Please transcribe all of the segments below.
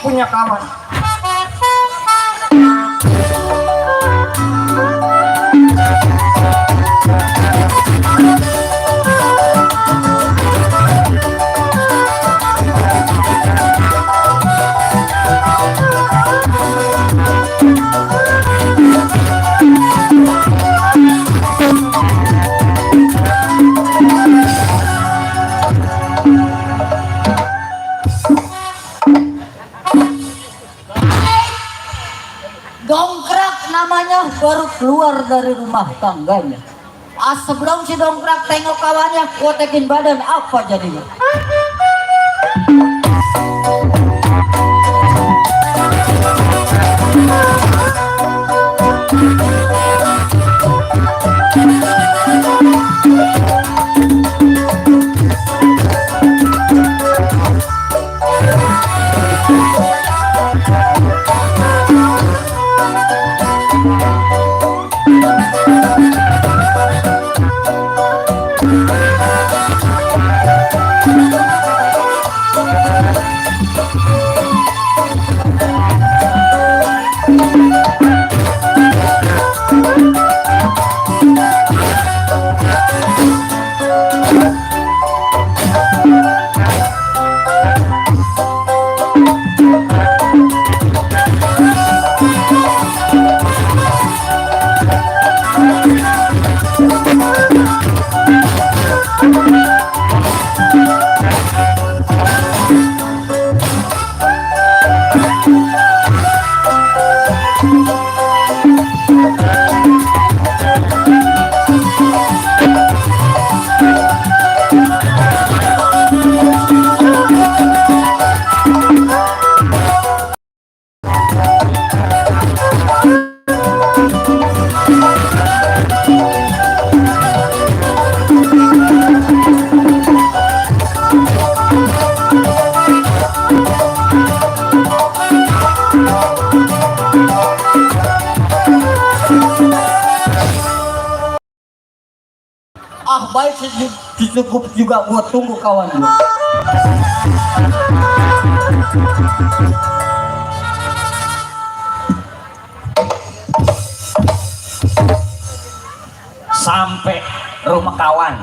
Punya kawan. Dongkrak namanya baru keluar dari rumah tangganya. Sebelum si dongkrak tengok kawannya, kotekin badan apa jadinya? Baik, cukup juga buat tunggu kawan. Sampai rumah kawan,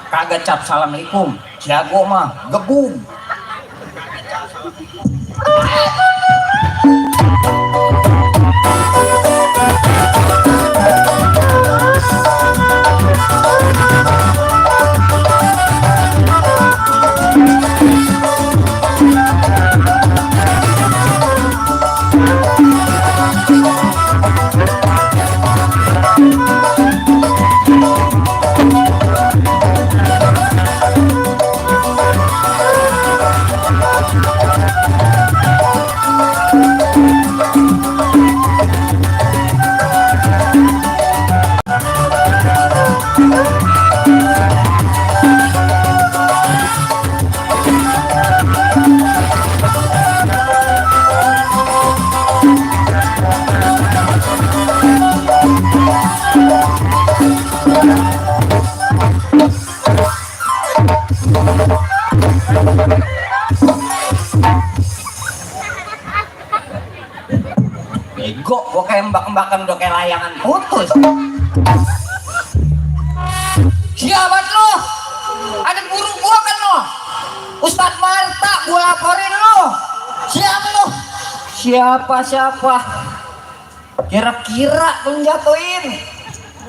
kagak cap assalamualaikum, jago mah gebung. Bego, gua kayak mbak-mbakan udah kayak layangan putus. Siapa lo? Ada guru gua kan lo? Ustadz Marta, gua laporin lo. Siapa lu? Siapa? Kira-kira lu jatuhin.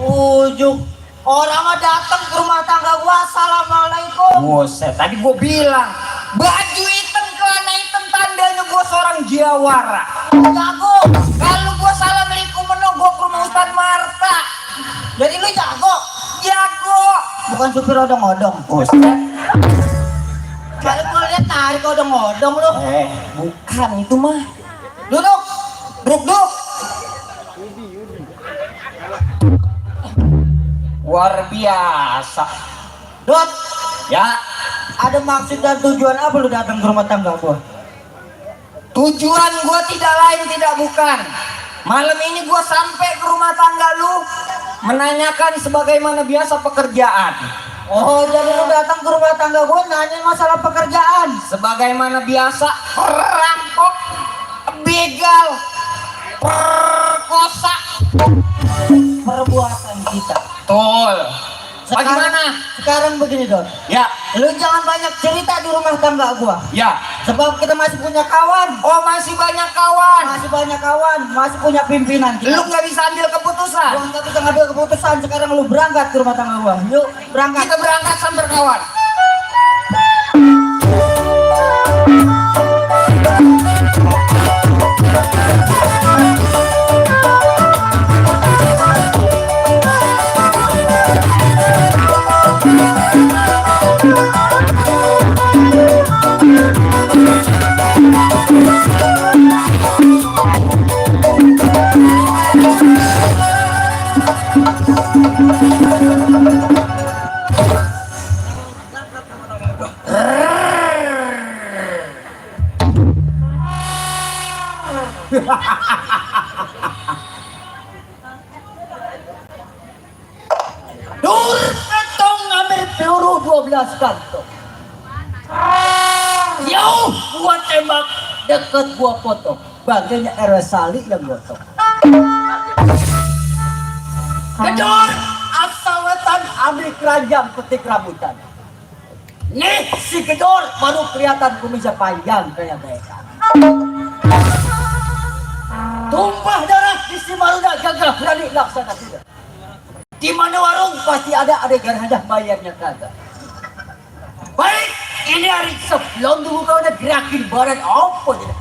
Ujuk. Orang mah datang ke rumah tangga gua, assalamualaikum. Buset, tadi gua bilang baju hitam celana hitam tandanya gua seorang jawara. Jago. Kalau gua assalamualaikum gua ke rumah Ustadz Marta. Jadi lu jago. Jago. Bukan supir odong-odong. Buset. Kalau gua lihat tarik odong-odong lu. Bukan itu mah. Duduk. Duduk. Luar biasa. Dot, Ya, ada maksud dan tujuan apa lu datang ke rumah tangga gua? tujuan gua tidak lain tidak bukan. Malam ini gua sampai ke rumah tangga lu menanyakan sebagaimana biasa pekerjaan. Oh, jadi lu datang ke rumah tangga gua nanya masalah pekerjaan. Sebagaimana biasa perampok, begal, perkosa. Perbuatan kita. Betul. Bagaimana? Sekarang begini, Dot. Ya, Lu jangan banyak cerita di rumah tangga gua. ya. Sebab kita masih punya kawan. Oh, masih banyak kawan. Masih banyak kawan, masih punya pimpinan. Lu nggak bisa ambil keputusan. Gua nggak bisa ngambil keputusan. Sekarang lu berangkat ke rumah tangga gua. Yuk, berangkat. Kita berangkat sambil kawan. Dur ketong ngambil peluru 12 kantong. Jauh gua tembak, deket gua potong. Bagiannya Eresali yang gotong. Kedor asal wetan ambil keranjang petik rambutan. Nih si kedor baru kelihatan kumisnya panjang kayak mereka. Tumpah darah di si Maruda gagah berani laksana kuda. Di mana warung pasti ada adegan hadah bayarnya kagak. Baik, ini hari sebelum dulu kau udah gerakin badan apa tidak?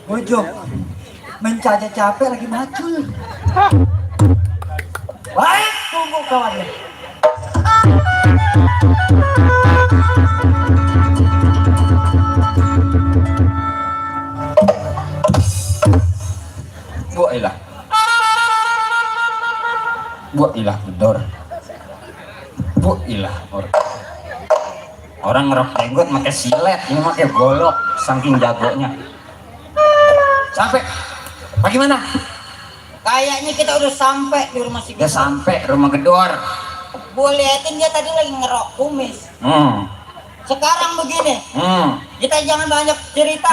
Bojok, mencajak capek lagi macul. kawannya. Bu ilah gedor. Bu ilah orang ngerok jenggot pakai silet, ini pakai golok, saking jagonya. Sampai bagaimana? Kayaknya kita udah sampai di rumah si Udah sampai rumah gedor. Gue liatin dia tadi lagi ngerok kumis. Sekarang begini, kita jangan banyak cerita.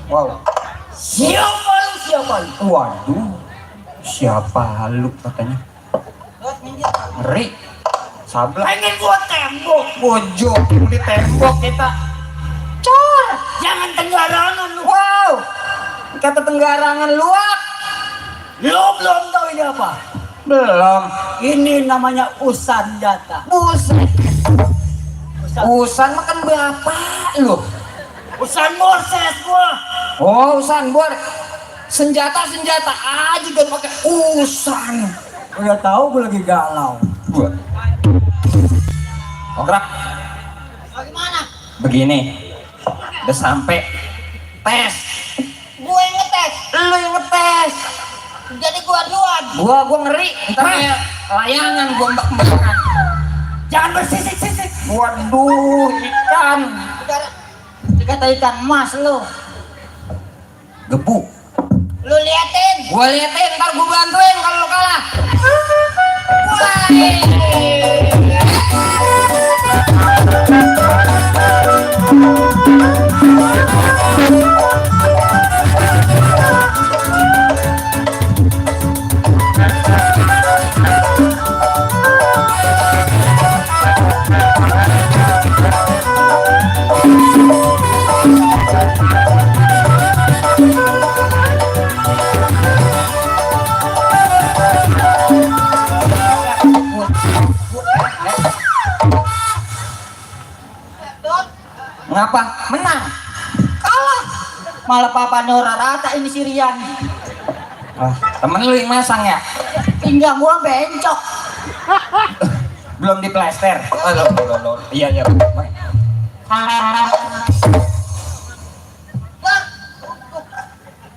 Wow. Siapa lu? Waduh, siapa lu katanya? Terus minggir. Ngeri. Sablak. Pengen gua tembok. Pojok di tembok kita. Cor, jangan tenggarangan lu. Wow. Kata tenggarangan luak. Lu belum tahu ini apa? Belum. Ini namanya usan data. Buset. Usan makan bapak lu. Usan Morses gua. Oh, usan bor. Senjata aja kan pakai usan. Udah tahu gua lagi galau. Gua. Ograk. Bagaimana? Begini. Udah sampai tes. Gue yang ngetes. Lu yang ngetes. Jadi gua duluan. Gua ngeri. Ntar kayak layangan gua mbak-mbakan. Jangan bersisik-sisik. Waduh, ikan. Dikata ikan emas lu. Gebuk. Lu liatin. Gua liatin, ntar gua bantuin kalau lu kalah. Ngapa? Menang. Kalah. Malah papa Nora rata ini si Rian. Temen lu yang masang ya? Pinggang gua bencok. Belum diplester. Lo. Iya.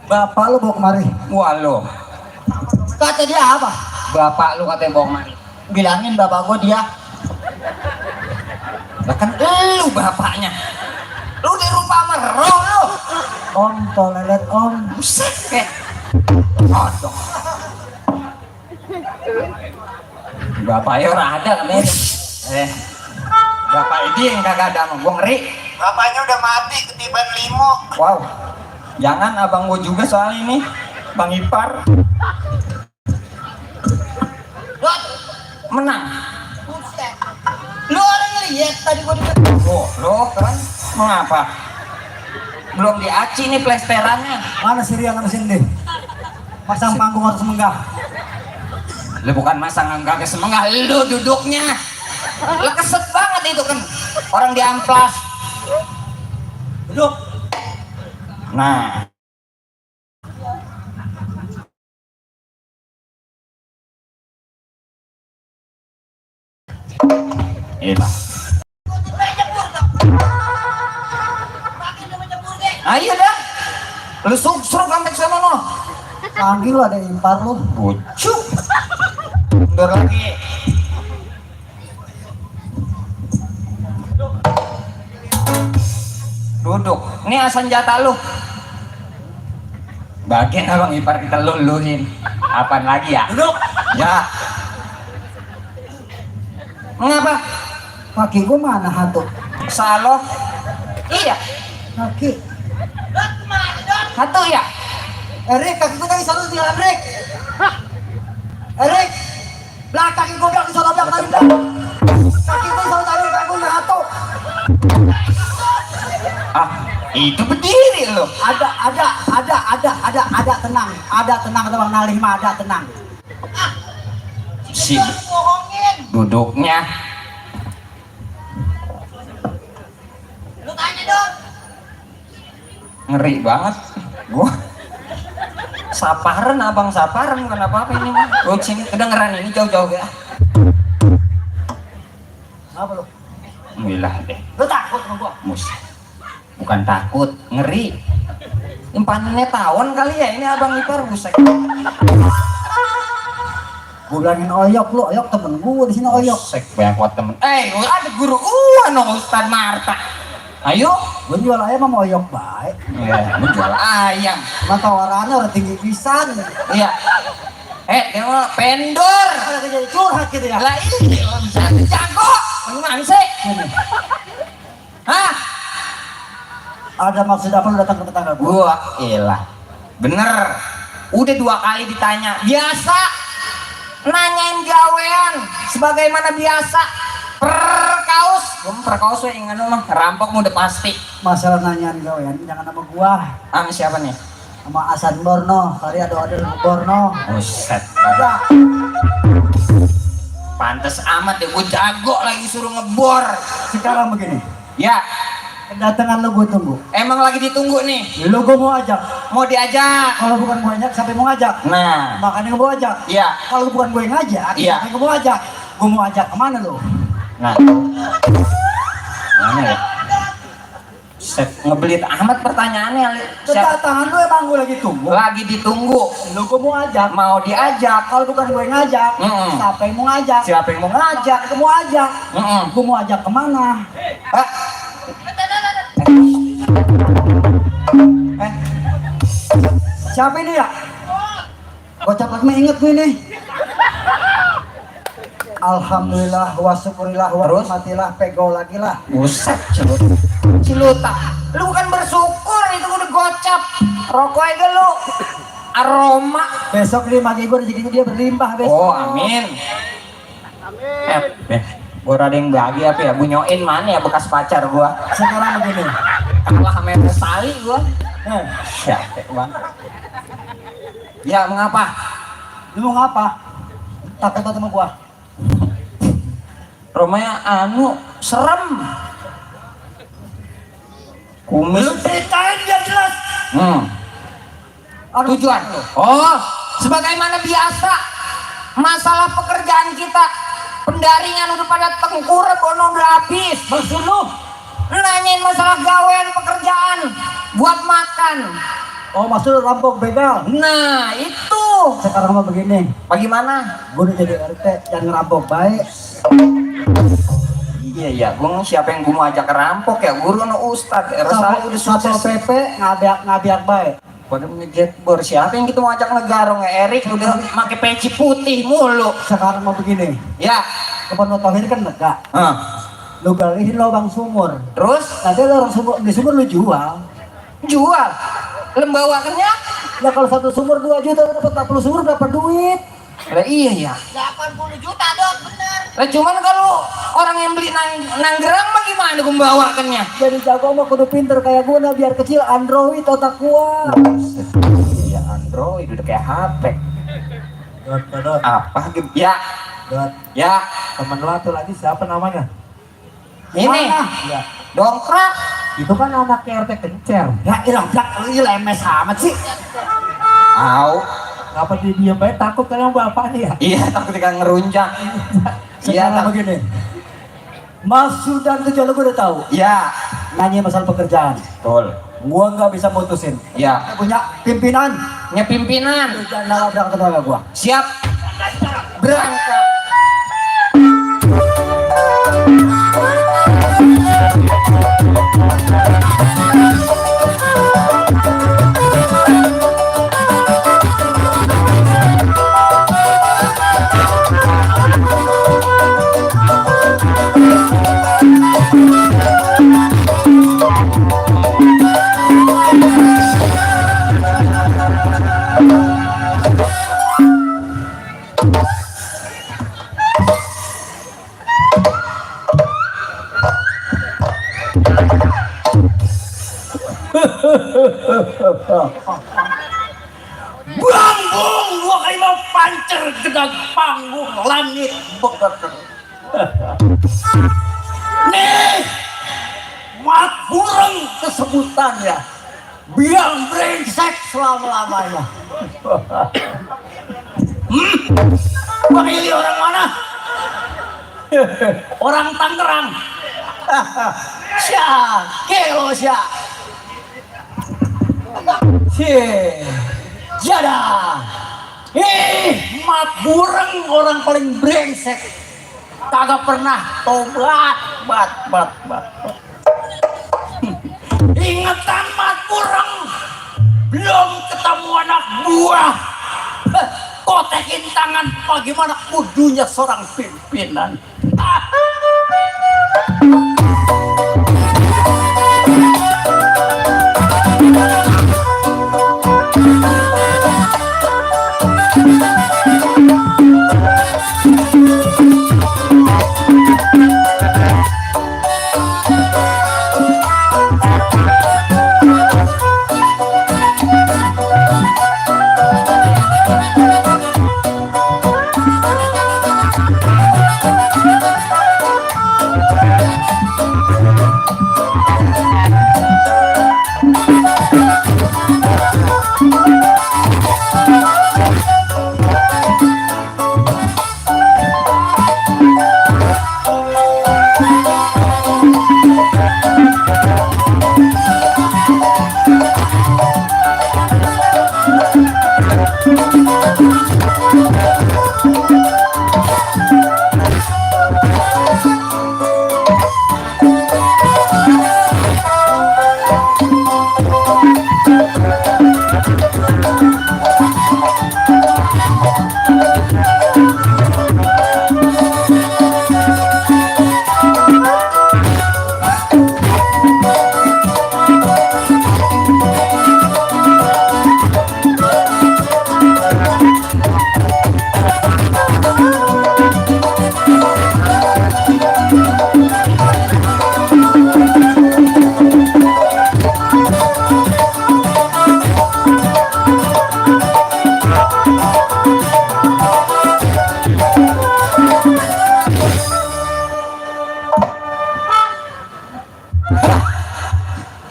Bapak lu bawa kemari. Wah lo. Kata dia apa? Bapak lu katanya bawa mari. Bilangin bapak gua dia. Lah kan lu bapaknya. Lu di rumah merong lu. Om, toilet om. Buset kayak. Aduh. Bapaknya orang ada kan ya? Bapak ini yang kagak ada sama gua ngeri. Bapaknya udah mati ketiban limo. Wow. Jangan abang gua juga soal ini. Bang Ipar. Dot, Menang. buset. Lu orang ngeliat tadi gua di Oh, lo kan mengapa? Belum diaci nih plesterannya. Mana si Rian sama Cindy? Pasang panggung harus menggah. Lu bukan masang angka ke semenggah, lu duduknya. Lu keset banget itu kan. Orang di amplas. Duduk. Nah. Itulah. Ayo dah. Lu suruh sampai ke sana no. Panggil lu ada impar lu. Bucuk. Mundur lagi. Duduk. Ini senjata lu. Bagian abang ipar kita luluhin. Apaan lagi ya? Duduk. Ya. Mengapa? Kaki gua mana hantu? Saloh. Iya. Kaki. Satu ya. Erik, kaki gua tadi satu di Erik. Erik. Belah kaki gua bilang di sana bilang tadi bilang. Kaki gua satu tadi kaki gua hantu. Ah, itu berdiri lo. Ada tenang. Ada tenang Bang Nalih mah ada tenang. Si bohongin. duduknya. Lu tanya dong. Ngeri banget. Gua Saparan, abang saparan, bukan apa-apa ini mah. Oh, sini kedengeran ini jauh-jauh ya. Apa lo? Alhamdulillah deh. Lo takut sama gua? Bukan takut, ngeri. Impanannya tawon kali ya ini abang ipar busek. Gua bilangin Oyok lo, Oyok temen gua di sini Oyok. Busek banyak buat temen. Ada guru no Ustaz Marta. Ayo. Gua jual ayam sama Oyok baik. Ya, menjual ayam. Cuma tawarannya udah tinggi pisan. Iya. Dia mah pendor. Ada jadi curhat gitu ya. Lah ini bisa jago. Gimana sih? Hah? Ada maksud apa lu datang ke tetangga gua? Gua, iyalah. Bener. Udah 2 kali ditanya. Biasa nanyain gawean sebagaimana biasa. Per kaos we ingat mah rampok udah pasti. Masalah nanyaan gawean jangan sama gua. Sama siapa nih? Sama Hasan Borno, kali ada Borno. Buset. Ada. Pantes amat ya, gue jago lagi suruh ngebor. Sekarang begini, Ya, kedatangan lu gua tunggu. emang lagi ditunggu nih. Lu gua mau ajak. Mau diajak. Kalau bukan gua ajak, siapa yang mau ajak? Nah, Makanya gua mau ajak. iya. Kalau bukan gua yang ngajak, Iya. siapa yang gua mau ajak? Gua mau ajak kemana lu? Nah, mana ya? Set ngebelit amat pertanyaannya. Kedatangan lu emang gua lagi tunggu. Lagi ditunggu. Lu gua mau ajak. Mau diajak. Kalau bukan gua yang ngajak, siapa yang mau ngajak? Siapa yang mau ngajak? Gua mau ajak. Gua mau ajak kemana? Ah. Siapa ini ya? Gocap lagi inget gue nih. Alhamdulillah wa syukurillah wa Terus? rahmatillah pegau lagi lah. Buset, Ciluta. Lu bukan bersyukur, itu udah gocap. Rokok aja lu. Aroma. Besok nih magi gue rezekinya dia berlimpah besok. Oh, amin. Gua ada yang bagi apa ya? Bunyoin mana ya bekas pacar gua. Sekarang begini. Kalah sama Sali gua. Siapa bang? Ya, mengapa? Lu mau ngapa? Takut sama gua. Romanya serem. Kumis. Lu ceritain biar jelas. Tujuan. Oh, sebagaimana biasa masalah pekerjaan kita, pendaringan udah pada tengkurap, bono udah habis. Maksud lu? Nanyain masalah gawean pekerjaan buat makan. Oh maksud lu rampok begal. Nah itu. Sekarang mah begini. Bagaimana? Gue udah jadi RT dan ngerampok baik. Iya, gua siapa yang gua mau ajak rampok ya? Guru no Ustad. Rasanya udah Satpol sukses. PP ngabiak baik. Pada ngejetbor siapa yang kita mau ajak negarong ya? Erik udah pakai peci putih mulu. Sekarang mau begini. Ya. Kepenotong ini kan lega. Lu galihin lubang sumur. Terus Nanti lubang sumur di sumur lu jual. jual. Lembawakannya? Ya kalau satu sumur 2 juta dapat 40 sumur berapa duit? Lah iya ya. 80 juta dong, bener. Lah cuman kalau orang yang beli nanggerang mah gimana gua membawakannya? Jadi jago mah kudu pinter kayak gua nah, biar kecil Android otak gua. Ya Android udah kayak HP. Dot. Apa? Ya. Dot. Ya. Temen lu tuh lagi siapa namanya? Ini. Mana? Ya. Dongkrak. Itu kan anak RT Kencer. Ya ilang lu lemes amat sih. Au. Ngapa dia diam baik takut kalian bapaknya ya? Iya, takut ikan ngerunjak. Iya, Sekarang begini. Maksud dan tujuan lu gua udah tahu. Iya. Nanya masalah pekerjaan. Betul. Gua nggak bisa mutusin. Iya. Gua punya pimpinan. Nya pimpinan. Lu jangan nabrak tetangga gua. Siap. Berangkat. Bambung gua kayak mau pancer gedang panggung langit beker. Nih mat burung kesebutan ya. biang brengsek selama-lamanya. Bang Ili orang mana? Orang Tangerang. Sya, kelo sya. Jada. Mat bureng orang paling brengsek. Kagak pernah tobat, bat. Ingetan mat bureng. Belum ketemu anak buah. Kotekin tangan bagaimana kudunya seorang pimpinan.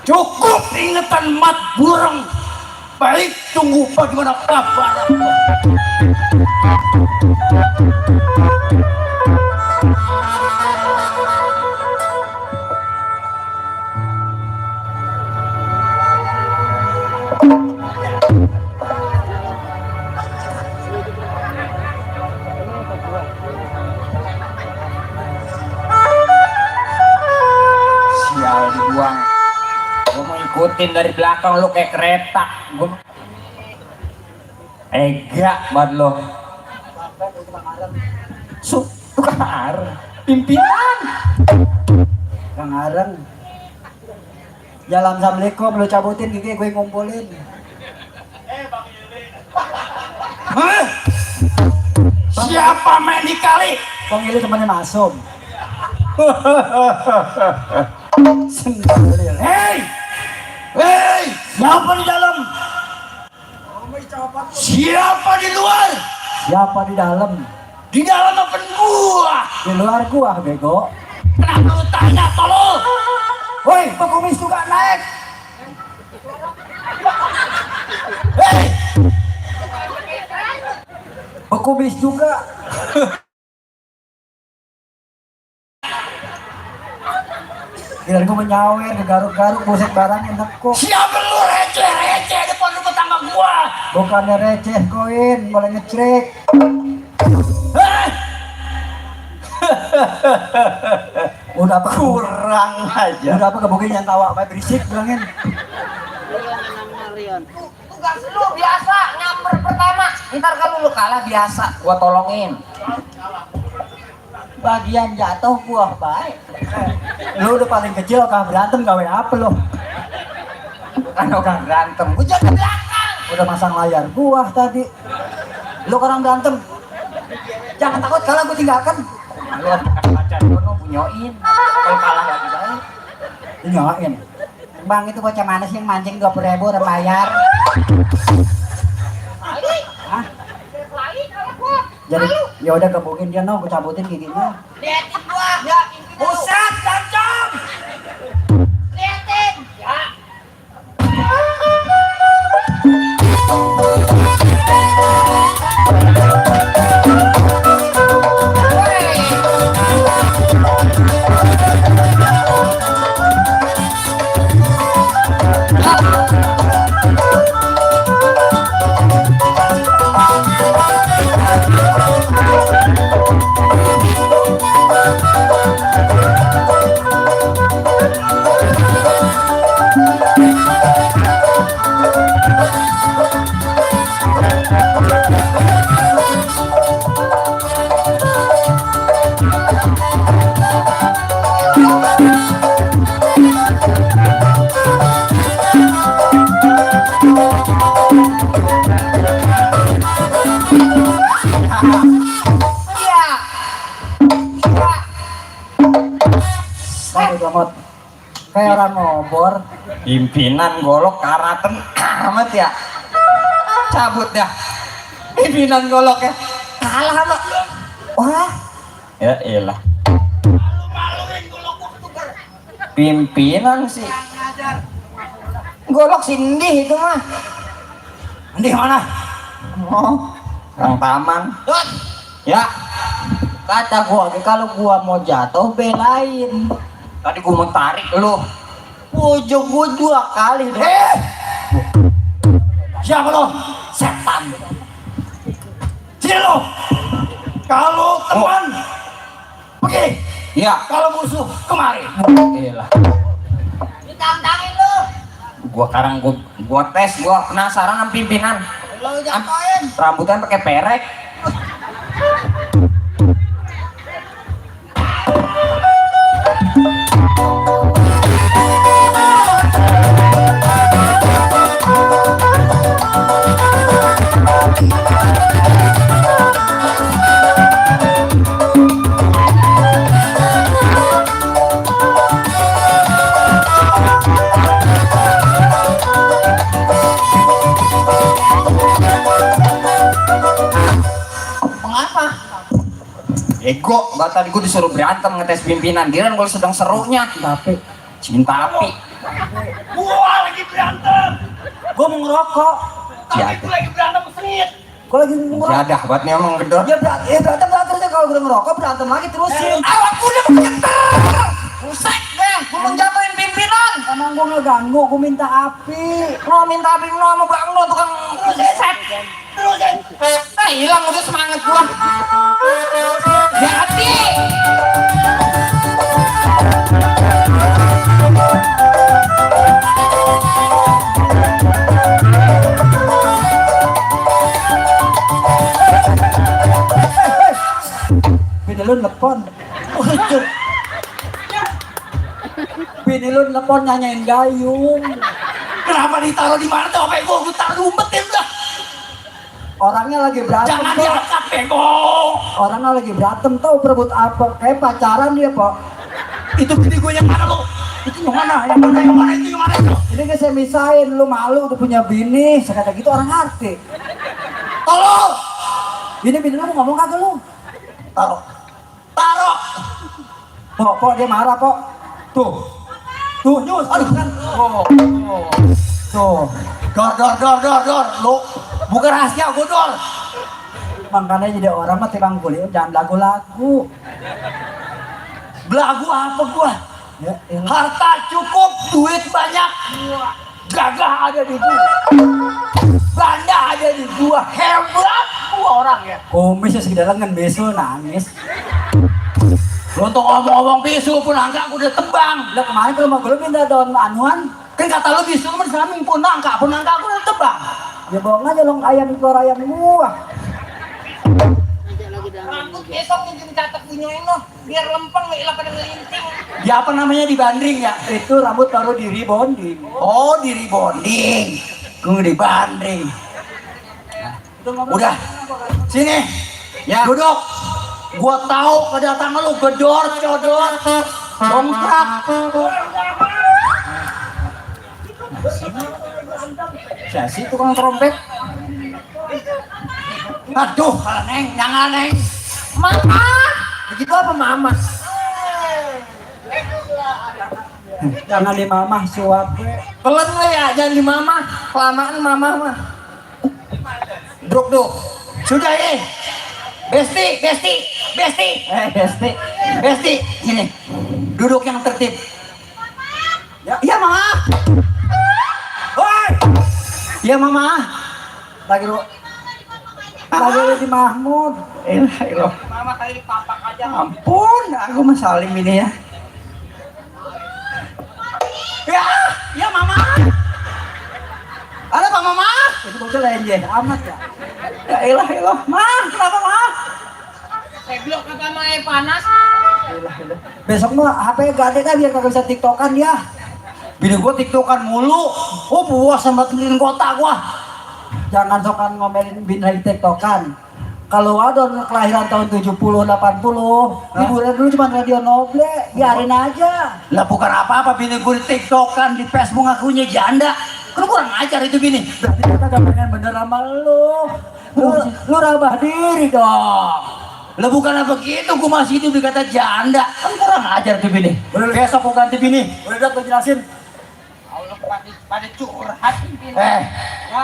Cukup ingetan mat bureng. Baik, tunggu bagaimana kabar. Sial dibuang. Gue mau ikutin dari belakang lu kayak kereta. Enggak buat lo. Tukar pimpinan Kang Areng. Jalan assalamualaikum, lu cabutin gigi gue ngumpulin. Hah? Siapa main di kali? Bang Ili temannya Masum. Hei! Hei! Siapa di dalam? Siapa di luar? Siapa di dalam? Di dalam apa gua? Di luar gua, bego. Kenapa lu tanya tolong? Woi, pekumis juga naik. Hei! Pekumis juga. Kira gua menyawer, garuk-garuk, buset barang enak kok. Siapa lu receh-receh depan rumah tangga gua? Bukannya receh koin, boleh ngecek. Hei! Udah apa? Kurang aja. Udah apa kebukin yang tawa, baik berisik bilangin. Tugas lu biasa nyamper pertama. Ntar kalau lu kalah biasa, gua tolongin. Bagian jatuh gua baik. Lu udah paling kecil kah berantem gawe apa lo? Kan orang berantem, gua jaga belakang. Udah masang layar gua tadi. Lu orang berantem. Jangan takut kalah gua tinggalkan. Lu pacar gua nu punyoin. Kalau kalah lagi baik. Nyoin. Bang itu bocah mana sih yang mancing 20.000 udah bayar? Hah? Jadi ya udah kebukin dia no, gua cabutin giginya. Liatin gua. Ya, Pusat, tancap. liatin. Ya. Iya. Aduh gamot. Kayak orang ngobor. Pimpinan golok karaten amat ya. Cabut dah. Pimpinan golok ya. Kalah sama. Wah. Ya elah. Pimpinan sih. Golok sindih itu mah. Di mana? Oh, Kang Taman. Ya, Kata gua, kalau gua mau jatuh belain. tadi gua mau tarik lu. Ujung gua 2 kali dong. Siapa lo? Setan. Sini lo. Kalau teman pergi. Ya, Kalau musuh kemari. elah. Ditantangin lu. Gua tes, gua penasaran sama pimpinan. Lu jatuhin. Rambutan pakai perek. Mengapa? Ego, tadi gua disuruh berantem ngetes pimpinan. Dia kan gua sedang serunya. Tapi Cinta api. gua lagi berantem. Gua mau ngerokok. Tapi Jadah. gua lagi berantem sengit. Gua lagi ngerokok. Jadah buat nih emang gedor. Ya berantem terusnya kalau udah ngerokok berantem lagi terusin. Awak udah menyetar. Buset deh, gua mau jatuhin pimpinan. Emang gua ngeganggu, gua minta api. Lo minta api lo sama bang lo tukang set. Terusin. Hilang udah semangat gua. Jadi. Bini lu telepon. Bini lu telepon nanyain gayung. Kenapa ditaruh di mana tuh? Gua taruh umpetin dah. Orangnya lagi berantem. Jangan diangkat, bego. Orangnya lagi berantem tau berebut apa? Kayak pacaran dia, Pak. Itu bini gue yang mana lu? Itu yang mana? Yang mana? Yang mana itu? Yang mana itu? Ini kan saya misahin, lu malu udah punya bini. Saya kata gitu orang ngerti. Tolong! Bini lu mau ngomong kagak lu? Taruh. Taruh! Pok, dia marah, Pok. Tuh. Tuh, nyus. Aduh, kan. Tuh. Dor. Lu bukan rahasia, gue dor. Makanya jadi orang mah timbang kuliah jangan lagu-lagu. Belagu apa gua? Ya, harta cukup, duit banyak. Gagah ada di gua. Banda ada di gua. Hebat gua orangnya. Kumis ya segede lengan bisu nangis. Lu untuk ngomong-ngomong bisu pun angka udah tebang. Lah kemarin kalau mau gue minta daun anuan. Kan kata lu bisu kan selama pun angka aku udah tebang. Ya bohong aja long ayam itu ayam gua. Rambut besok nih catat punyain lo. Biar lempeng gak ilah pada ngelinting. Ya apa namanya dibanding ya? Itu rambut baru di rebonding. Oh di rebonding. Gue dibanding. Udah. Sini. Ya. Duduk. Gua tahu kedatangan lu gedor, codor, dongkrak. Siapa sih tukang trompet? Aduh, Neng, jangan Neng. Mama. Begitu apa mama? Jangan di mamah suap. Pelan lo ya, jangan di mama. Kelamaan mama mah. Duk. Sudah ini. Besti. Besti, sini. Duduk yang tertib. Ya Mama. Woi. Ya Mama. Lagi di Mahmud. Elah. Mama tadi papak aja. Ampun, aku masalim ini ya. Ya Mama. Ada Pak Mama? Itu bocah lenje, amat ya. Ya elah. Kenapa Ma? Seblok kagak mau air panas. Besok mah HP gade kan biar kagak bisa tiktokan ya. Bini gua tiktokan mulu. Oh puas sama temenin kota gua. Jangan sokan ngomelin bini lagi tiktokan. Kalau ada kelahiran tahun 70 80, hiburan dulu cuma radio Noble, biarin aja. Lah bukan apa-apa bini gua di tiktokan di Facebook ngakunya janda. Lu kurang ajar itu bini. Berarti kita gak pengen bener sama lu. Lu rabah diri dong. Lah bukan begitu, gua masih hidup dikata janda. Kan kurang ajar tuh bini. Besok gua ganti bini. Udah Dok, gua jelasin. Allah pada curhat ini.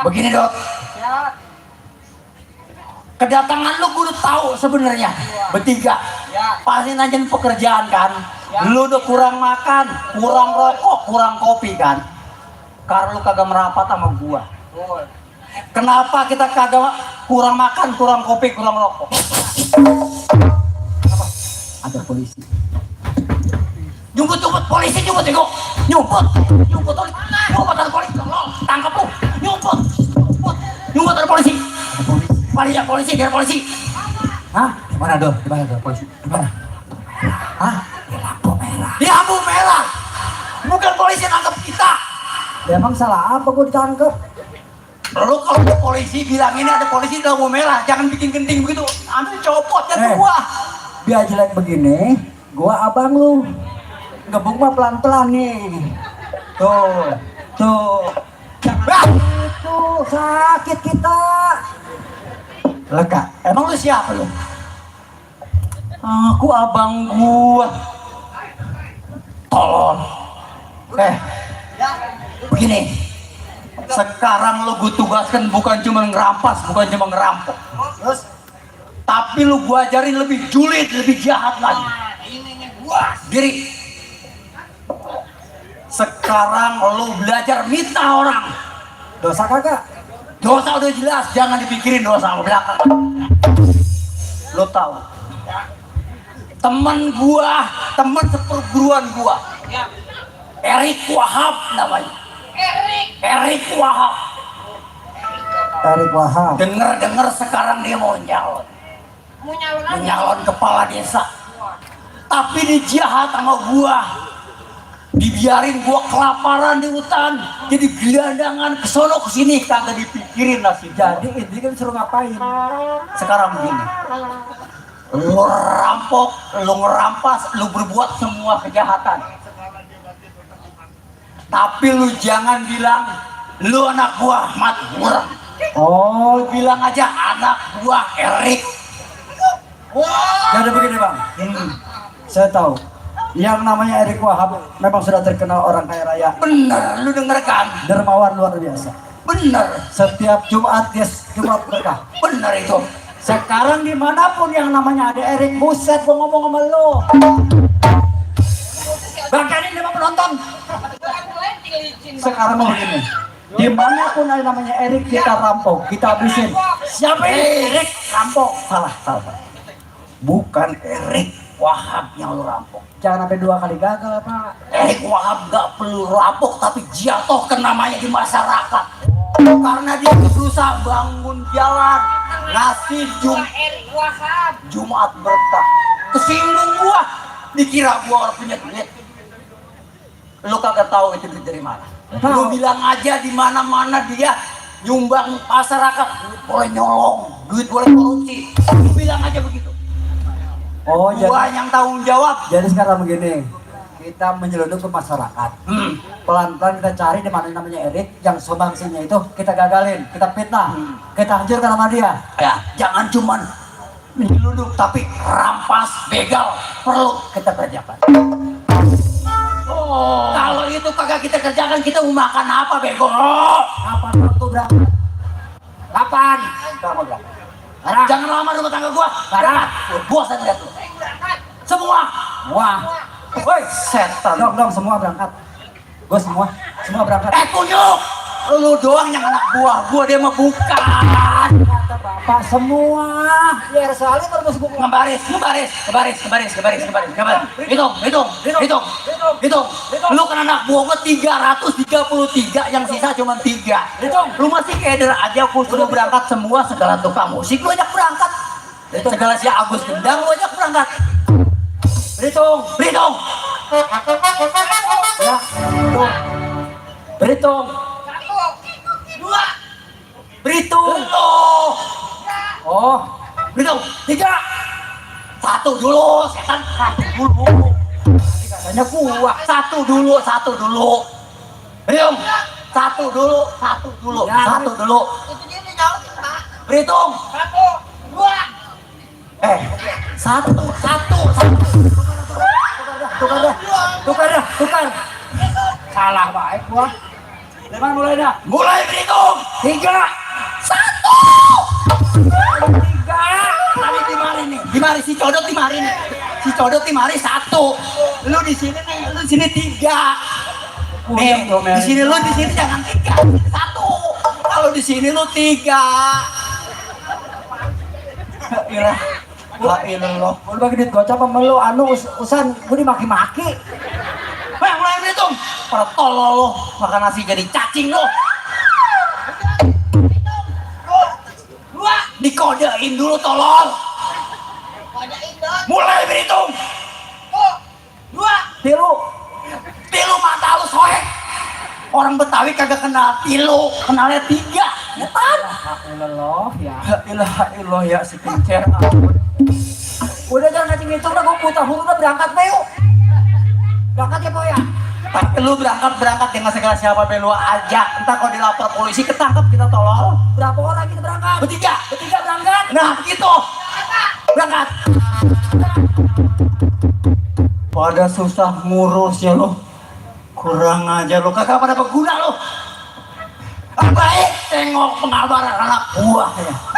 Begini Dok. Ya. Kedatangan lu gua udah tahu sebenarnya. Bertiga. Ya. Pasti nanyain pekerjaan kan. Ya. Lu udah kurang makan, kurang rokok, kurang kopi kan. Karena lu kagak merapat sama gua. Kenapa kita kagak kurang makan, kurang kopi, kurang rokok? Apa? Ada polisi. Nyumput polisi nyumput ya kok. Nyumput ada polisi. Tangkap lu. Nyumput ada polisi. Polisi. Hah? Mana dong? Di mana polisi? Di mana? Hah? Di lampu merah. Bukan polisi nangkep kita. Ya emang salah apa gua ditangkap? Lu kalau ada polisi bilang ini ada polisi di lampu merah, jangan bikin genting begitu. Ambil copot ya gua. Biar jelek begini, gua abang lu. Gebuk mah pelan-pelan nih. Tuh. Itu sakit kita. Lega. Emang lu siapa lu? Aku abang gua. Tolong. Begini. Sekarang lu gue tugaskan bukan cuma ngerampas, bukan cuma ngerampok. Terus? Tapi lu gua ajarin lebih julid, lebih jahat lagi. Ini gua. Diri. Sekarang lu belajar minta orang. Dosa kagak? Dosa udah jelas, jangan dipikirin dosa sama belakang. Lu tahu? Temen seperguruan gua. Ya. Erik Wahab namanya. Erik Wahab. Dengar sekarang dia mau nyalon. Menyalon kepala desa. Tapi dia jahat sama gua. Dibiarin gua kelaparan di hutan, jadi gelandangan kesono kesini kagak dipikirin nasib. Jadi ini kan suruh ngapain? Sekarang begini. Lu rampok, lu ngerampas, lu berbuat semua kejahatan. Tapi lu jangan bilang lu anak gua Ahmad Murah. Oh, bilang aja anak gua Erik. Jadi begini Bang, saya tahu yang namanya Erik Wahab memang sudah terkenal orang kaya raya. Bener, lu denger kan? Dermawan luar biasa. Bener. Setiap Jumat Jumat berkah. Bener itu. Sekarang dimanapun yang namanya ada Erik, buset gua ngomong sama lu. Bahkan ini mau penonton. Sekarang mau begini. Dimanapun ada namanya Erik kita rampok, kita habisin. Siapa ini? Erik rampok. Salah. Bukan Erik Wahab yang lu rampok. Jangan sampai 2 kali gagal Pak. Erik Wahab gak perlu rampok tapi jatuh ke namanya di masyarakat. Karena dia berusaha bangun jalan, ngasih Jumat berkah. Kesinggung gua, dikira gua orang punya duit. Lu kagak tahu itu duit dari mana. Lu bilang aja di mana-mana dia nyumbang masyarakat, duit boleh nyolong, duit boleh korupsi. Lu bilang aja begitu. Oh, gua yang tanggung jawab. Jadi sekarang begini, kita menyelundup ke masyarakat. Pelan-pelan kita cari di mana namanya Erik, yang sumbangsinya itu kita gagalin, kita fitnah, kita hancurkan sama dia. Ya, jangan cuman menyelundup, tapi rampas, begal, perlu kita kerjakan. Kalau itu kagak kita kerjakan, kita mau makan apa bego? Kapan waktu berangkat? Kapan? Kapan berangkat? Parah. Jangan lama rumah tangga gua. Parah. Bosan lihat lu. Semua. Wah. Woi, setan. Dong, semua berangkat. Gua semua berangkat. Kunyuk. Lu doang yang anak buah. Gua dia mah bukan. Kata bapak semua. Biar soalnya terus gua Ngebaris. Hitung. Lu kan anak buah gua 333, yang sisa cuma 3. Lu masih keder aja, gua suruh berangkat semua, segala tukang musik lu ajak berangkat. Segala si Agus Gendang lu ajak berangkat. Berhitung. ya. Berhitung. Berhitung lo. Oh, Berhitung. 3. 1 dulu, setan. 1 dulu. katanya gua. 1 dulu. Berhitung. 1 dulu. Ya, 1 dulu. Itu dia nih jauh Pak. Berhitung. 1, 2. 1. Tukar. Salah baik gua. Leman mulai dah. Mulai berhitung. 3. 1. 3. Tadi dimari si codot dimari nih. Si codot dimari 1. Lu di sini nih, lu di sini 3. Nih, di sini lu di sini jangan 3. 1. Kalau di sini lu 3. Ilah. Ilah. Gua bagi duit gocap sama lu usan gua dimaki-maki. Mulai berhitung. Para tolol lo, makan nasi jadi cacing lo. Dikodein dulu tolol. Kodein dong. Mulai berhitung. 2. Tilu mata lu soek. Orang Betawi kagak kenal tilu, kenalnya 3. Nyetan. Ilah ya si pincer. Udah jangan ngacing-ngacing dah, gua putar huruf udah berangkat deh yuk. Berangkat ya Boy ya. Tapi lu berangkat dengan segala siapa lu aja. Entah kalau dilapor polisi ketangkep kita tolol. Berapa orang kita berangkat? Bertiga. Berangkat. Nah gitu. Berangkat. Pada susah ngurus ya lo. Kurang aja lo, kagak pada berguna lo. Baik tengok pengabaran anak buahnya.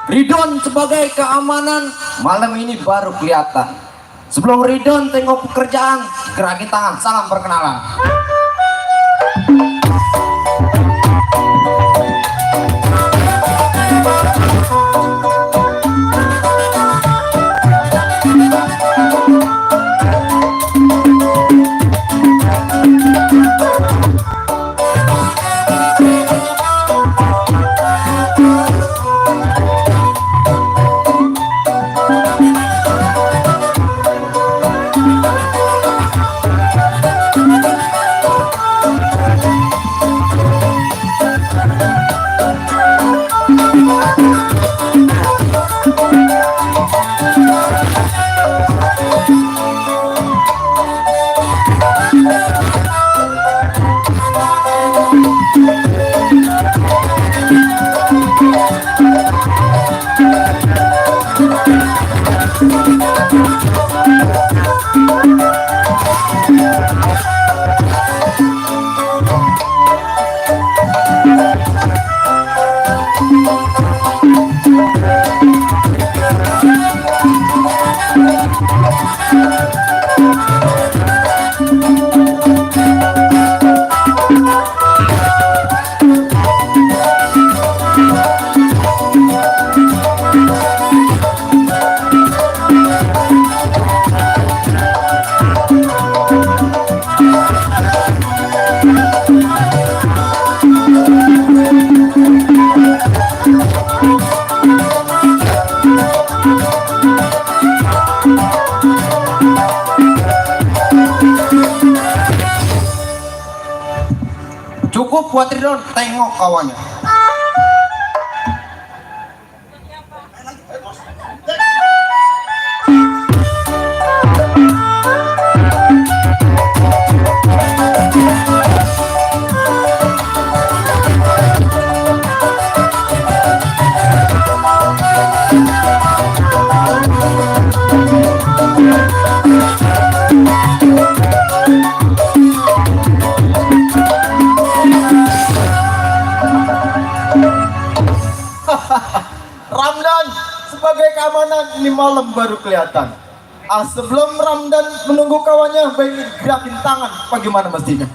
Ridon sebagai keamanan malam ini baru kelihatan. Sebelum Ridon tengok pekerjaan, gerakin tangan, salam perkenalan. tengok kawannya. Ramdan sebagai keamanan ini malam baru kelihatan. Sebelum Ramdan menunggu kawannya, baik gerakin tangan bagaimana mestinya.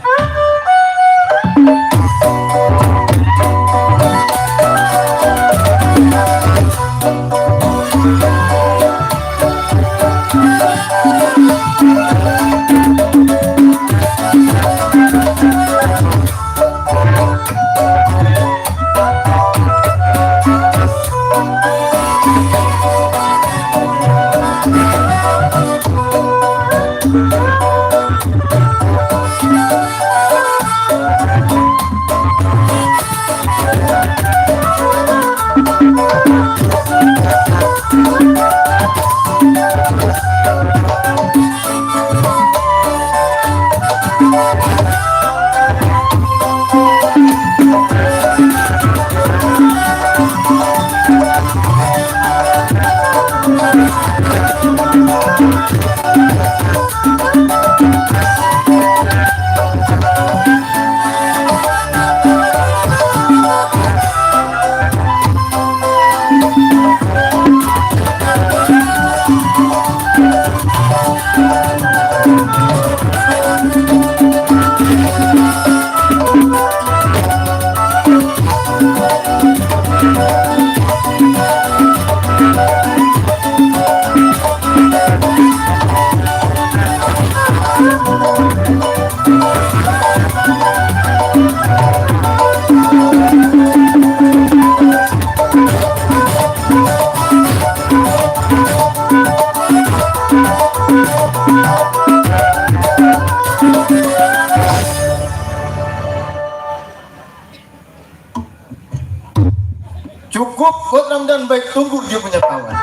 Cukup buat Ramdan, baik tunggu dia punya kawan.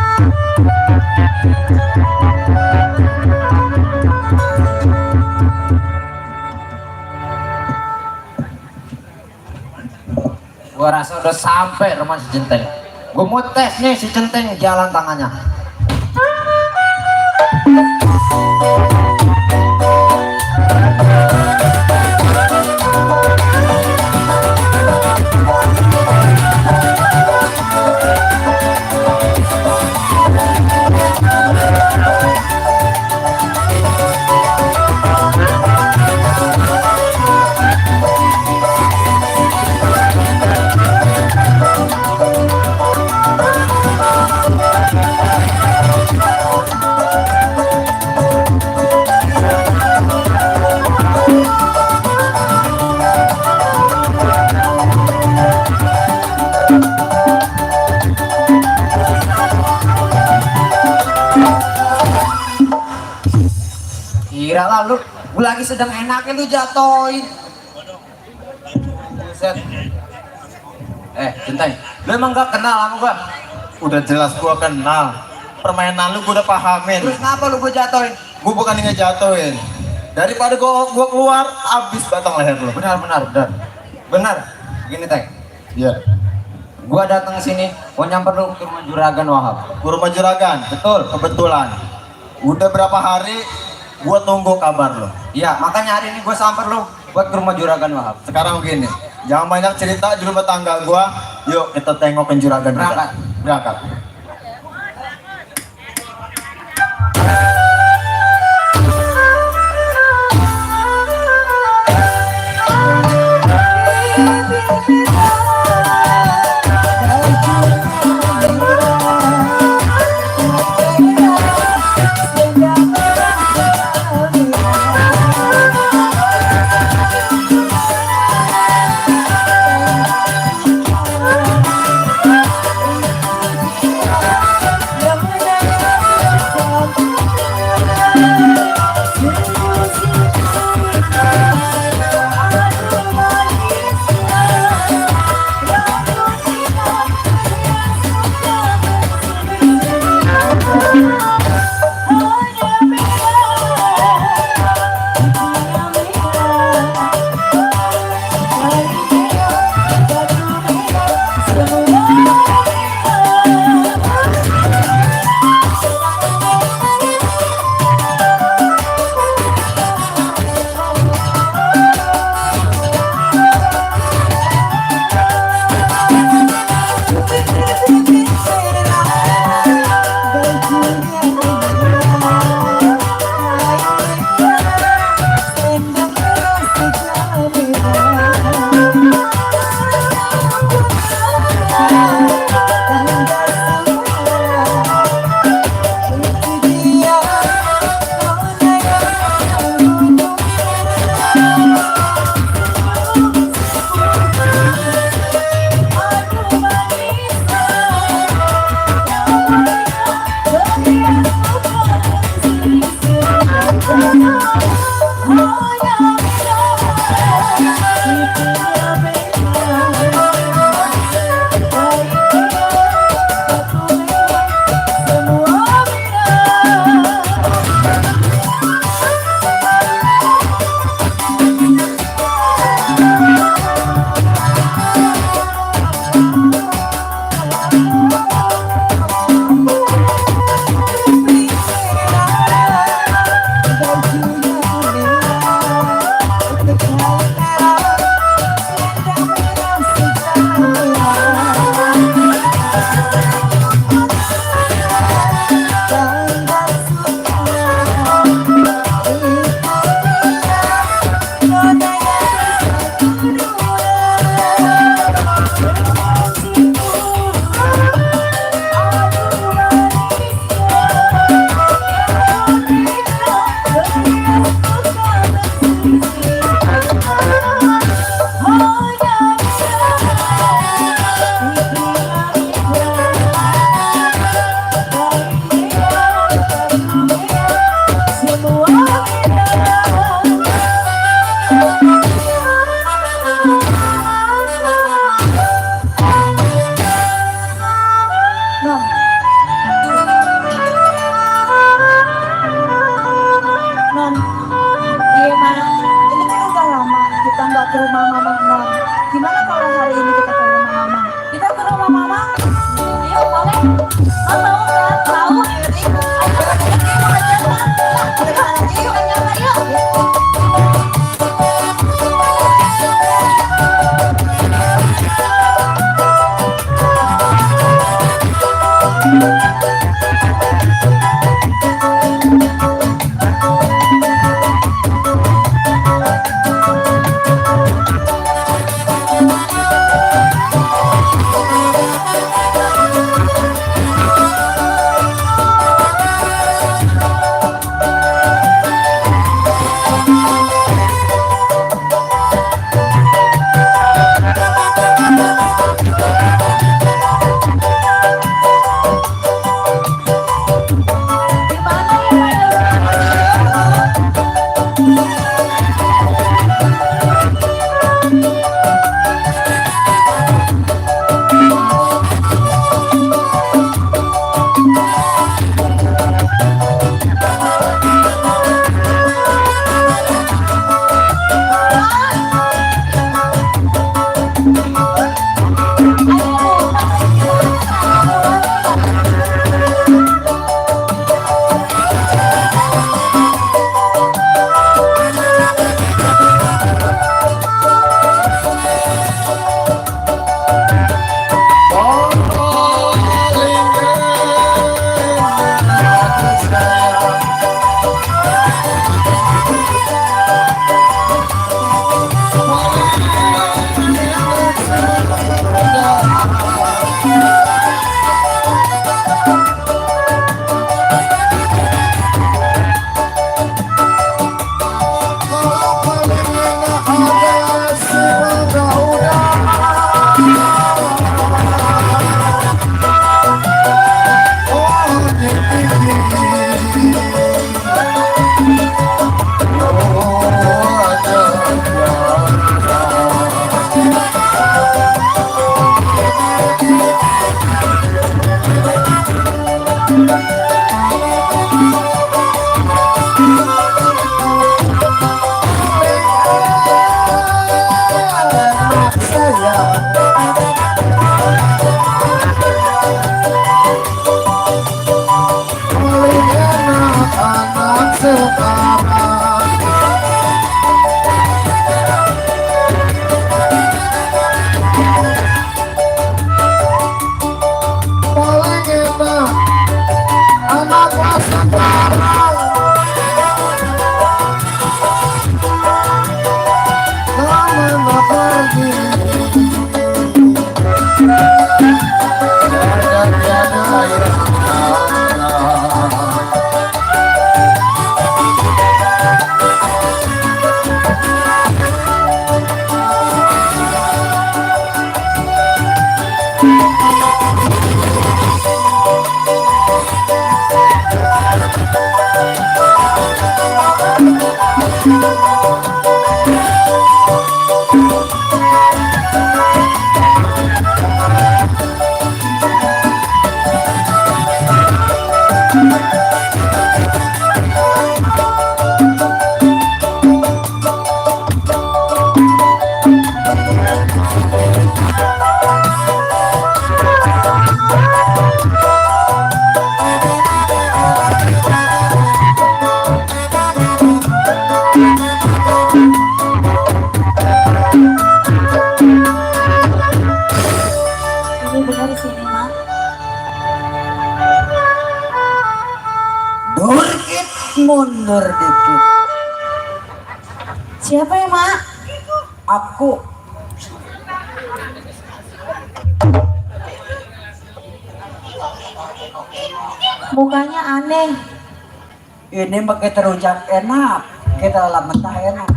Gua rasa udah sampai rumah si Centeng. Gua mau tes nih si Centeng jalan tangannya. Kira lah lu lagi sedang enaknya lu jatoin. Buset. Centeng, lu emang gak kenal sama gua? Udah jelas gua kenal. Permainan lu gua udah pahamin. Terus kenapa lu gua jatoin? Gua bukan ngejatuhin. Daripada gua keluar, abis batang leher lu. Benar. Gini Teng, Iya. gua datang ke sini mau nyamper lu ke rumah Juragan Wahab. Gua rumah juragan. Betul. Kebetulan. Udah berapa hari gua tunggu kabar lo. Iya, makanya hari ini gua samper lu buat ke rumah Juragan Wahab. Sekarang begini, jangan banyak cerita di rumah tangga gua. Yuk kita tengok ke juragan. Berangkat. Berangkat. Tahu kan? Mundur dikit. Siapa ya, Mak? Aku. Mukanya aneh. Ini pakai terujak enak. Kita dalam mentah enak.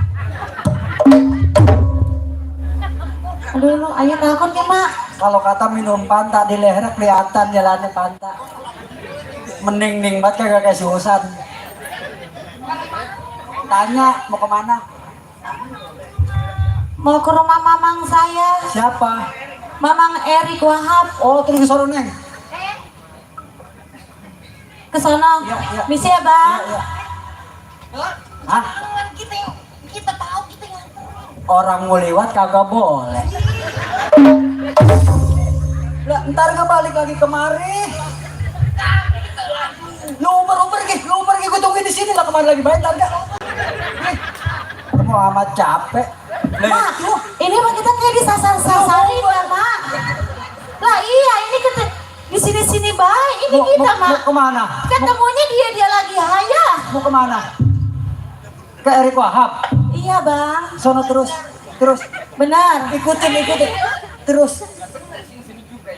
Aduh, lu ayo takut ya, Mak. Kalau kata minum panta di leher kelihatan jalannya panta. Mending banget kagak kayak susan. Tanya mau kemana? Mau ke rumah mamang saya. Siapa? Mamang Erik Wahab. Oh, terus ke sono, Neng. Ke sono. Iya, iya. Bisa ya, Bang? Iya, iya. Hah? Kita tahu kita yang Orang mau lewat kagak boleh. Lah, ntar nggak balik lagi kemari. Lu pergi, gue tungguin di sini lah, kemana lagi bayar harga? Kamu amat capek. Mak, ini mah kita kayak disasar-sasarin ya, Mak. Lah iya, ini kita di sini-sini baik. Ini kita, Mak. Mau kemana? Ketemunya dia lagi haya. Mau kemana? Ke Erik Wahab. Iya, Bang. Sono terus. Benar. Ikutin. Terus.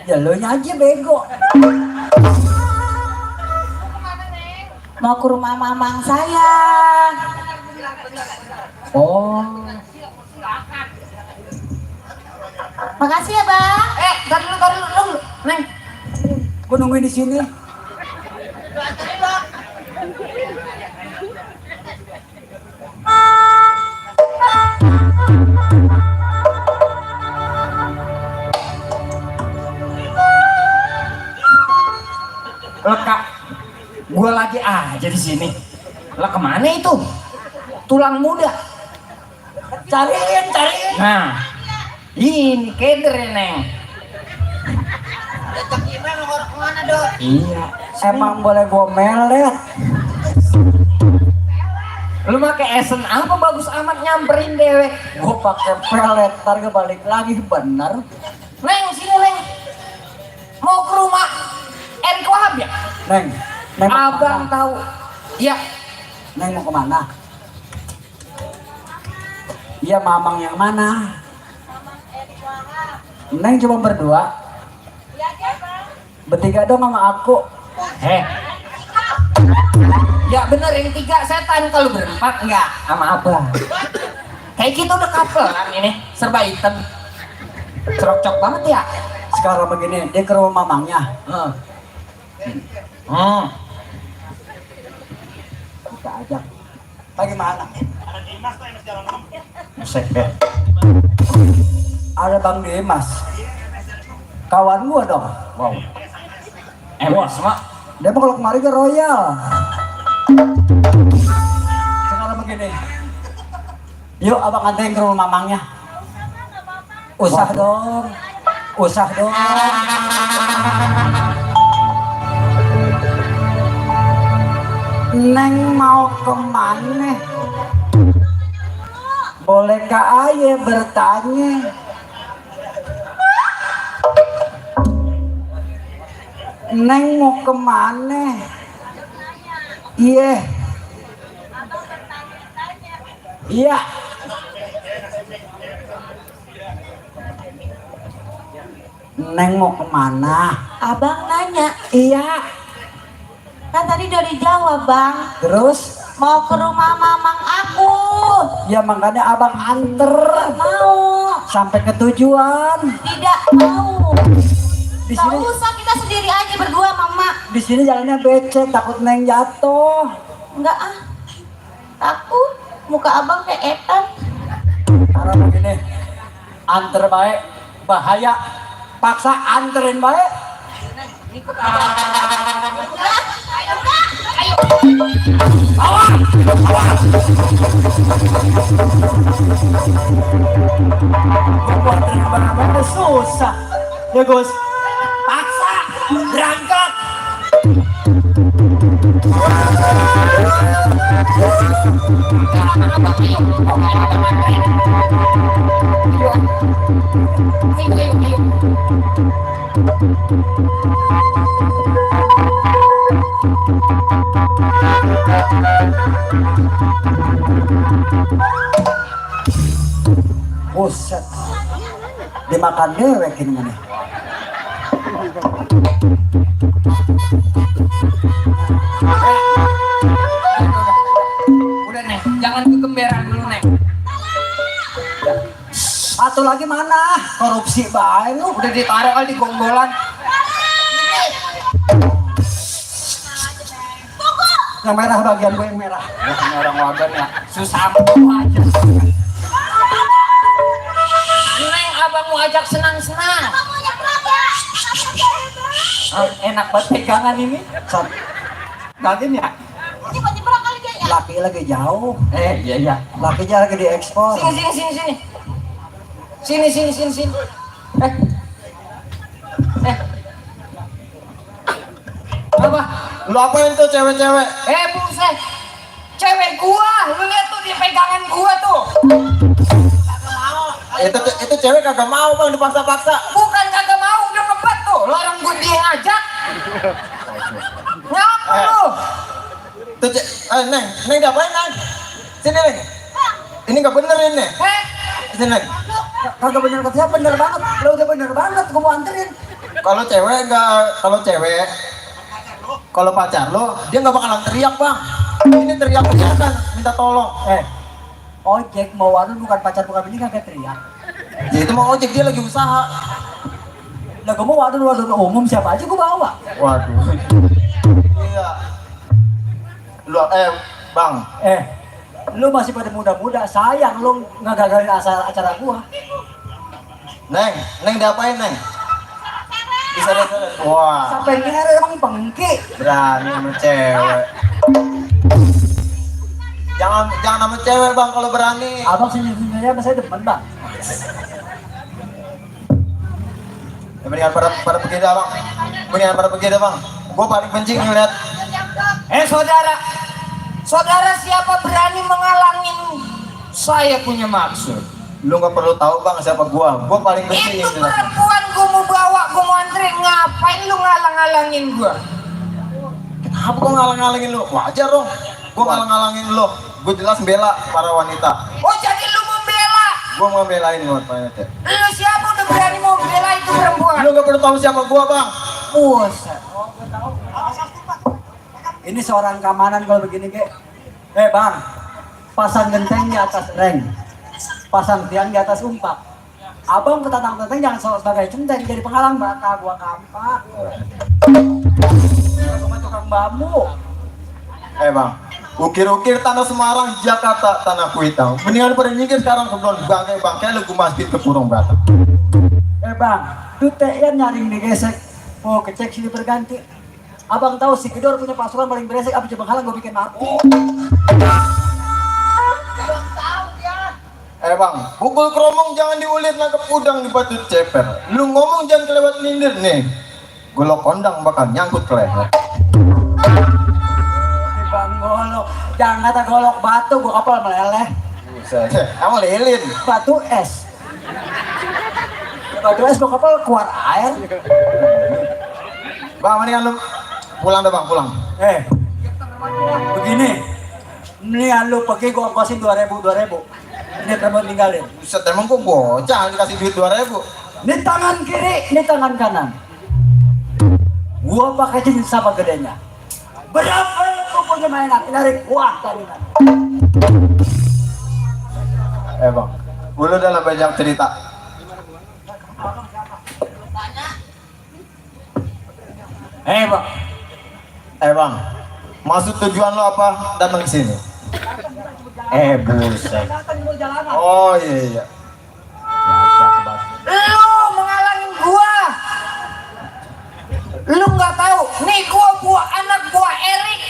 Ya lo aja bego. Mau ke rumah mamang saya. Oh. Makasih ya, Bang. Tar dulu, Neng. Gue nungguin di sini. Kak, gua lagi aja di sini. Lah kemana itu? Tulang muda. Cariin. Nah, ini keder ya, Neng. Cak Iman mau kemana dok? Iya. Emang boleh gue melet. Lu pakai esen apa bagus amat nyamperin dewek? Gue pakai pelet, ntar balik lagi bener. Neng, sini Neng. Mau ke rumah Erik Wahab ya? Neng mau Abang kemana? tahu. Iya. Neng mau kemana? Iya, mamang yang mana? Neng cuma berdua. Bertiga dong sama aku. Ya bener, yang 3 setan, kalau berempat enggak sama abang. Kayak kita udah couple kan ini, serba hitam. Cerocok banget ya. Sekarang begini, dia ke rumah mamangnya. Kita ajak. Bagaimana? Buset deh. Ada Bang Dimas. Kawan gua dong. Wow. MS mak. Dia mau kalau kemari ke Royal. Sekarang begini. Yuk abang anterin ke rumah mamangnya. Usah dong. Neng mau kemana? Bolehkah ayah bertanya? Neng mau kemana? Iya. Neng mau kemana? Abang nanya. Iya. Kan tadi udah dijawab, Bang. Terus? Mau ke rumah mamang aku. Ya makanya abang anter Mau. sampai ke tujuan. Tidak mau. Di Gak sini, usah, kita sendiri aja berdua, Mama. di sini jalannya becek, takut Neng jatuh. Enggak ah. Takut. Muka abang kayak etan. Karena begini, anter baik, bahaya. Paksa anterin baik. Buat terima barang susah. Ya Gus, paksa berangkat. Buset, dimakan dewek ini mana? Udah Neng, jangan kegemberan dulu Neng. Satu lagi mana? Korupsi baik lu. Udah ditaruh kali di gonggolan. Yang merah bagian gue yang merah. Ya punya orang wagan ya, susah amat aja. Neng, abang mau ajak senang-senang. Enak banget pegangan ini. Sat, Gagin ya? laki lagi jauh. Iya. Lakinya lagi diekspor. Sini. Sini. Apa? Lu apain tuh cewek-cewek? Buset. Cewek gua, lu lihat tuh dia pegangan gua tuh. Itu cewek kagak mau bang, dipaksa-paksa. Bukan kagak mau, udah ngebet tuh. Lo orang gua dia ngajak. Ngapa lu? Tuh Neng ngapain Neng? Sini Neng. Ini nggak bener ini. Sini Neng. Kagak bener katanya bener banget. Lo udah bener banget, gua mau anterin. Kalau cewek, kalau pacar lo, dia nggak bakalan teriak bang. Ini teriak-teriakan, minta tolong. Ojek mau warung bukan pacar bukan ini kagak teriak. Ya itu mau ojek, dia lagi usaha. Lah gua mau warung umum siapa aja gua bawa. Waduh. Iya. Lu bang. Lu masih pada muda-muda, sayang lu ngagagalin acara gua. Neng diapain Neng? Bisa deh. Wah. Sampai ngere emang pengki. Berani sama cewek. Jangan sama cewek bang kalau berani. Abang senyum-senyumnya saya demen bang. Ya, mendingan pada pergi dah bang. Mendingan pada pergi dah bang. Gue paling benci ngeliat. Saudara siapa berani menghalangin saya punya maksud? Lu nggak perlu tahu bang siapa gue. Gue paling benci Itu ngeliat. perempuan gua mau bawa, gua mau anterin, ngapain lu ngalang-ngalangin gua? Kenapa gue ngalang-ngalangin lu? Wajar dong. Gue ngalang-ngalangin lu. Gue jelas bela para wanita. Oh jadi lu membela? Gue mau belain wanita. Lu siapa udah berani mau bela itu perempuan? Lu nggak perlu tahu siapa gue bang. Buset. Ini seorang keamanan kalau begini ke. Bang, pasang genteng di atas reng, pasang tiang di atas umpak. Abang ketatang-tatang jangan sebagai centeng jadi penghalang bakal gua kampak. Cuma tukang bambu. Bang, ukir-ukir tanah Semarang, Jakarta, tanah Kuitang. Mendingan pada nyingkir sekarang ke Blon Bagai bang, kayak lu masjid ke Purung Batang. Bang, dutean nyaring digesek. Oh, kecek sini berganti. Abang tahu si Kedor punya pasukan paling beresek, apa coba halang gue bikin mati. Bang, pukul keromong jangan diulit nangkep udang di batu ceper. Lu ngomong jangan kelewat lindir nih. Golok kondang bakal nyangkut ke leher. Bang golok, jangan kata golok batu, gua kapal meleleh. Buset, emang lilin. Batu es. Batu es gua kapal keluar air. Bang, mendingan lu pulang dah bang, pulang. Begini, mendingan lu pergi gua kosin 2.000. Ini temen tinggalin. Buset, emang gua bocah dikasih duit 2.000. Ini tangan kiri, ini tangan kanan. Gua pakai cincin sama gedenya. Berapa lu punya mainan? Narik gua tadi. Bang, lu dalam banyak cerita. Bang, Bang, maksud tujuan lo apa datang ke sini? Buset. Oh iya. Lu menghalangin gua. Lu nggak tahu, nih gua anak gua Erik.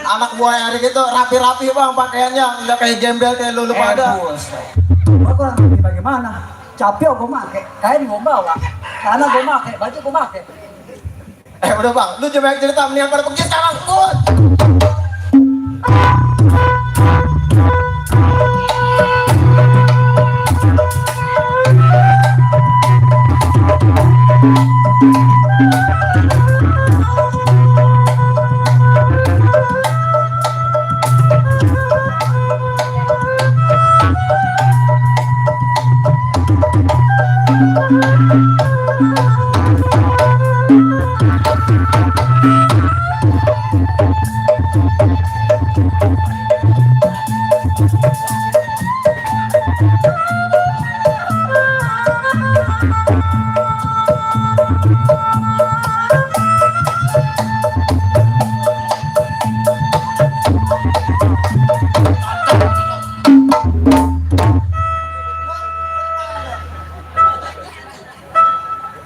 Anak buah Erik itu rapi-rapi bang pakaiannya, nggak kayak gembel kayak lu pada. aku nanti bagaimana? Capek gua make, kain gua bawa, karena gua make, baju gua make. Udah bang, lu coba cerita mendingan pada pergi sekarang.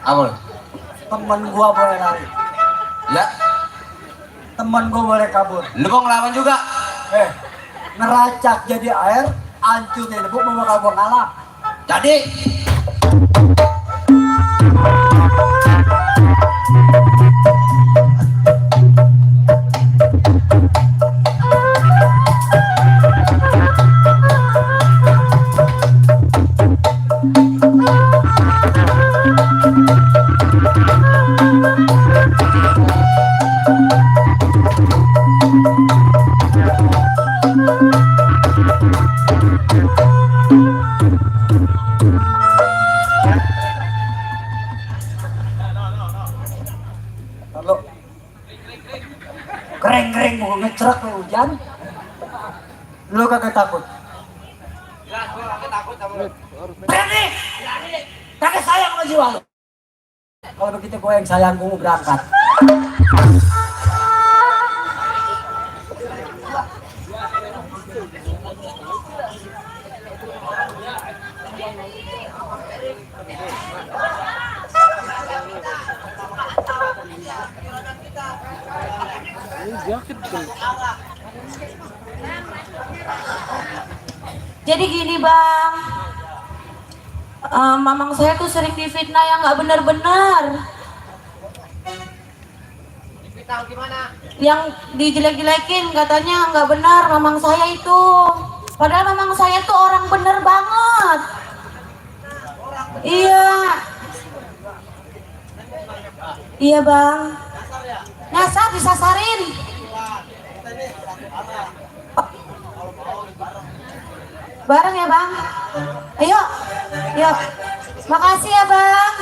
Apa? Temen gua boleh lari, Ya, temen gua boleh kabur. lu mau ngelawan juga? Ngeracak jadi air, hancur jadi debu, mau bakal gua ngalah. Jadi gua ngecerak kayak hujan. Lu kagak takut? Berani! Kagak sayang sama jiwa lu. Kalau begitu gue yang sayang, gue mau berangkat. Jadi gini bang, mamang saya tuh sering difitnah yang nggak benar-benar. Difitnah gimana? Yang dijelek-jelekin katanya nggak benar mamang saya itu. Padahal mamang saya tuh orang bener banget. Iya. Iya bang. Nyasar disasarin. Bareng ya bang. Ayo. Yuk. Makasih ya bang.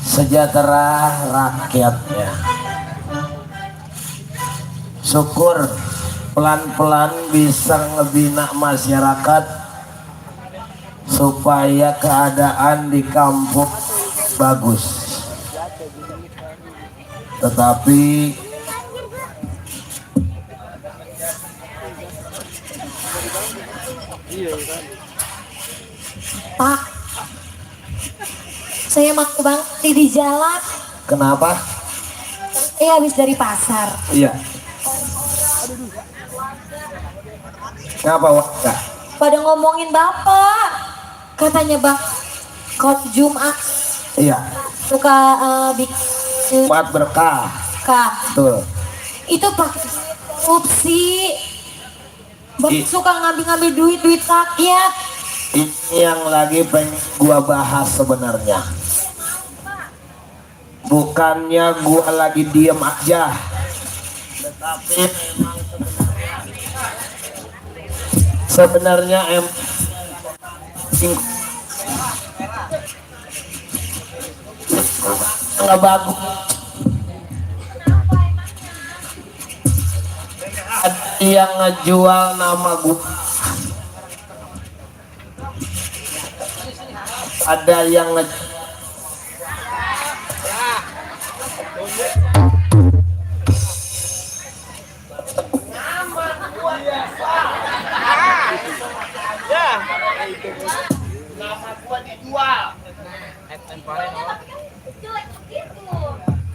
Sejahtera rakyatnya. Syukur pelan-pelan bisa ngebina masyarakat supaya keadaan di kampung bagus. Tetapi Pak, saya mau bang di jalan. kenapa? Habis dari pasar. Iya. Kenapa warga? Pada ngomongin bapak. Katanya bang, kalau Jumat Iya. suka bikin Buat berkah. kah. Betul. Itu pakai korupsi. Bang suka ngambil-ngambil duit rakyat. Ini yang lagi pengen gua bahas sebenarnya. Bukannya gua lagi diem aja, tetapi sebenarnya nggak bagus. Ada yang ngejual nama gua, ada yang Nama gua dijual.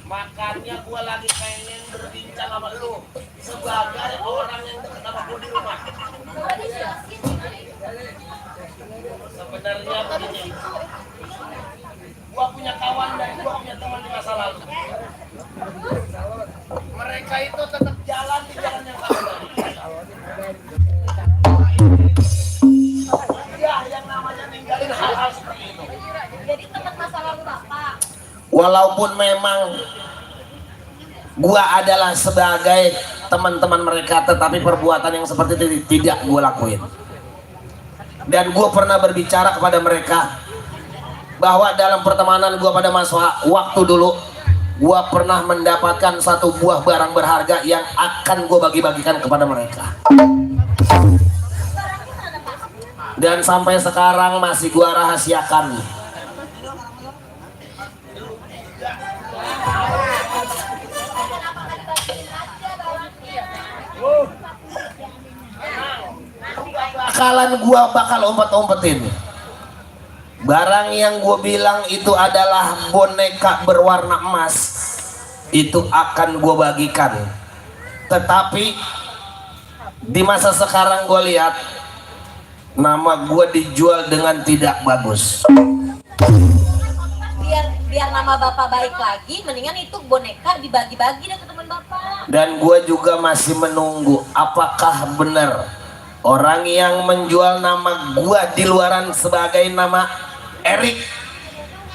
Makanya gua lagi pengen berbincang sama lu sebagai orang yang dekat sama gua di rumah. Sebenarnya begini, gua punya kawan dan gua punya teman di masa lalu. Mereka itu tetap jalan di jalan yang sama. Iya, yang namanya ninggalin hal-hal seperti itu. Jadi tetap masa lalu bapak. walaupun memang gua adalah sebagai teman-teman mereka, tetapi perbuatan yang seperti itu tidak gua lakuin. Dan gua pernah berbicara kepada mereka bahwa dalam pertemanan gua pada masa waktu dulu, gua pernah mendapatkan satu buah barang berharga yang akan gua bagi-bagikan kepada mereka. Dan sampai sekarang masih gua rahasiakan. bakalan gua bakal umpet-umpetin. Barang yang gua bilang itu adalah boneka berwarna emas, itu akan gua bagikan. Tetapi di masa sekarang gua lihat nama gua dijual dengan tidak bagus. Biar nama bapak baik lagi, mendingan itu boneka dibagi-bagi deh ke teman bapak. Dan gua juga masih menunggu apakah benar orang yang menjual nama gua di luaran sebagai nama Erik,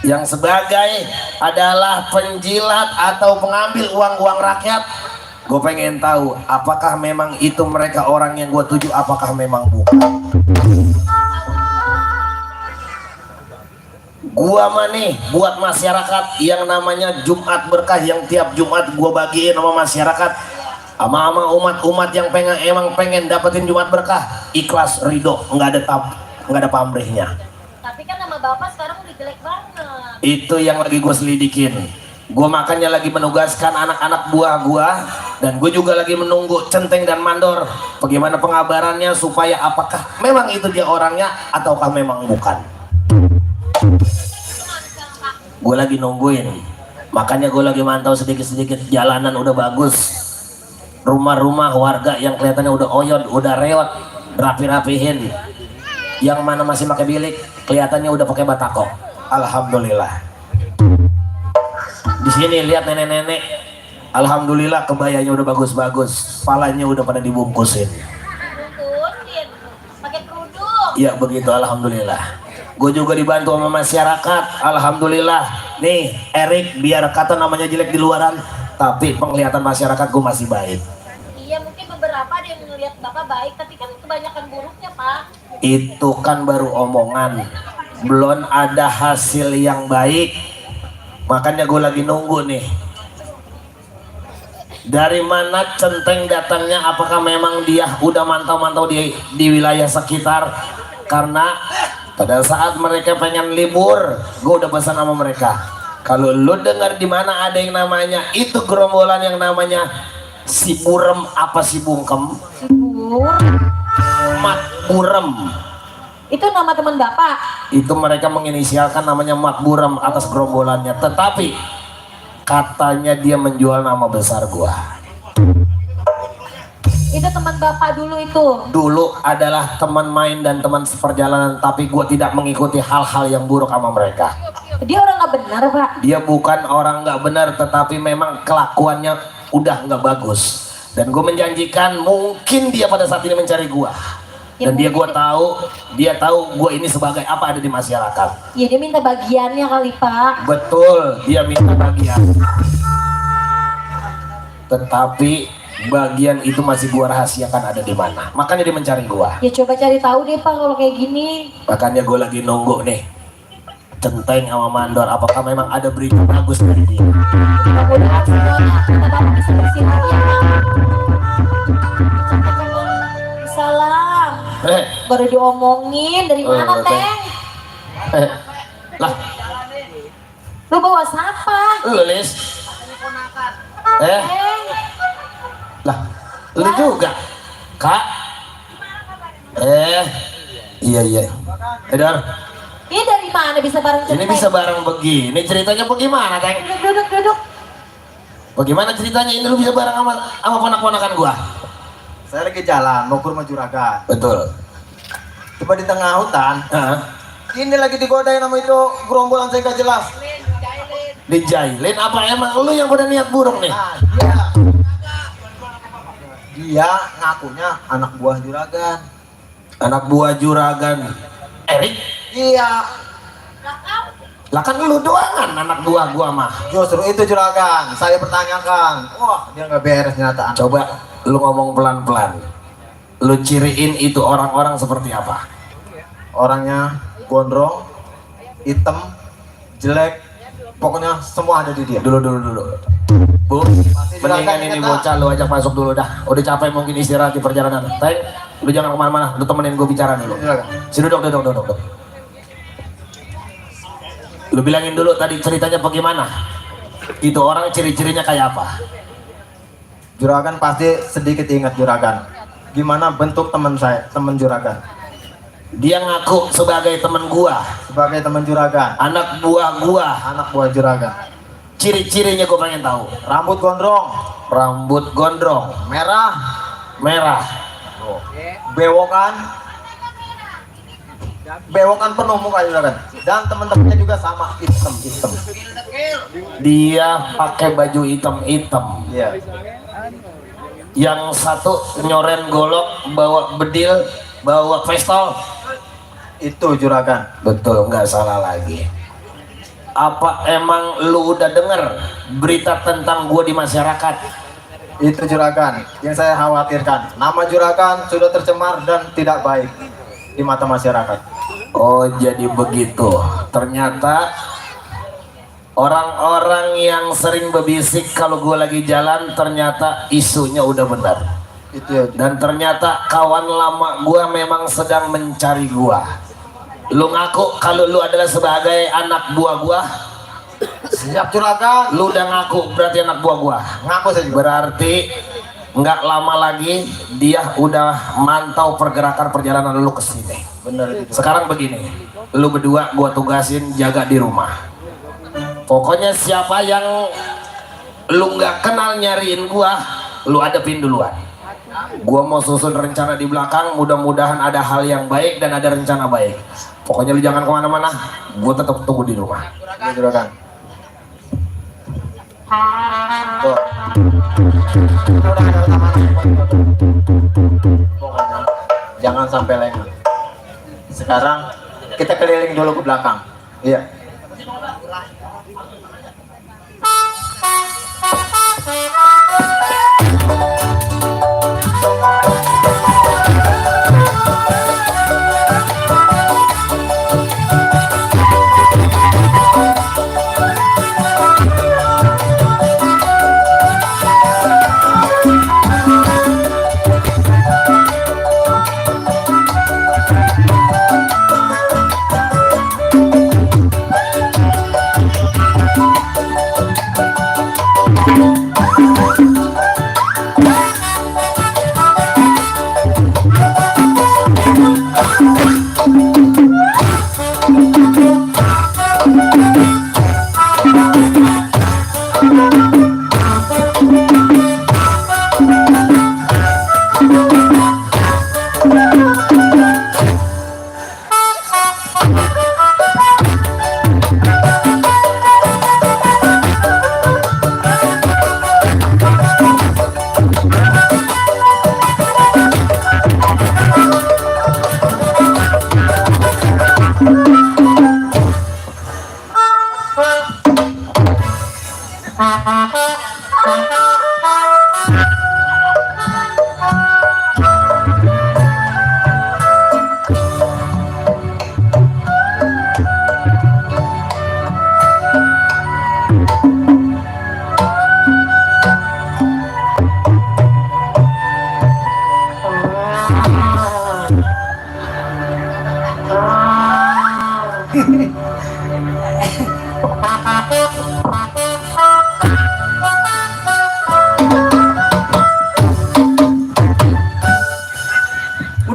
yang sebagai adalah penjilat atau pengambil uang-uang rakyat. Gue pengen tahu apakah memang itu mereka orang yang gue tuju, apakah memang bukan. Gua mah nih buat masyarakat yang namanya Jumat Berkah, yang tiap Jumat gua bagiin sama masyarakat, sama umat-umat yang emang pengen dapetin Jumat Berkah, ikhlas ridho, nggak ada pamrihnya. Tapi kan nama bapak sekarang udah jelek banget. Itu yang lagi gue selidikin. Gue makanya lagi menugaskan anak-anak buah gua, dan gue juga lagi menunggu Centeng dan Mandor bagaimana pengabarannya, supaya apakah memang itu dia orangnya ataukah memang bukan. Gue lagi nungguin, makanya gue lagi mantau sedikit-sedikit. Jalanan udah bagus, rumah-rumah warga yang kelihatannya udah oyod, udah reot, rapi-rapihin. Yang mana masih pakai bilik kelihatannya udah pakai batako. Alhamdulillah. Di sini lihat nenek-nenek, alhamdulillah kebayanya udah bagus-bagus, kepalanya udah pada dibungkusin. Bungkusin, pakai kerudung. Ya begitu, alhamdulillah. Gue juga dibantu sama masyarakat, alhamdulillah. Nih Erik, biar kata namanya jelek di luaran, tapi penglihatan masyarakat gue masih baik. Iya, mungkin beberapa ada yang ngelihat bapak baik, tapi kan kebanyakan buruknya, Pak. Itu kan baru omongan, belum ada hasil yang baik. Makanya gue lagi nunggu nih, dari mana Centeng datangnya, apakah memang dia udah mantau-mantau di wilayah sekitar. Karena pada saat mereka pengen libur, gue udah pesan sama mereka, kalau lu dengar di mana ada yang namanya itu gerombolan yang namanya si Burem apa si Bungkem, Mat Burem, Itu nama teman bapak. itu mereka menginisialkan namanya Mat Burem atas gerombolannya. Tetapi katanya dia menjual nama besar gua. Itu teman bapak dulu itu. Dulu adalah teman main dan teman seperjalanan, tapi gua tidak mengikuti hal-hal yang buruk sama mereka. Dia orang nggak benar, Pak. Dia bukan orang nggak benar, tetapi memang kelakuannya udah nggak bagus. Dan gue menjanjikan mungkin dia pada saat ini mencari gua. Ya, Dan mungkin dia tahu gue ini sebagai apa ada di masyarakat. Ya dia minta bagiannya kali, Pak. Betul, dia minta bagian. Tetapi bagian itu masih gua rahasiakan ada di mana. Makanya dia mencari gua. Ya coba cari tahu deh, Pak, kalau kayak gini. Makanya gue lagi nunggu nih, Centeng sama Mandor, apakah memang ada berita bagus dari dia. Mudah-mudahan semuanya kita bapak bisa bersih lagi ya, Pak. Salam. Baru diomongin dari mana, Teng? Lah, Lu bawa siapa? lu Lis. Teng. Lah, lu juga, Kak. Iya. Edar, Ini dari mana bisa bareng ini Centeng? bisa bareng begini ceritanya bagaimana, Teng? Duduk. Bagaimana ceritanya ini lu bisa bareng sama ponak-ponakan gua? Saya lagi jalan mau ke rumah juragan. Betul. Coba di tengah hutan, Hah? ini lagi digodain sama itu gerombolan saya gak jelas. Dijailin apa emang lu yang pada niat buruk nih? Nah, dia ngakunya anak buah juragan. Anak buah juragan Erik? Iya, Lah kan lu doangan anak buah gua mah. justru itu juragan. Saya pertanyakan, wah dia nggak beres nyataan. Coba lu ngomong pelan-pelan. Lu ciriin itu orang-orang seperti apa? Orangnya gondrong, hitam, jelek, pokoknya semua ada di dia. Dulu. Bu, mendingan ini bocah lu ajak masuk dulu dah. Udah capek mungkin istirahat di perjalanan. Teng, lu jangan kemana-mana. Lu temenin gue bicara dulu. Juragan. Sini duduk. Lu bilangin dulu tadi ceritanya bagaimana? Itu orang ciri-cirinya kayak apa? Juragan pasti sedikit ingat juragan. Gimana bentuk teman saya, teman juragan. Dia ngaku sebagai teman gua, sebagai teman juragan, anak buah gua. anak buah juragan. Ciri-cirinya gua pengen tahu. Rambut gondrong, Rambut gondrong, merah, merah, bewokan, bewokan penuh muka juragan. Dan teman-temannya juga sama, hitam. dia pakai baju hitam-hitam. Iya. Yang satu nyoren golok, bawa bedil, bawa pistol. Itu juragan. Betul, nggak salah lagi. Apa emang lu udah denger berita tentang gua di masyarakat? Itu juragan yang saya khawatirkan. Nama juragan sudah tercemar dan tidak baik di mata masyarakat. Oh, jadi begitu. Ternyata orang-orang yang sering berbisik kalau gua lagi jalan, ternyata isunya udah benar. Itu ya. Dan ternyata kawan lama gua memang sedang mencari gua. Lu ngaku kalau lu adalah sebagai anak buah gua. Siap juragan. Lu udah ngaku berarti anak buah gua. Ngaku saya juga. Berarti nggak lama lagi dia udah mantau pergerakan perjalanan lu ke sini. Bener itu. Sekarang begini, lu berdua gua tugasin jaga di rumah. Pokoknya siapa yang lu nggak kenal nyariin gua, lu hadapin duluan. Gua mau susun rencana di belakang, mudah-mudahan ada hal yang baik dan ada rencana baik. Pokoknya lu jangan kemana-mana, gua tetap tunggu di rumah. Iya juragan. Tuh. Udah ada rekaman. Pokoknya jangan sampai lengah. Sekarang kita keliling dulu ke belakang. Iya.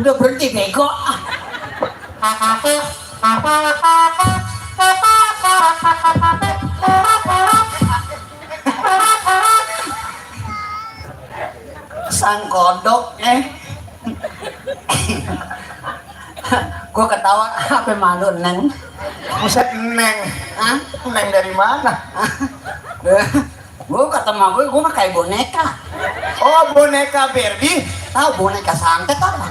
Udah berhenti bego. Sang kodok gua ketawa apa malu neng. Buset neng. Hah? Neng dari mana? Gua kata mah gua mah kayak boneka. Oh boneka Barbie. Tahu boneka santet apa?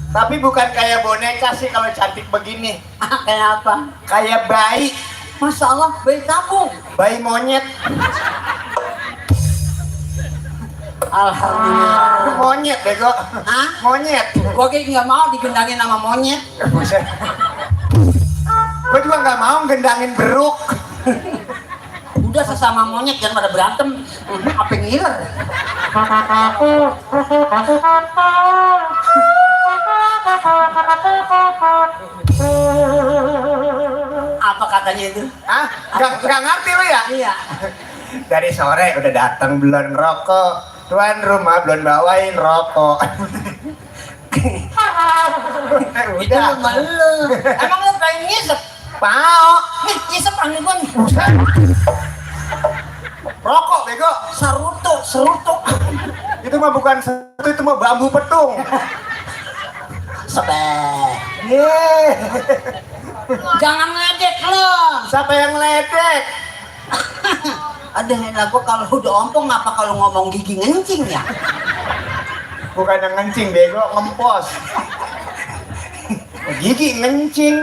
Tapi bukan kayak boneka sih kalau cantik begini. Kayak apa? Kayak bayi. Masya Allah, bayi tabung. Bayi monyet. Alhamdulillah. Monyet bego. Hah? Monyet. Gua kayak nggak mau digendangin sama monyet. Buset. Gue juga nggak mau gendangin beruk. Udah sesama monyet jangan pada berantem. Apa ngiler? Apa katanya itu? Ah, nggak ngerti lu ya? Iya. Dari sore udah datang belum rokok. Tuan rumah belum bawain rokok. Itu rumah lu. Emang lu pengen ngisep? Mau. Nih, ngisep angin gua nih. Rokok bego. Seruto. Itu mah bukan satu, itu mah bambu petung. Sebeh. Ye. Jangan ngedek lu. Siapa yang ledek? Ada lah gua kalau udah ompong ngapa kalau ngomong gigi ngencing ya? Bukan yang ngencing bego, ngempos. Gigi ngencing.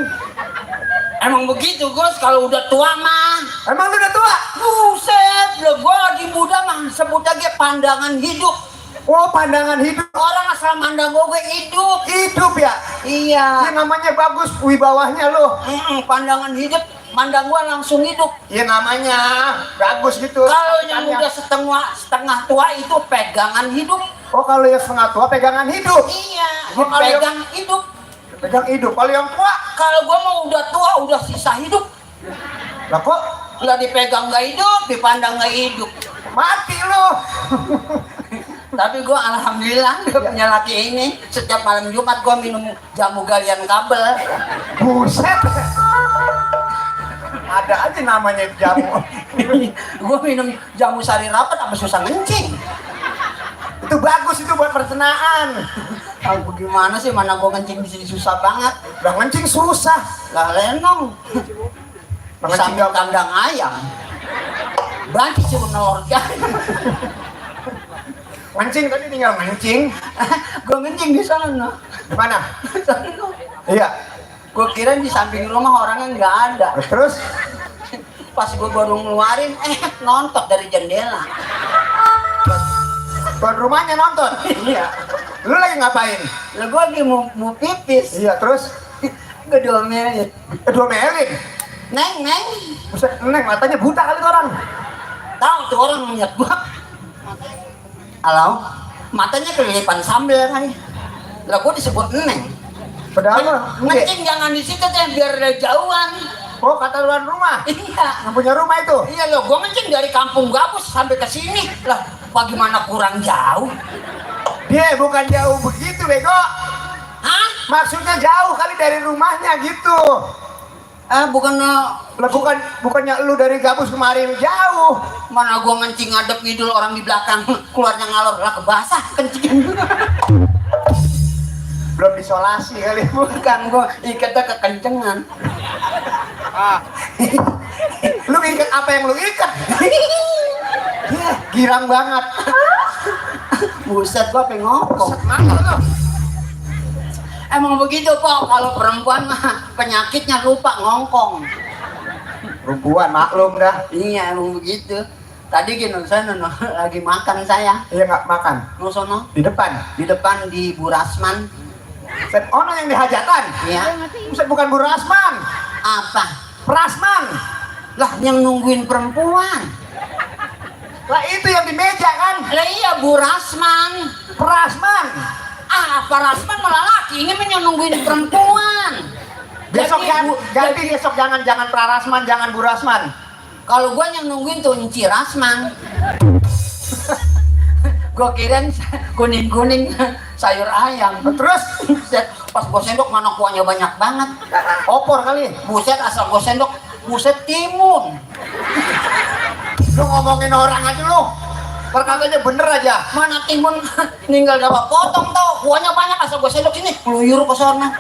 Emang begitu Gus kalau udah tua mah. Emang lu udah tua? Buset, lo gua lagi muda mah sebut aja pandangan hidup. Oh, pandangan hidup. Orang asal mandang gue hidup. Hidup ya? Iya. Ini namanya bagus, wibawahnya lo. Pandangan hidup, mandang gua langsung hidup. Ya namanya bagus gitu. Kalau yang Makanya. udah setengah tua itu pegangan hidup. Oh, kalau yang setengah tua pegangan hidup. Iya, Oh, kalau yang- pegang hidup. Pegang hidup. Kalau yang tua, Kalau gua mau udah tua, udah sisa hidup. lah kok Nggak dipegang nggak hidup, dipandang nggak hidup. mati lo. Tapi gua alhamdulillah gua punya laki ini. Setiap malam Jumat gua minum jamu galian kabel. Buset. Ada aja namanya jamu. Gua minum jamu sari rapat apa susah ngencing. Itu bagus itu buat pencernaan. Tahu bagaimana sih, mana gua kencing di sini susah banget. Lah ngencing susah. Lah lenong. Lah Di samping ngencing kandang ayam. Berarti suruh nelorgan. Ngencing tadi tinggal ngencing. Gua ngencing di sana. Di mana? Sana. Iya. Gua kira di samping rumah orangnya nggak ada. Terus Pas gua baru ngeluarin, nontot dari jendela. tuan rumahnya nonton. Iya. Lu lagi ngapain? Lah gua lagi mau pipis. Iya, terus Gua diomelin. kedua melin. Neng. Buset, neng matanya buta kali tuh orang. Tahu tuh orang ngeliat gua. Halo? Matanya kelilipan sambel kali. Lah gua disebut neng. Padahal mah enggak. Ngencing jangan di situ teh biar ada jauhan. Oh, kata luar rumah. Iya. Yang punya rumah itu. Iya loh, gua ngencing dari kampung Gabus sampai ke sini. Lah, bagaimana kurang jauh? Dia bukan jauh begitu, bego. Hah? Maksudnya jauh kali dari rumahnya gitu. Bukan Lah bukannya lu dari Gabus kemarin jauh. mana gua ngencing ngadep ngidul orang di belakang keluarnya ngalor lah kebasah kencing. Belum disolasi kali. Bukan gua ikatnya kekencengan. Lu ikat apa yang lu ikat? Iya, girang banget. Buset gua pengen ngokok. Mana lu? Emang begitu kok kalau perempuan mah penyakitnya lupa ngongkong. Perempuan maklum dah. Iya emang begitu. Tadi gini saya lagi makan saya. Iya nggak makan. Nusono Di depan. di depan di Burasman. Set ono yang di hajatan. Iya. Buset, bukan Bu Rasman. Apa? Prasman. Lah yang nungguin perempuan. Lah itu yang di meja kan. Lah iya Burasman. Prasman. Apa Rasman malah laki ini yang nungguin perempuan. Besok Jadi, ganti besok jangan Prarasman, jangan Bu Rasman. Kalau gua yang nungguin tuh Enci Rasman. Gua kirain kuning-kuning sayur ayam. Terus Buset, pas gua sendok mana kuahnya banyak banget. opor kali. Buset asal gua sendok, buset timun. Lu ngomongin orang aja lu. Perkataannya bener aja. Mana timun ninggal dapat potong tau, kuahnya banyak asal gua sendok sini, peluyur ke sana.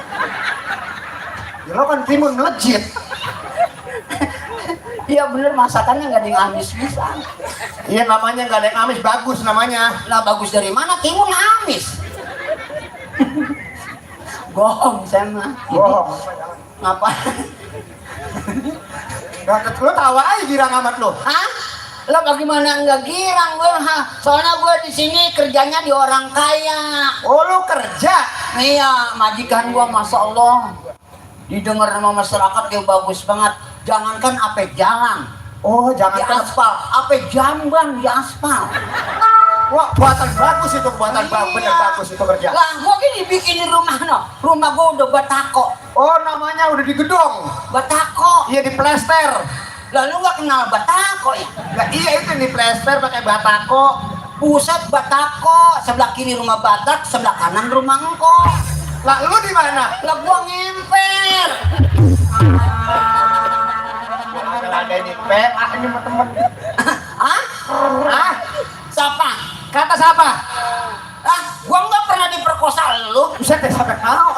Ya lo kan timun melejit. Iya bener masakannya nggak ada yang amis bisa. Iya namanya nggak ada yang amis, bagus namanya. Lah bagus dari mana timun amis? Bohong saya mah. Bohong. Ngapain? Nggak, lu tawa aja girang amat lu. Hah? Lah bagaimana nggak girang gue? Soalnya gue di sini kerjanya di orang kaya. Oh lu kerja. Iya, majikan gue masya Allah didengar sama masyarakat kayak bagus banget. Jangankan apa jalan Oh di jangan kan. aspal, apa jamban di aspal. Wah buatan bagus itu, buatan bener bagus itu kerja. Lah, gue gini bikin di rumah no. Rumah gue udah batako. Oh namanya udah di gedung. Batako. Iya di plester. Lalu nggak kenal batako ya? Nah, iya itu di plester pakai batako. Pusat Batako, sebelah kiri rumah Batak, sebelah kanan rumah engko. Lah lu di mana? Lah gua ngemper. Ada ini PA ini sama temen. Hah? Ah, Siapa? kata siapa? Ah, gua nggak pernah diperkosa lu. Bisa deh sampai tahu.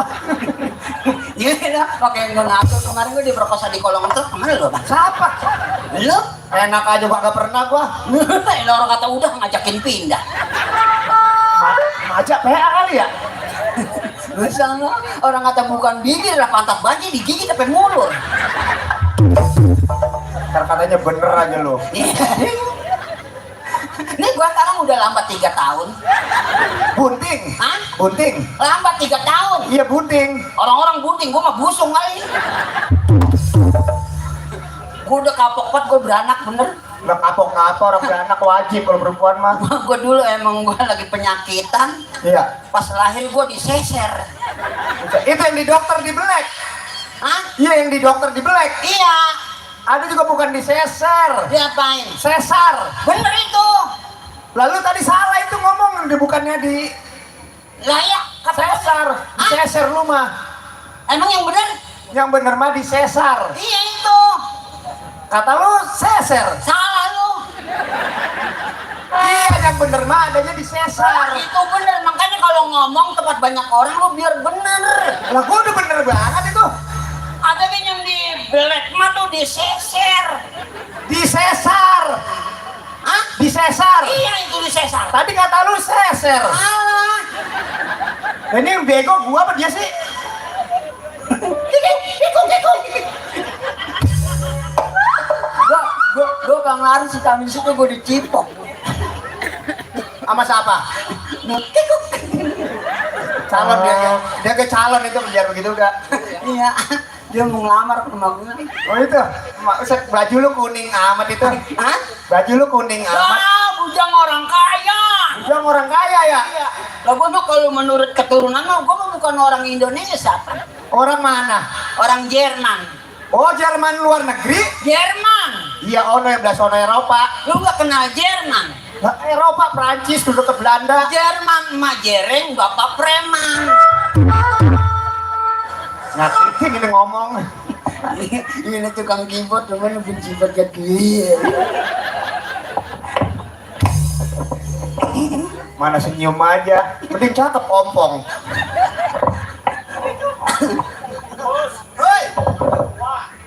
Iya, pakai gua ngaku kemarin gua diperkosa di kolong truk. Kemana lu, Bang? Siapa? Lu? Enak aja gua gak pernah gua. Ini orang kata udah ngajakin pindah. Majak PA kali ya? Bisa nggak? Orang kata bukan bibir lah pantat baji digigit sampai mulut. Ntar katanya bener aja lu. Nih gua sekarang udah lambat 3 tahun. Bunting. Hah? Bunting. Lambat 3 tahun. Iya bunting. Orang-orang bunting, gua mah busung kali. Gua udah kapok banget, gua beranak bener. Nggak kapok ngapa orang beranak wajib kalau perempuan mah. Gua dulu emang gua lagi penyakitan. Iya. Pas lahir gua diseser. Itu yang di dokter di Black. Hah? Iya yang di dokter di Black. Iya. Ada juga bukan diseser. Diapain? Sesar. Bener itu. Lalu tadi salah itu ngomong bukannya di Lah ya, kata gua, sesar. Diseser lu mah. emang yang bener? Yang bener mah disesar. Iya itu. Kata lu seser. Salah lu. Iya yang bener mah adanya disesar. Itu bener, makanya kalau ngomong tempat banyak orang lu biar bener. Lah gua udah bener banget itu. Ada kan yang di Black mah tuh diseser. Disesar. Hah? Disesar. Iya itu disesar. Tadi kata lu seser. Salah. Ini yang bego gua apa dia sih? Gua bang lari si kami situ gua dicipok. Sama siapa? Calon dia ke calon itu biar begitu udah. Iya. Dia mau ngelamar ke rumah gua. Oh itu, baju lu kuning amat itu. Hah? Baju lu kuning amat. Ah, bujang orang kaya. Dia orang kaya ya? Lah gua mah kalau menurut keturunan mah gua mah bukan orang Indonesia, Pak. Orang mana? Orang Jerman. Oh Jerman luar negeri? Jerman. Iya ono yang belas ono Eropa. Lu gak kenal Jerman? Lah, Eropa Prancis dulu ke Belanda. Jerman mah jereng, bapak preman. Ngakitin ini ngomong. Ini tukang keyboard, temen benci banget gue. Mana senyum aja. Mending cakep ompong. Hoi.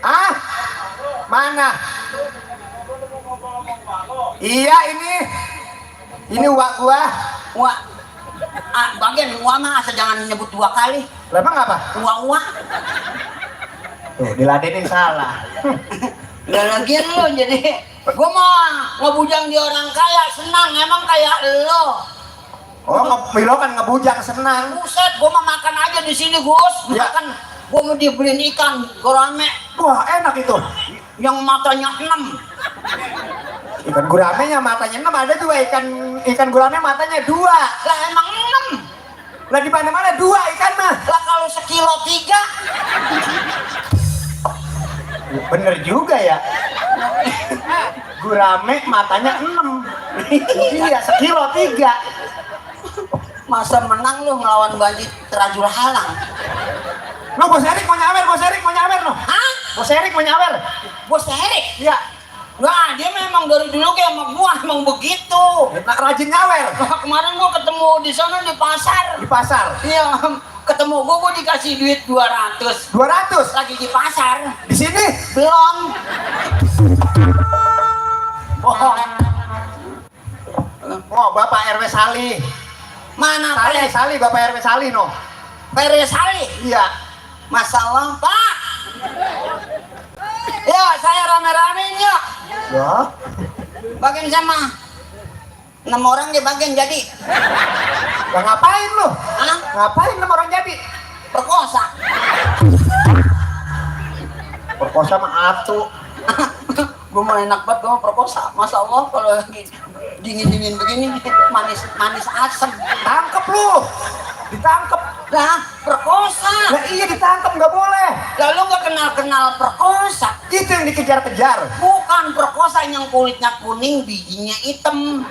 Ah? Mana? Iya ini uak gua. Wah, bagian gua mah asal jangan nyebut 2 kali. Lah emang apa? Wah. Tuh diladenin salah. Lah lagian lu jadi gua mau ngebujang di orang kaya senang, emang kayak lo. Oh lo kan ngebujang senang. Buset, gua mah makan aja di sini, Gus. Ya. Makan, gua mau dibeliin ikan gurame Wah enak itu. yang matanya 6. Ikan guramenya matanya 6, ada juga ikan gurame matanya 2. Lah emang 6. Lah di mana-mana 2 ikan mah. Lah kalau sekilo 3. Bener juga ya. Gurame matanya 6. Iya sekilo 3. Masa menang lu ngelawan banjir terajul halang. No bos Erik mau nyawer no. Hah? Bos Erik mau nyawer. Bos Erik? Iya. Wah, dia memang dari dulu kayak sama gua, emang begitu. Nak rajin nyawer. Wah, kemarin gua ketemu di sana di pasar. Di pasar. Iya, ketemu gua dikasih duit 200. 200. Lagi di pasar. Di sini. Belum. Oh. Oh, Bapak RW Sali. Mana Sali, Bapak RW Sali no. Pere Sali? Iya. Masalah, Pak. Ya, saya rame-ramein ya. Ya. Bagian sama 6 orang dibagian jadi. Lah ngapain lu? Hah? Ngapain 6 orang jadi? Perkosa. Perkosa mah atu. Gue mau enak banget, gue mau perkosa. Masya Allah kalau lagi dingin-dingin begini manis asem. Tangkep lu. Ditangkep. Lah, perkosa. Lah iya ditangkep nggak boleh. Lalu gak kenal perkosa. Itu yang dikejar-kejar. Bukan perkosa yang kulitnya kuning, bijinya hitam.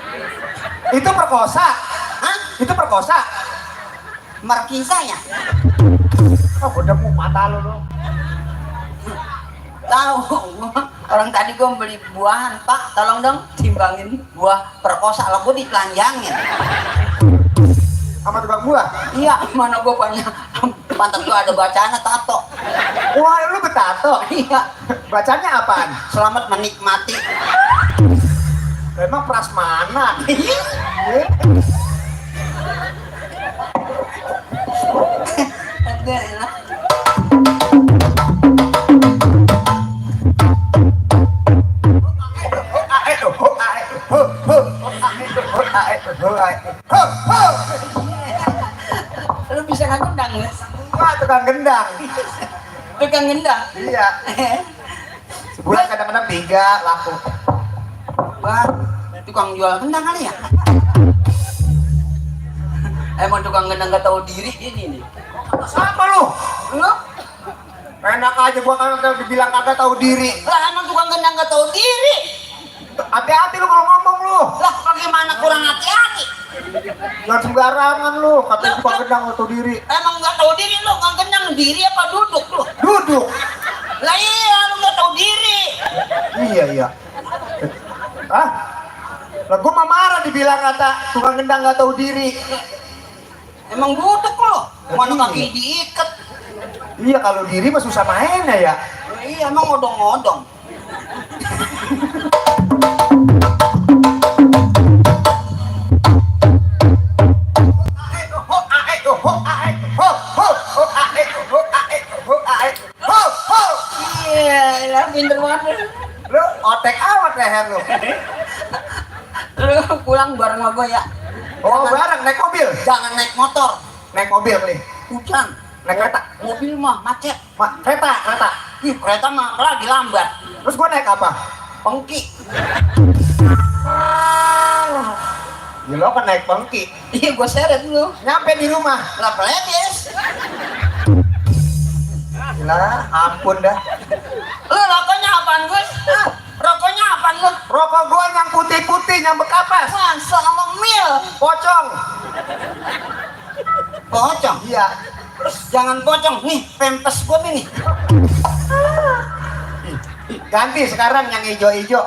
Itu perkosa. Hah? Itu perkosa. Markisa ya? Oh, udah mau mata lu. Tahu, orang tadi gue beli buahan, Pak, tolong dong timbangin buah perkosa, lah gue ditelanjangin. Sama tukang buah. Iya, mana gue punya pantat gue ada bacanya tato. Wah, lu betato. Iya, Bacanya apaan? selamat menikmati. Emang prasmanan. Lu bisa ngendang ya? Wah, tukang gendang. Tukang gendang. Iya. Sebulan kadang-kadang 3 laku. Wah, tukang jual gendang kali ya? Emang tukang gendang gak tahu diri ini nih. Apa lu? Lu? Enak aja gua kan dibilang kagak tahu diri. Lah emang tukang gendang gak tahu diri. Hati-hati lu kalau ngomong lu. Lah bagaimana kurang hati-hati? Jangan sembarangan lu, katanya tukang gendang nggak tahu diri. Emang gak tahu diri lu, tukang gendang diri apa duduk lu? Duduk. Lah iya, lu gak tahu diri. Iya. Hah? Lah gua mah marah dibilang kata tukang gendang nggak tahu diri. Emang duduk lu, mana kaki diikat. Iya, kalau diri mah susah mainnya ya. Lah iya, emang odong-odong. Iya, lah pinter banget. Lu otek amat leher lu. Lu pulang bareng sama gue ya. Oh, bareng naik mobil. Jangan naik motor, Naik mobil nih. hujan. Naik kereta. Mobil mah macet. Kereta. Ih, kereta mah lagi lambat. Terus gua naik apa? Pengki. Ya lo kan naik pengki. Iya, gue seret lu. Nyampe di rumah. Lah peledes. Gila, ampun dah. Lu rokoknya apaan, Gus? Hah? Rokoknya apaan lu? Rokok gua yang putih-putih, yang bekapas. Masa lu mil? Pocong. Pocong? Iya. Jangan pocong. Nih, pempes gue nih. Ganti sekarang yang hijau-hijau.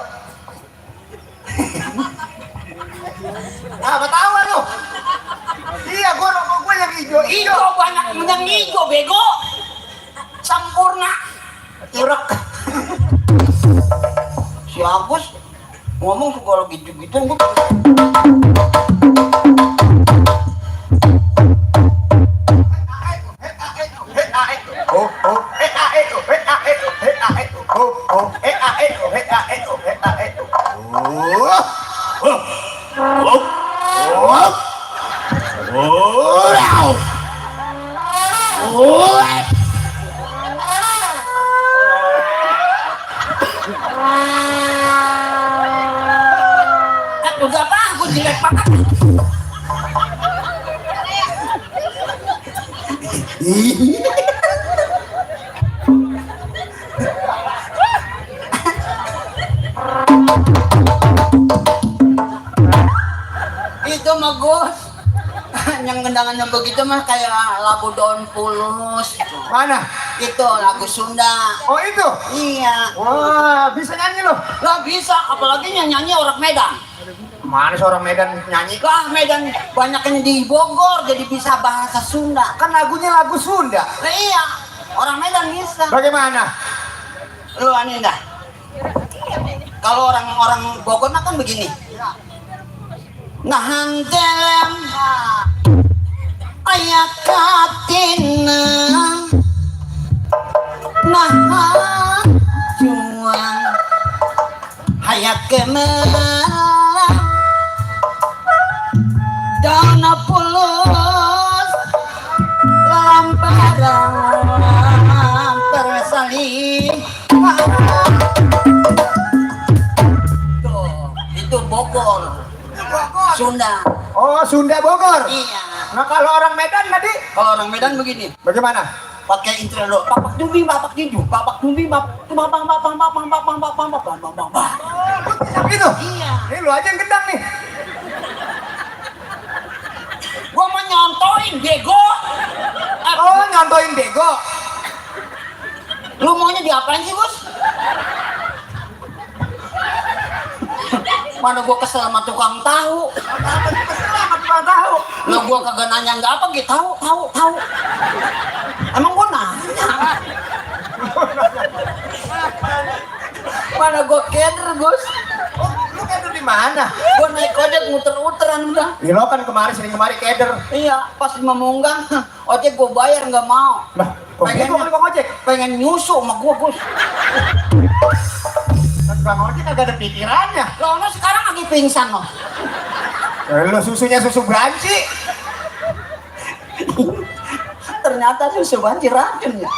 Apa tahu lu? Iya, rokok gua yang hijau-hijau. Hijau banyak yang hijau, bego. Sampurna. Irek. Si Agus ngomong segala gitu-gitu. Udah apa? Aku jelek banget. Itu mah Gus. Yang gendangannya begitu mah kayak lagu Daun Pulus itu. Mana? Itu lagu Sunda. Oh itu? Iya. Wah, bisa nyanyi lu? Lah bisa, apalagi yang nyanyi orang Medan. Mana seorang Medan nyanyi? Lah Medan banyaknya di Bogor jadi bisa bahasa Sunda. Kan lagunya lagu Sunda. Lah iya, orang Medan bisa. Bagaimana? Lu aneh dah. Kalau orang Bogor mah kan begini. Nahantelem ayak katina nah juang hayat kemelang dana pulus lamparan persalin tuh itu Bogor. Sunda. Oh, Sunda Bogor. Iya. Nah, kalau orang Medan tadi Kalau orang Medan begini, bagaimana? pakai intro dulu. Papak dumbi, papak tinju, papak dumbi, papak Gitu? Iya. Ini lu aja yang gendang nih. nyontoin bego. Oh, nyontoin bego. Lu maunya diapain sih, Gus? Mana gua kesel sama tukang tahu. Apa tahu? Lah gua kagak nanya nggak apa gitu. Tahu. Emang gua nanya. Mana gua keder, Gus. Lu keder di mana? Gua naik ojek muter-muteran udah. Ya lo kan sering kemari keder. Iya, pas memunggang, ojek gua bayar nggak mau. Lah, kok gitu kan Bang Ojek? Pengen nyusu sama gua, Gus. Kan Bang Ojek kagak ada pikirannya. Lo sekarang lagi pingsan loh. Lo susunya susu banci. Ternyata susu banci racun ya.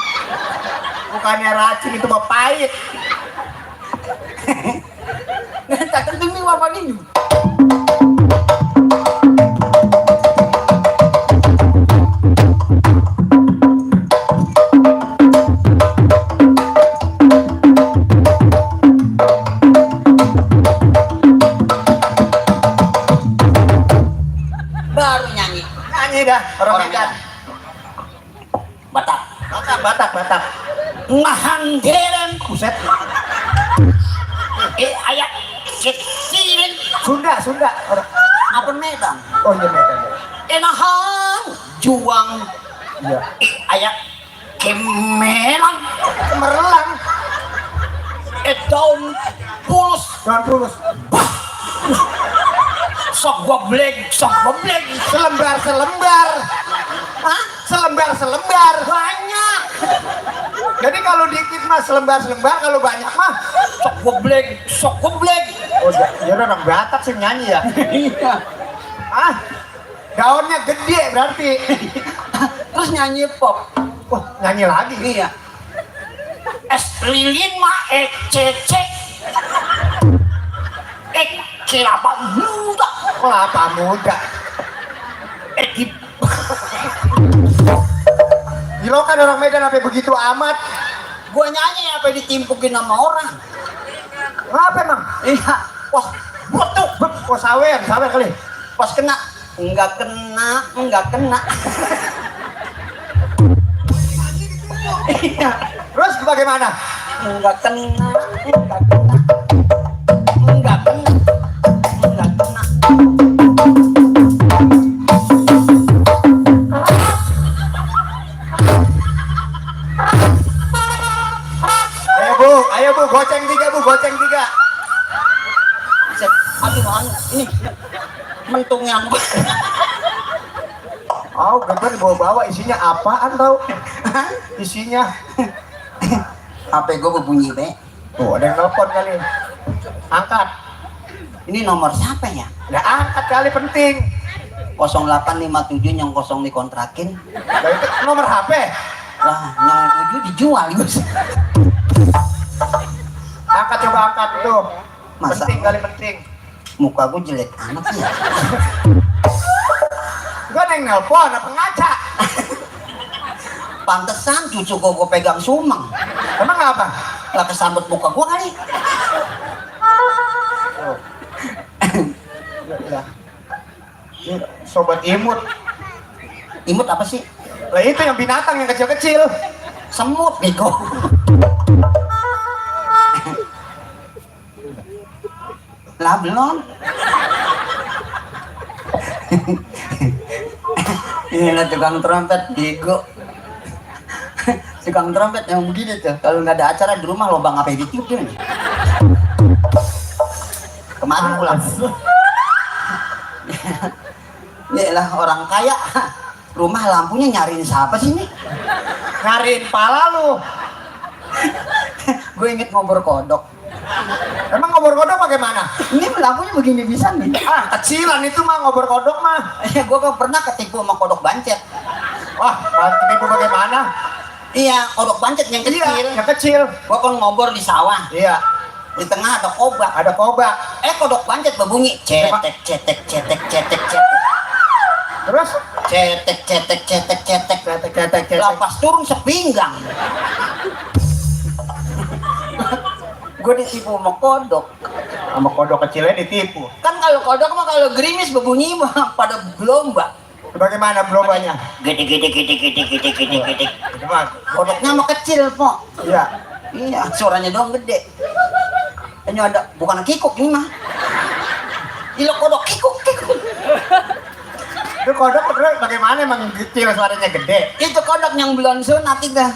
Bukannya racun itu mah pahit. Tak demi apa ini? Baru nyanyi. Nyanyi dah orang Medan. Batak. Batak. Ngahanggeran. Buset. Ayak kecirin. Sunda. Orang. Apa Medan? Oh iya Medan. Enahang juang. Iya. Ayak kemelang. Kemerlang. Daun pulus. Jangan pulus. Sok goblek. Selembar. Hah? Selembar. Banyak. Jadi kalau dikit mah selembar, kalau banyak mah Sok goblek. oh ya udah orang Batak sih nyanyi ya. Iya. Daunnya gede berarti. Terus nyanyi pop. Wah, nyanyi lagi. Iya. Es lilin mah cece. Kelapa muda. Kelapa muda. Di Gila kan orang Medan sampai begitu amat. gua nyanyi apa ditimpukin sama orang. Apa emang? Iya. Wah, betul. Oh sawer kali. Pas kena. Enggak kena. Iya. Terus bagaimana? Enggak kena. Ayo bu, goceng tiga. Aduh, ini mentungnya. Oh, geber bawa isinya apaan tau? Isinya. HP gua berbunyi, Be. Tuh, ada yang nelpon kali. Angkat. Ini nomor siapa ya? Nah, angkat kali penting. 0857 yang kosong dikontrakin. Nah, itu nomor HP. Lah, yang 7 dijual, Gus. Angkat tuh. Masa? Penting. Muka gua jelek amat ya. Gua ada yang nelpon, apa ngaca? Pantesan cucu gua pegang sumang. Emang apa? Lah kesambet muka gua kali. Ya. Ini sobat imut. Imut apa sih? Lah itu yang binatang yang kecil-kecil. Semut, bego. Lah belum. Ini tukang trompet, bego. Tukang trompet yang begini tuh. Kalau nggak ada acara di rumah lobang apa ditiup tuh. Kemarin pulang. Ya lah orang kaya. Rumah lampunya nyariin siapa sih nih? Nyariin pala lu. Gue inget ngobor kodok. Emang ngobor kodok bagaimana? Ini lampunya begini bisa nih. Kecilan itu mah ngobor kodok mah. Gue kan pernah ketipu sama kodok bancet. Wah, ketipu bagaimana? Iya, kodok bancet yang kecil. Iya, yang kecil. Gue kan ngobor di sawah. Iya, Di tengah ada kobak. ada kobak. Kodok bancet berbunyi cetek. Terus Cetek. Lapas turun sepinggang. Gue ditipu sama kodok. sama kodok kecilnya ditipu. Kan kalau kodok mah kalau gerimis berbunyi mah pada gelombang. Bagaimana belombanya? Gede. Gimana? Kodoknya mah kecil, Po. Iya. Iya, suaranya doang gede. Ini ada, bukan kikuk ini mah. Gila kodok kikuk. Itu kodok terus bagaimana emang kecil suaranya gede? Itu kodok yang belum sunat itu.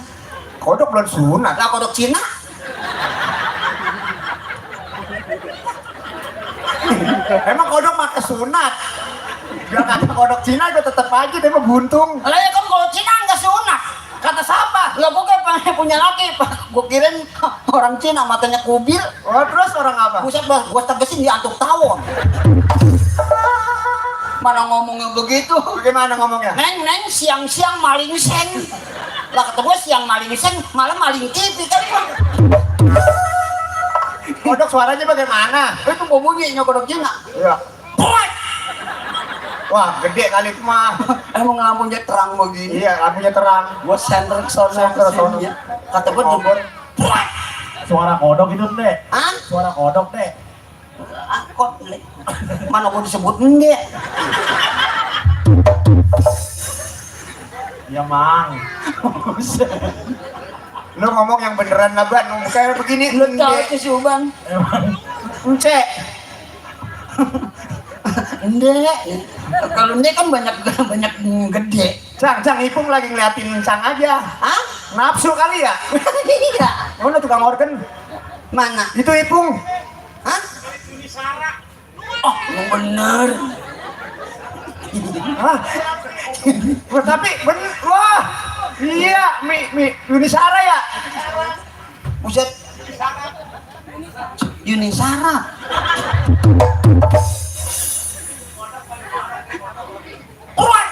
Kodok belum sunat. Lah kodok Cina. Emang kodok mah kesunat. Biar kata kodok Cina itu tetap aja dia mah buntung. Lah ya kan kalau Cina enggak sunat. Kata siapa? Lah gua kayak punya laki, Pak. Gua kirain orang Cina matanya kubil. Oh terus orang apa? Buset, gua tegesin di antuk tawon. Mana ngomongnya begitu? Bagaimana ngomongnya? Neng, siang-siang maling seng. Lah kata gua siang maling seng, malam maling TV kan, Pak. Kodok suaranya bagaimana? Itu gua bunyinya kodok Cina. Iya. Puat! Wah gede kali itu mah. Emang lampunya terang begini. Iya lampunya terang. Gua senter ke sono. Kata gua jebol. Puat! Suara kodok itu deh. Hah? Suara kodok deh. Angkot, Le. Mana gua disebut enggak? Ya mang. Lu ngomong yang beneran lah Ban. Kayak begini. Lu tahu itu si Uban? Ence. Enggak. Kalau enggak kan banyak gede. Cang Ipung lagi ngeliatin Cang aja. Hah? Nafsu kali ya? Iya. Mana tukang organ? Mana? Itu Ipung. Hah? Oh, yang bener. Hah? Wah, tapi bener. Wah. Iya, Yunisara ya? Buset. Yunisara. Puat!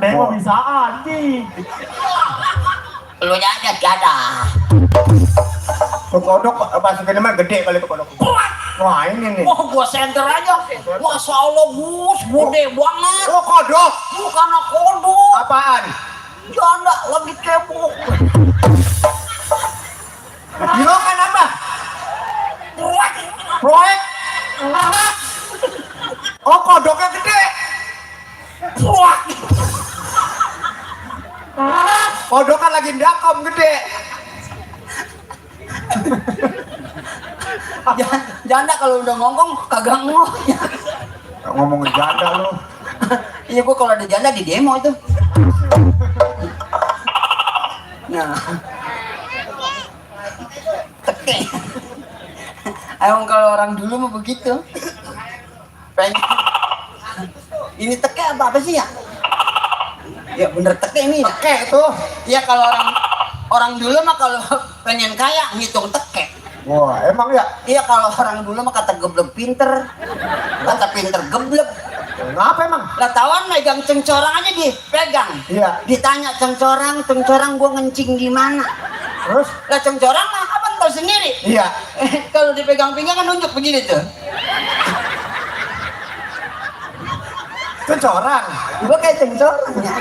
Neng mah bisa anjing. Lu ada. Tuh kodok masukin mah gede kali itu kodok. Puat! Wah ini nih. Wah, gua senter aja. Masya Allah, Gus, gede banget. Oh kodok. Bukan kodok. Apaan? Janda lagi cebok. Girokan apa? Puat! Proyek. Oh kodoknya gede. Puat! Kodok kan lagi dakom gede. Janda kalau udah ngomong kagak ngomong. Ngomongin janda lu. Iya, gua kalau ada janda di demo itu. Nah. Teke. Emang kalau orang dulu mah begitu. Pengen. Ini teke apa sih ya? Ya bener teke ini. Teke tuh. Iya kalau orang dulu mah kalau pengen kaya ngitung teke. Wah emang ya? Iya kalau orang dulu mah kata geblek pinter, kata pinter geblek. Ngapa emang? Lah tawan megang cengcorang aja dipegang. Iya. Ditanya cengcorang gua ngencing di mana? Terus? Lah cengcorang mah apa tahu sendiri. Iya. Kalau dipegang pinggang kan nunjuk begini tuh. Kecorang. Gua kayak cengcorangnya.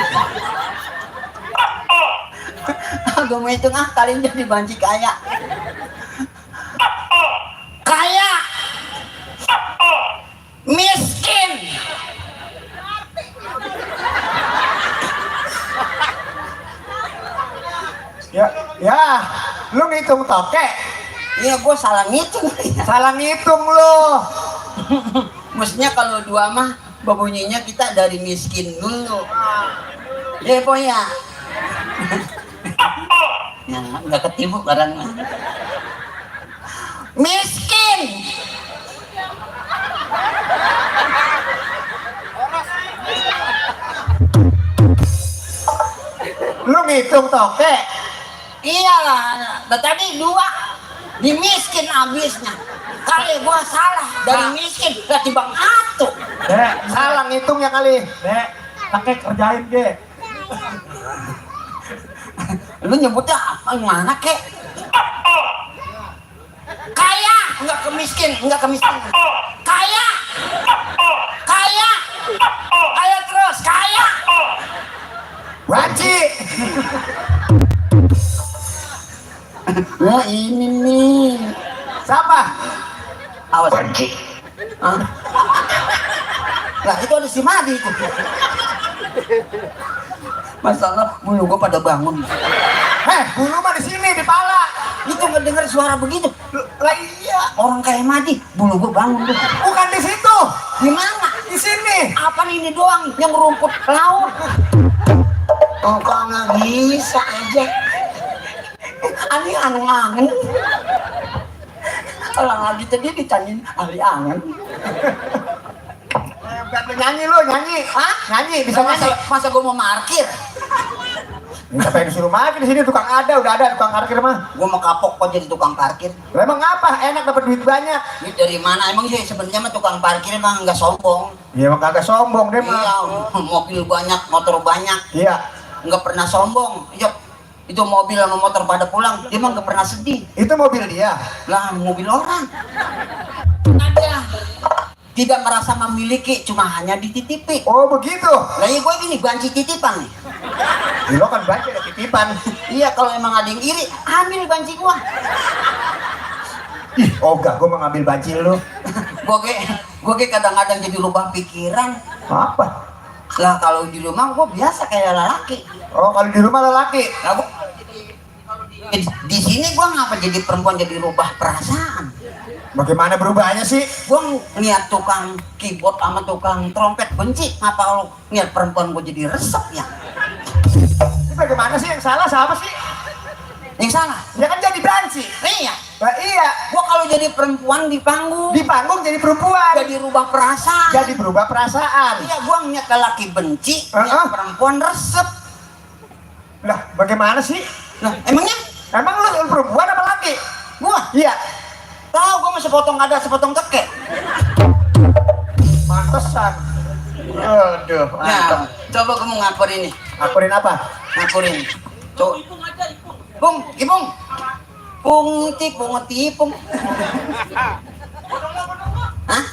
Gua mau hitung kalian jadi banci kaya. Kaya. Miskin. Ya, lu ngitung toke. Iya, gua salah ngitung. Salah ngitung lu. Mestinya kalau dua mah babunyinya kita dari miskin dulu. Ya, po ya. Ya, nggak ketipu barangnya. Miskin. Lu ngitung toke. Iyalah, tadi dua di miskin abisnya. Kali gua salah dari miskin lah tibang atuh. Dek, Salah ngitungnya kali. dek, kakek kerjain deh. Lu nyebutnya apa gimana kek? Kaya, enggak ke miskin. Kaya. Kaya terus, kaya. Banci. Nah ini nih. Siapa? Awas. Banci. Hah? Lah itu ada si Madi itu. Masalah bulu gua pada bangun. Bulu mah di sini, di pala. Itu ngedenger suara begitu. Lah iya, Orang kayak Madi, bulu gua bangun tuh. bukan di situ. Di mana? Di sini. Apa ini doang yang rumput laut? Oh, kok nggak bisa aja. Ani angen-angen. Kalau lagi tadi ditanyain ahli angen. Nyanyi lu, nyanyi. Hah? Nyanyi, bisa nyanyi. Masa gua mau parkir? Siapa yang disuruh parkir di sini? Tukang ada, udah ada tukang parkir mah. Gua mau kapok kok jadi tukang parkir. Lah emang apa? Enak dapat duit banyak. Ini dari mana? Emang sih sebenarnya mah tukang parkir emang nggak sombong. Ya emang kagak sombong deh mah. Iya, mobil banyak, motor banyak, Iya. nggak pernah sombong. Yuk, itu mobil sama motor pada pulang, dia mah nggak pernah sedih. Itu mobil dia. Lah, mobil orang. Ada. Tidak merasa memiliki, cuma hanya dititipi. Oh begitu. Lah iya gue gini, banci titipan nih. Lo kan baca ada titipan. Iya, kalau emang ada yang iri, ambil banci gua. Oh enggak, gue mau ngambil banci lu. Gue kadang-kadang jadi rubah pikiran. Apa? Lah kalau di rumah gue biasa kayak lelaki. Oh kalau di rumah lelaki. Lah gua di sini gue ngapa jadi perempuan jadi rubah perasaan? Bagaimana berubahnya sih? Gue ngeliat tukang keyboard sama tukang trompet benci. Ngapa lo ngeliat perempuan gue jadi resep ya? Ini bagaimana sih yang salah siapa sih? Yang salah? Ya kan jadi banci. Iya. Nah, iya. Gue kalau jadi perempuan di panggung Di panggung jadi perempuan. jadi rubah perasaan. Jadi berubah perasaan. Iya, gue ngeliat lelaki benci, ngeliat perempuan resep. Lah bagaimana sih? Nah, emangnya Emang lu perempuan apa laki? gue Iya. tahu gue masih sepotong ada sepotong teke. Pantesan. Aduh. Nah, coba gue mau ngakur ini. Akurin apa? Ngakurin. Coba. Bung, Ibung. Pung tipung. Hah?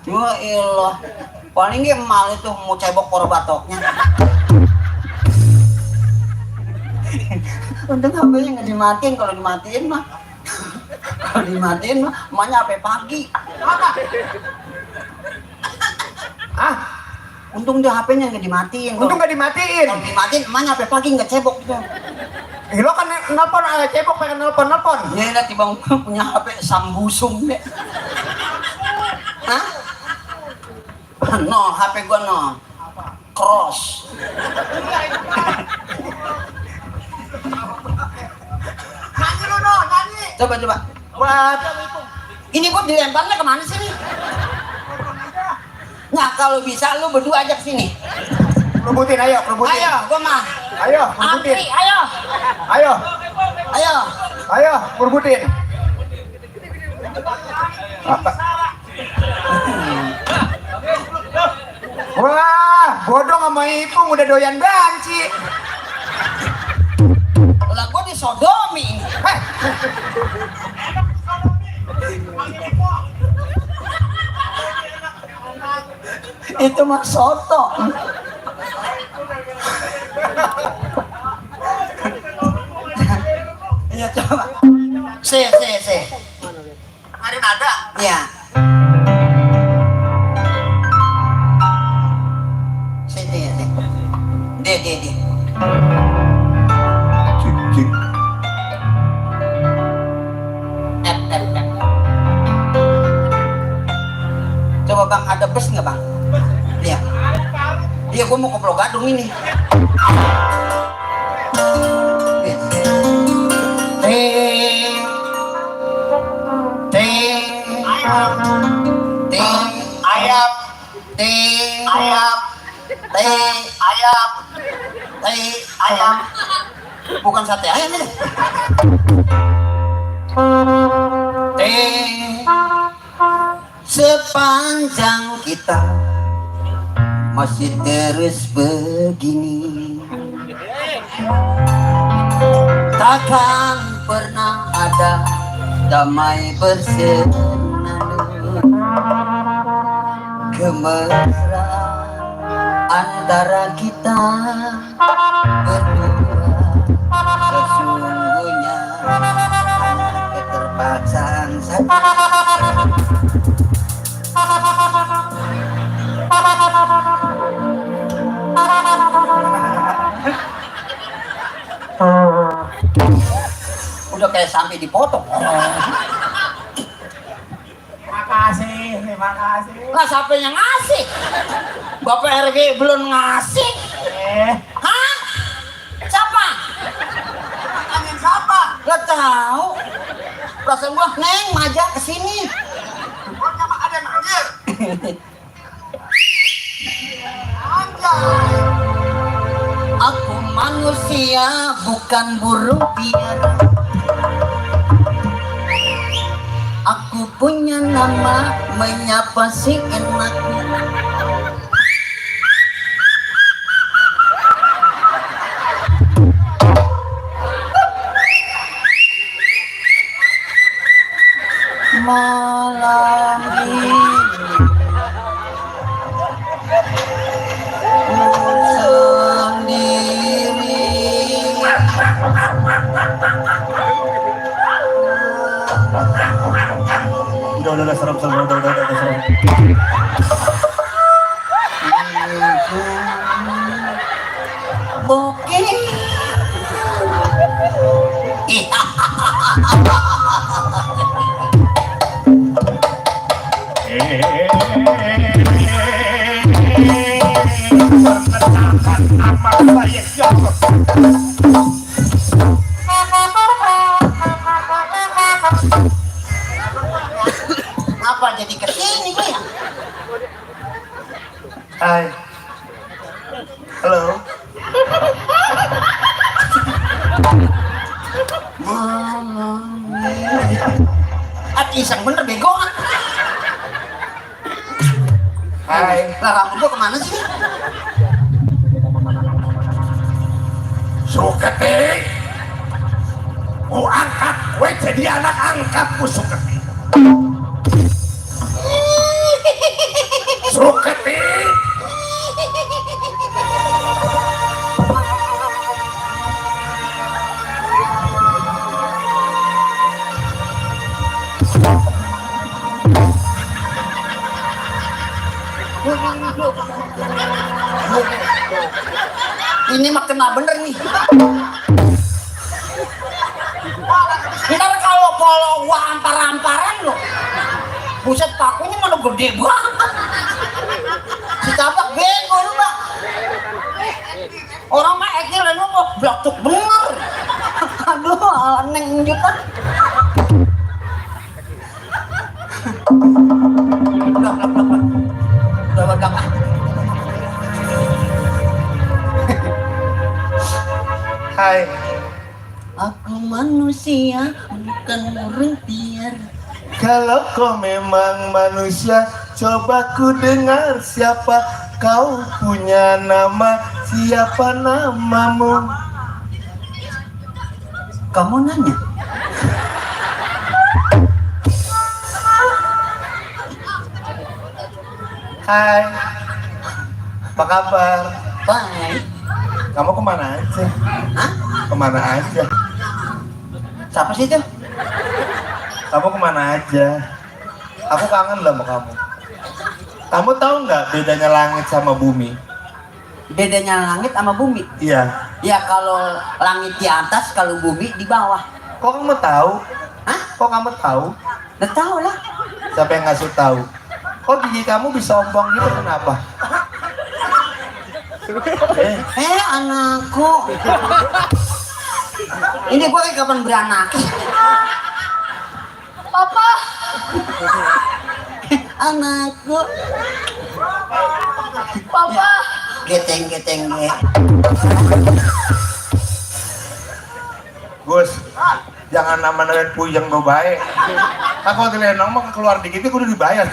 Wah ilah. Paling dia mal itu mau cebok poro batoknya. Untung HP-nya nggak dimatiin. Kalau dimatiin mah emaknya sampai pagi. Ah, Untung dia HP-nya nggak dimatiin. untung gak dimatiin. Kalau dimatiin emaknya sampai pagi nggak cebok gitu. Lo kan nelpon, cebok pengen nelpon. Ya lihat bang punya HP Samsung deh. Hah? No, HP gua no. Cross. Nyanyi lu no, nyanyi. Coba. Buat Ini gua dilemparnya kemana sih nih? Nah kalau bisa lu berdua ajak sini. kerubutin, ayo kerubutin. Ayo, gua mah. Ayo, kerubutin. Apri, ayo. Ayo. Kerubutin. Apa? Wah, bodong sama Ipung udah doyan banci. Lah gua disodomi. Heh, Itu mah soto. Iya coba. Se. kemarin ada. Ya. Sini ya, sini. Dia. F. Coba bang, ada bus nggak bang? Iya. Iya, gua mau ke Pulau Gadung ini. Ayam. Bukan sate ayam ini. Sepanjang kita masih terus begini, takkan pernah ada damai bersenandung. Kemesraan antara kita berdua sesungguhnya keterpaksaan saja. udah kayak sampai dipotong. Makasih, terima kasih. Lah siapa yang ngasih? Bapak RG belum ngasih. Hah? Siapa? Angin siapa? Gak tahu. Perasaan gua Neng majak kesini. Ada manggil. Aku manusia bukan burung piara. Aku punya nama menyapa si enak. Malam ini Udah serem udah serem. Bokeh. Apa jadi kesini gue ya? Hai. Halo. Iseng bener bego. Hai. Lah rambut gua kemana sih? Suketi, mau angkat gue jadi anak angkatku Suketi. Suketi, Ini mah kena bener nih. Ntar kalau gua ampar-amparan lo, buset pakunya mana gede banget. Si Tabak bego lu bang. Orang mah ekil lu mau blok bener. Aduh, neng juta. Udah pegang lah. Hai. Aku manusia bukan burung tiar. Kalau kau memang manusia, coba ku dengar siapa kau punya nama, siapa namamu? Kamu nanya? Hai. Apa kabar? Baik. Kamu kemana aja? Hah? Kemana aja? Siapa sih itu? Kamu kemana aja? Aku kangen lah sama kamu. Kamu tahu nggak bedanya langit sama bumi? Bedanya langit sama bumi? Iya. Ya kalau langit di atas, kalau bumi di bawah. Kok kamu tahu? Hah? Kok kamu tahu? Udah tahu lah. Siapa yang ngasih tahu? Kok gigi kamu bisa ompong gitu kenapa? Anakku. Ini gue kapan beranak? Papa, Anakku. Papa. Geteng. Gus, jangan nama-namain puyeng gue baik. Aku kalau nong mah keluar dikit gue udah dibayar.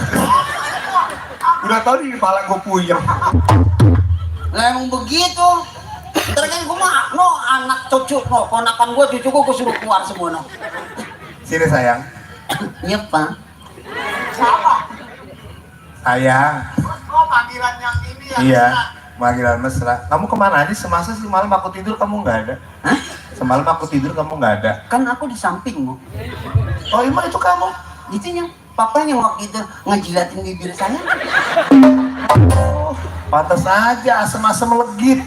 Udah tau di kepala gue puyeng. Lah emang begitu. Ntar kan gue mah anak cucu ponakan gue cucu gue suruh keluar semua no. Sini sayang. Iya pak. Sayang. oh panggilan yang ini ya. Iya. Panggilan mesra. Kamu kemana aja semasa semalam aku tidur kamu nggak ada? Hah? Semalam aku tidur kamu nggak ada. Kan aku di sampingmu. Oh emang itu kamu? Itu yang papa yang waktu itu ngejilatin bibir saya. Pantas aja asem-asem legit.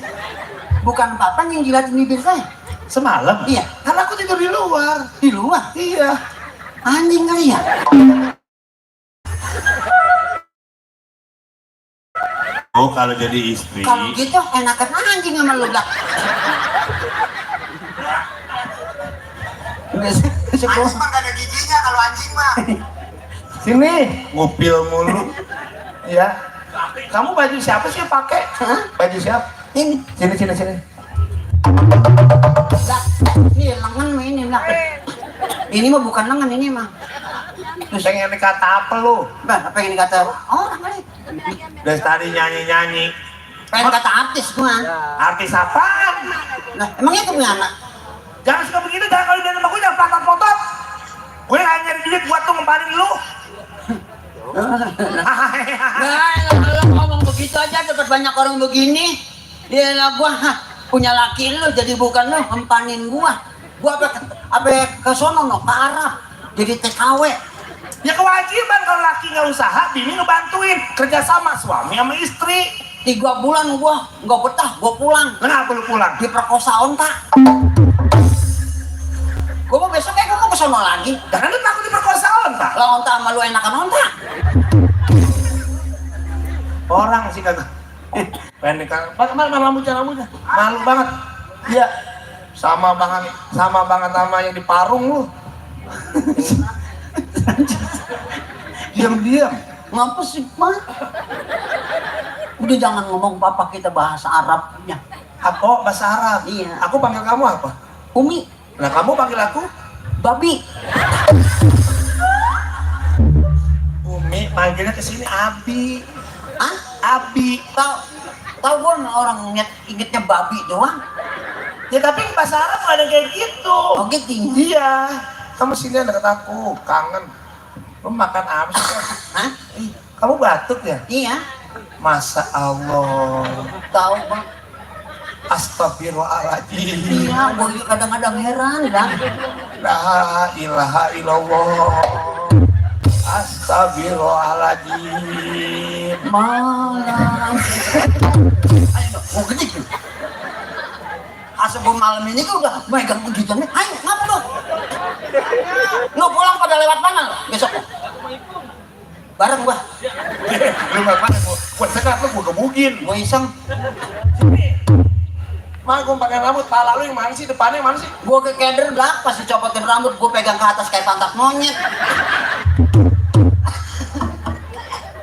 Bukan papa yang jilatin bibir saya. Semalam? Iya. Kan aku tidur di luar. Di luar? Iya. Anjing kali ya? Oh, kalau jadi istri. Kalau gitu enakan anjing sama lu Blak. Anjing mah gak ada giginya kalau anjing mah. Sini, ngupil mulu. Ya. Kamu baju siapa sih pakai? Baju siapa? Ini Sini. Blak. Ini lengan mah ini Blak. Ini mah bukan lengan ini mah. Pengen dikata apa lu? Bah, apa yang dikata orang kali? Dari tadi nyanyi-nyanyi. Pengen kata artis gua. Artis apaan? Nah, emang itu punya anak? Jangan suka begitu, jangan kalau di dalam aku jangan potot-potot. Gue hanya nyari duit buat tuh ngempanin lu. Nah, kalau ngomong begitu aja dapat banyak orang begini. Ya lah gua punya laki lu jadi bukan lu empanin gua. Gua apa ke sono no ke Arab jadi TKW. Ya kewajiban kalau laki nggak usaha, bini ngebantuin kerja sama suami sama istri. 3 bulan gua nggak betah, gua pulang. Kenapa lu pulang? Diperkosa onta. Gua mau besok gua mau ke sono lagi. Jangan lu takut diperkosa onta. Lah onta sama lu enakan onta. Orang sih kagak. Pendek mana rambutnya. Malu banget. Iya. Sama banget sama yang di parung lu. Diam. Ngapa sih, Mak? Udah jangan ngomong papa kita bahasa Arabnya. Apa bahasa Arab? Iya. Aku panggil kamu apa? Umi, Nah, kamu panggil aku babi. Umi, manggilnya ke sini Abi. Hah? Abi. Tahu gua orang ingetnya babi doang. Ya tapi bahasa Arab nggak ada kayak gitu. Oh gitu. Iya. Kamu sini deket aku, kangen. Lu makan apa sih? Kak? Hah? Ih, kamu batuk ya? Iya. Masa Allah. Tahu Bang. Astagfirullahaladzim. Iya, gua juga kadang-kadang heran, Bang. La ilaha illallah. Astagfirullahaladzim. Malam. Ayo, mau gede. Asal gua malam ini kan udah megang begitu nih. Ayo, ngapa lu? Lu pulang pada lewat mana lu besok? Bareng gua. Lu nggak apa? Gua sekat lu, gua gebugin. Gua iseng. Mana gua pakai rambut, pala lu yang mana sih? Depannya yang mana sih? Gua ke keder Blak, pas dicopotin rambut gua pegang ke atas kayak pantat monyet.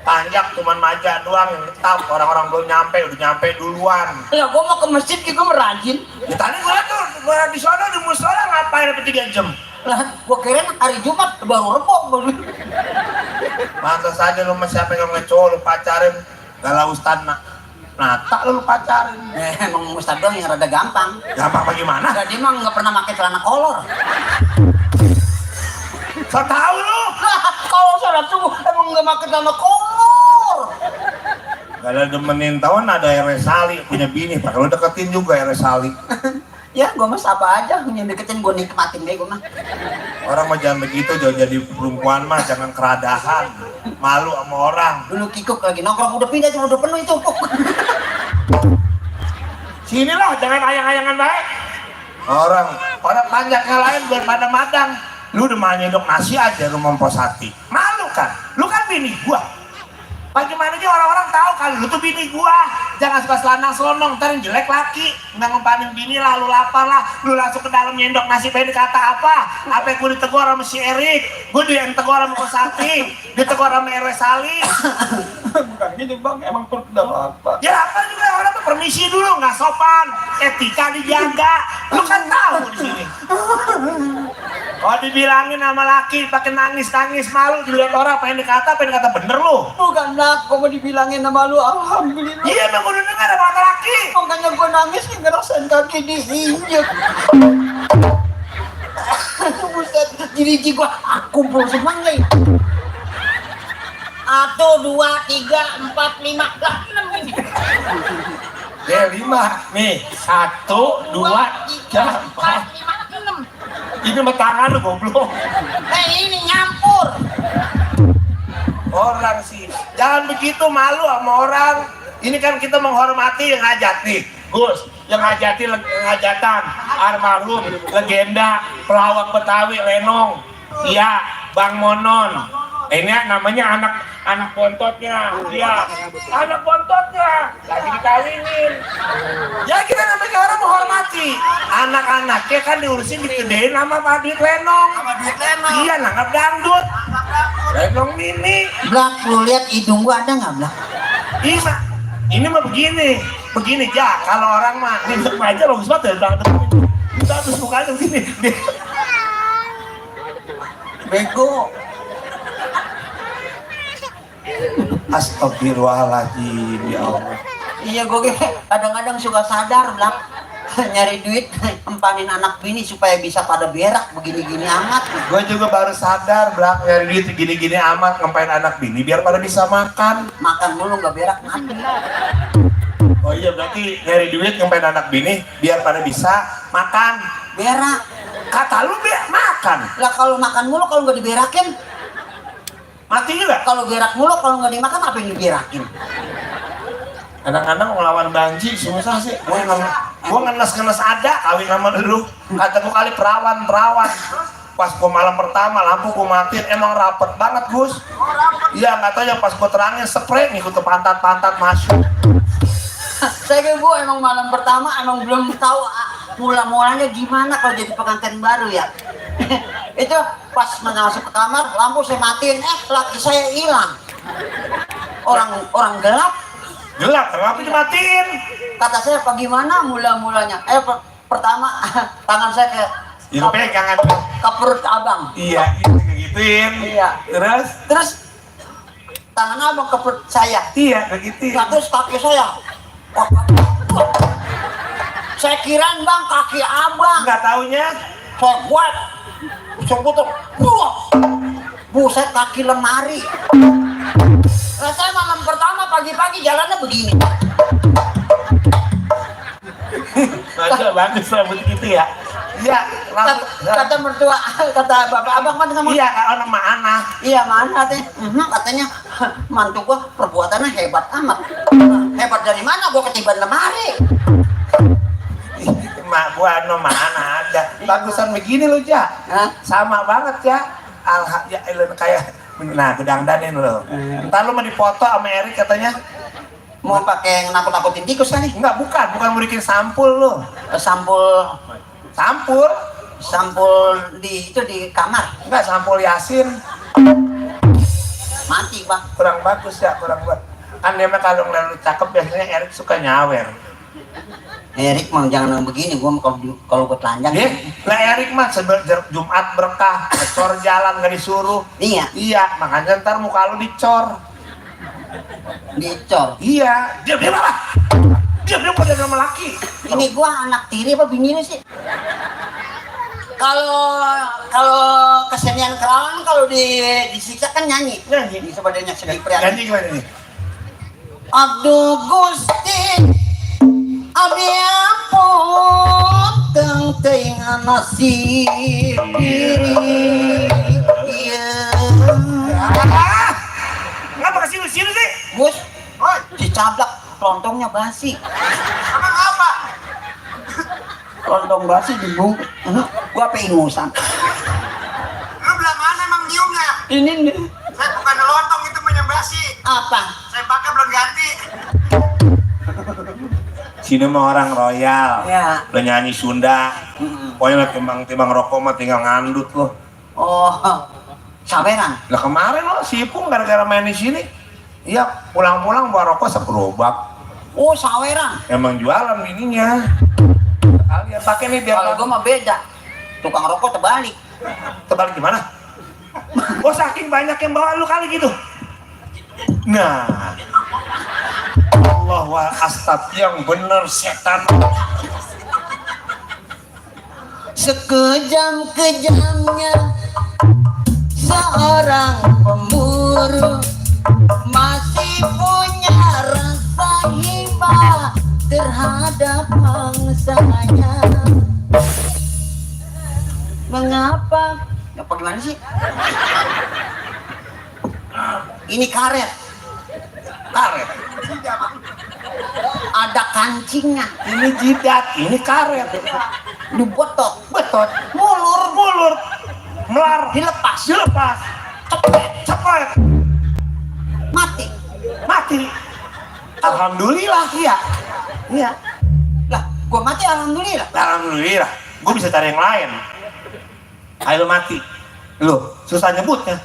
Panjang cuman maja doang yang tetap, orang-orang belum nyampe, udah nyampe duluan. Lah gua mau ke masjid gua merajin. Ya, tadi gua liat tuh, gua di sana di musola ngapain sampai 3 jam. Lah gua kirain hari Jumat baru repot baru. Pantas aja lu masih apa yang ngecowok, lu pacarin galau Ustad Nata lu pacarin. Emang Ustadz dong yang rada gampang. Gampang bagaimana? Nah, dia mah nggak pernah pakai celana kolor. So tau lu. Kalau sholat subuh emang nggak pakai celana kolor. Gak ada demenin tahun ada RS Sali punya bini, pak. Lu deketin juga RS Sali. Ya, gua mah apa aja yang deketin gua nikmatin deh gua mah. Orang mah jangan begitu, jangan jadi perempuan mah, jangan keradahan. Malu sama orang. Dulu Kikuk lagi nongkrong udah pindah cuma udah penuh itu. Sinilah, jangan ayang-ayangan baik. Orang panjang yang lain buat madang-madang. Lu udah mau nyedok nasi aja lu mampus hati. Malu kan? Lu kan bini gua. Bagaimana aja orang-orang tahu kan lu tuh bini gua. Jangan suka selanang selonong, ntar yang jelek laki. Nggak ngempanin bini lah, lu lapar lah. Lu langsung ke dalam nyendok nasi pengen kata apa? Apa gue ditegur sama si Erik? Gue yang tegur sama Kosati. Ditegur sama RW Sali. Bukan gitu bang, emang perlu apa? Ya apa juga orang tuh permisi dulu, nggak sopan, etika dijaga. Lu kan tahu di sini. Kalau dibilangin sama laki pakai nangis malu dilihat orang pengen dikata bener lu. Bukan nak, gua mau dibilangin sama lu alhamdulillah. Iya emang gue dengar ada mata laki. Makanya gua nangis ngerasain kaki diinjek. Buset, diriji gua kumpul semua nih. 1, 2, 3, 4, 5, 6 ini. Ya 5 nih 1, 2, 3, 4. 5, 6. Ini sama tangan lu goblok. Ini nyampur. Orang sih jangan begitu, malu sama orang. Ini kan kita menghormati yang hajat nih Gus, yang hajati hajatan. almarhum legenda pelawak Betawi Lenong. Iya, Bang Monon. Ini namanya anak bontotnya. Iya, anak bontotnya lagi dikawinin. Ya kita namanya orang menghormati. Anak-anaknya kan diurusin digedein sama Pak Duit Lenong. Iya, nangkap dangdut. Lenong mini. Blak, lu lihat hidung gua ada nggak, Blak? Iya, ini mah begini ja. Kalau orang mah di aja bagus banget ya, kita terus mukanya begini. Bego. Astagfirullahaladzim, ya Allah. Iya, gue kadang-kadang suka sadar, Blak. Nyari duit, empanin anak bini supaya bisa pada berak begini-gini amat. Gue juga baru sadar, Blak, nyari duit gini-gini amat ngapain anak bini biar pada bisa makan. Makan mulu nggak berak mati. Oh iya, berarti nyari duit ngapain anak bini biar pada bisa makan. Berak. Kata lu biar makan. Lah kalau makan mulu kalau nggak diberakin, Mati juga. kalau berak mulu kalau nggak dimakan apa yang diberakin? Kadang-kadang ngelawan banci susah sih. Gue ngenes ada kawin sama dulu. Kata gue kali perawan. Pas gue malam pertama lampu gue matiin, emang rapet banget Gus. Iya, nggak tahu ya pas gue terangin spray ngikut ke pantat masuk. Saya kira gue emang malam pertama emang belum tahu mula-mulanya gimana kalau jadi pengantin baru ya. Itu pas masuk ke kamar lampu saya matiin, laki saya hilang. Orang gelap. Kenapa dimatiin? Kata saya bagaimana mula-mulanya? Pertama tangan saya ke Itu pegangan. ke perut abang. Iya, kayak gituin. Iya. Terus Tangan abang ke perut saya. iya kayak gituin. Nah, terus kaki saya. Saya kirain bang kaki abang. Nggak taunya Saya buat. Sebutuh. Buset kaki lemari. Nah, saya malam pertama pagi-pagi jalannya begini. bagus rambut gitu ya. Iya, Kata mertua, kata bapak abang kan sama. iya orang mah anak. Iya mana katanya? Katanya mantu gua perbuatannya hebat amat. Hebat dari mana? Gua ketiban lemari. Mak gua mah anak ada. Bagusan begini lo ja. Hah? Sama banget ya. Alhamdulillah kayak nah gedangdanin lo. Ntar lo mau dipoto sama Erik katanya. Mau pakai nakut-nakutin tikus kan nih? Enggak, bukan mau bikin sampul lo. Sampul di kamar. Enggak, sampul Yasin. Mati bang. Kurang bagus ya, kurang bagus. Kan dia mah kalau ngeliat lu cakep biasanya Erik suka nyawer. Erik mah jangan begini, gua kalau gua telanjang. Lah Erik mah Jumat berkah, ngecor jalan nggak disuruh. Iya. Iya, makanya ntar muka lu dicor. Dicor. Iya, dia apa? Dia pada nama laki. Ini gua anak tiri apa bini sih? Kalau kesenian kerawan kalau disiksa kan nyanyi. Di sebenarnya sedih prihatin. Nyanyi gimana nih? Abdu Gusti Abi apot teng teuing nasib diri. Iya. Ngapa kesini sih? Gus, dicablak lontongnya basi. Emang apa? Lontong basi dibungkus. Gua apa ingusan? Lu belah mana emang nyiumnya? Ini nih. Saya bukan lontong itu menyembasi. Apa? Saya pakai belum ganti. Sini mah orang royal. Ya. Lo nyanyi Sunda. Pokoknya timbang rokok mah tinggal ngandut lo. Oh, saweran. Lah kemarin lo sipung gara-gara main di sini. Iya, pulang-pulang bawa rokok segerobak. Oh, saweran. Emang jualan bininya. Kalian pakai nih biar Kalau gua mah beda. Tukang rokok terbalik. terbalik gimana? Oh saking banyak yang bawa lu kali gitu. Nah, Allah wa astag yang bener setan. Sekejam-kejamnya seorang pemburu masih punya rasa hibah terhadap mangsanya. Mengapa? Apa gimana sih? Ini karet. Karet. Ada kancingnya. Ini jidat, ini karet. Dibotot, betot, mulur, melar, dilepas, cepet, mati. Alhamdulillah, iya. lah gua mati alhamdulillah. Alhamdulillah, gue bisa cari yang lain. Ayo mati, lu susah nyebutnya.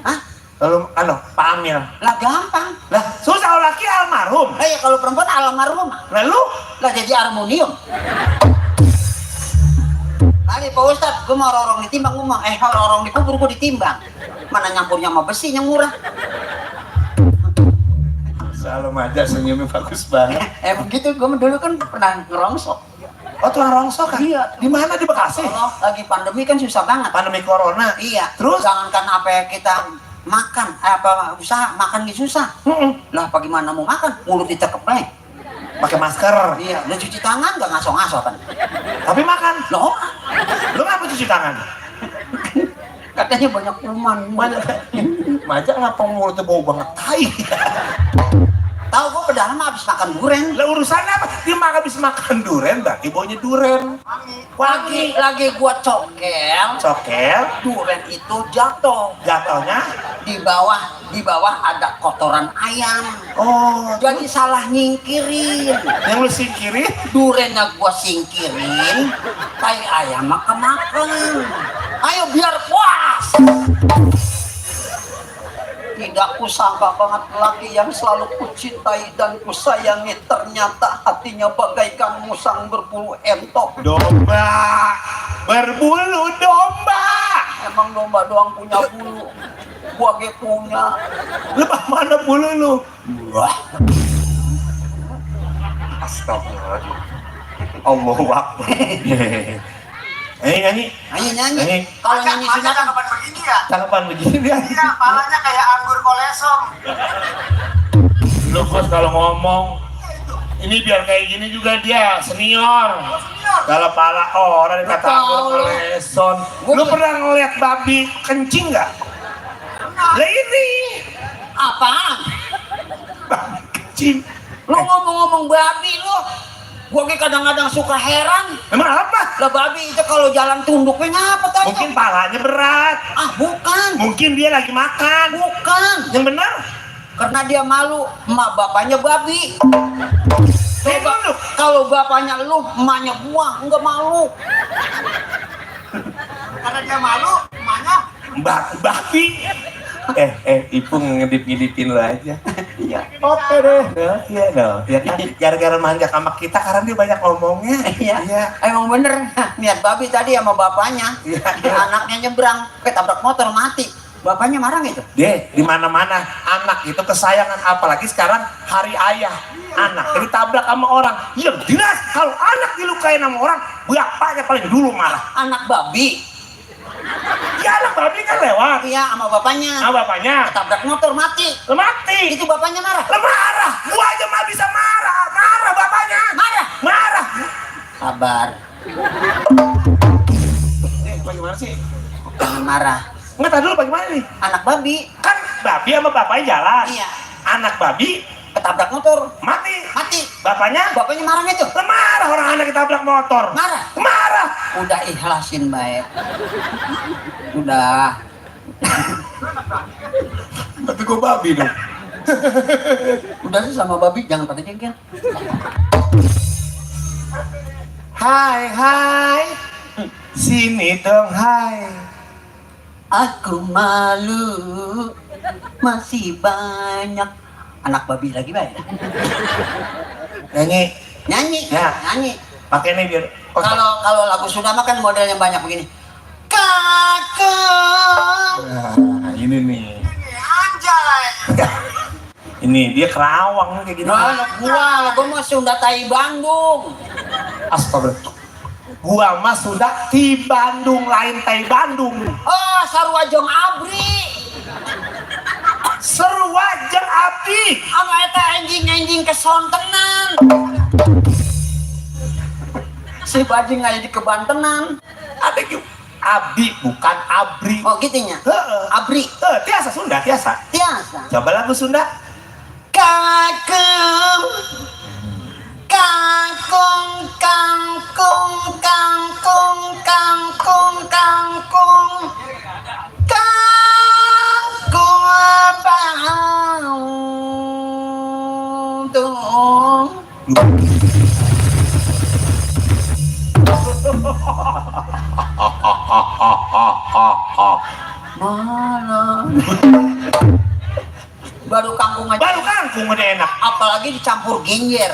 Hah? Lalu, Pak Amir. Lah gampang. Lah, susah laki almarhum. Lah ya kalau perempuan almarhum. Lalu, Lah jadi harmonium. Tadi Pak Ustadz, gue mau orang ditimbang, orang dikubur gue ditimbang. Mana nyampurnya sama besi yang murah. selalu aja senyumnya bagus banget. Begitu, gue dulu kan pernah ngerongsok. Oh, tukang rongsok kan? Iya. Di mana, di Bekasi? Allah, lagi pandemi kan susah banget. Pandemi corona. Iya. Terus? Jangankan apa yang kita makan, usaha makan gitu susah. Lah, bagaimana mau makan? Mulut ditekep aja. Pakai masker. Iya, udah cuci tangan nggak ngaso-ngaso kan? Tapi makan. Loh, Lu ngapa cuci tangan? katanya banyak kuman. Maja ngapa mulutnya bau banget tai? Tahu gue pedalaman habis makan durian. Lah urusannya apa? Dia habis makan durian, berarti baunya durian. Lagi gua cokel. Durian itu jatuh. Jatuhnya? Di bawah ada kotoran ayam. Oh, Jadi salah nyingkirin. yang lu singkirin? Duriannya gua singkirin, tai ayam makan. Ayo biar puas. Tidak kusangka banget laki yang selalu kucintai dan kusayangi ternyata hatinya bagaikan musang berbulu entok. Domba, berbulu domba. Emang domba doang punya bulu, gua ge punya. Lebah mana bulu lu? Wah, Astagfirullahaladzim. Allahu Akbar. Nyanyi. nyanyi. Kalau nyanyi sudah kapan begini ya? Cakapan begini dia. Iya, palanya kayak anggur kolesong. Lu kos kalau ngomong ini biar kayak gini juga dia senior. Kalau pala orang dikata anggur koleson. Lu pernah ngeliat babi kencing nggak? Lah ini apaan? babi kencing. Lu ngomong-ngomong babi lu, gua kayak kadang-kadang suka heran. Emang apa? Lah babi itu kalau jalan tunduknya ngapa tadi? Mungkin palanya berat. Bukan. Mungkin dia lagi makan. Bukan. Yang benar? Karena dia malu, emak bapaknya babi. Coba lu. Kalau bapaknya lu, emaknya gua, enggak malu. Karena dia malu, emaknya Babi. Ipung ngedip-ngedipin lu aja. Iya. Oke deh. Iya dong. Ya kan gara-gara manja sama kita karena dia banyak ngomongnya. Iya. Emang bener. Niat babi tadi sama bapaknya. Iya. Anaknya nyebrang, ketabrak motor mati. Bapaknya marah gitu. Deh, di mana-mana anak itu kesayangan, apalagi sekarang hari ayah. Anak ditabrak sama orang. Ya jelas kalau anak dilukain sama orang, bapaknya paling dulu marah. Anak babi. Ya anak babi kan lewat. Iya, sama bapaknya. Sama bapaknya. Ketabrak motor mati. Mati. Itu bapaknya marah. Marah. Gua aja mah bisa marah. Marah bapaknya. Marah. Sabar. Bagaimana sih? Jangan marah. Nggak tahu dulu bagaimana nih? Anak babi. Kan babi sama bapaknya jalan. Iya. Anak babi Ketabrak motor. mati. Bapaknya marah gitu. Marah orang anak ditabrak motor. Marah. Udah ikhlasin baik. Udah. Tapi gua babi dong. Udah sih sama babi jangan pada jengkel. Hai. Sini dong, hai. Aku malu masih banyak anak babi lagi baik. Nyanyi. Ya. Nyanyi. Pakai nih biar. Kalau lagu Sunda mah kan modelnya banyak begini. Kakak. Nah, ini nih. anjay. Ini dia Kerawang kayak gini. Gua mah Sunda Tai Bandung. Astagfirullah. Gua mah sudah di Bandung, lain Tai Bandung. Oh, sarua jeung abri. Sarua jeung abdi. Anu eta enjing-enjing kesontenan. Si bajing aya di kebantenan. Ada gitu. Abdi bukan abri. Oh gitunya. Abri. Tiasa Sunda, tiasa. Tiasa. Coba lagu Sunda. Kakek Kangkung, kangkung, kangkung, kangkung, kangkung, kangkung bau. Mana? Baru kangkung aja. Baru kangkung udah enak. Apalagi dicampur ginger.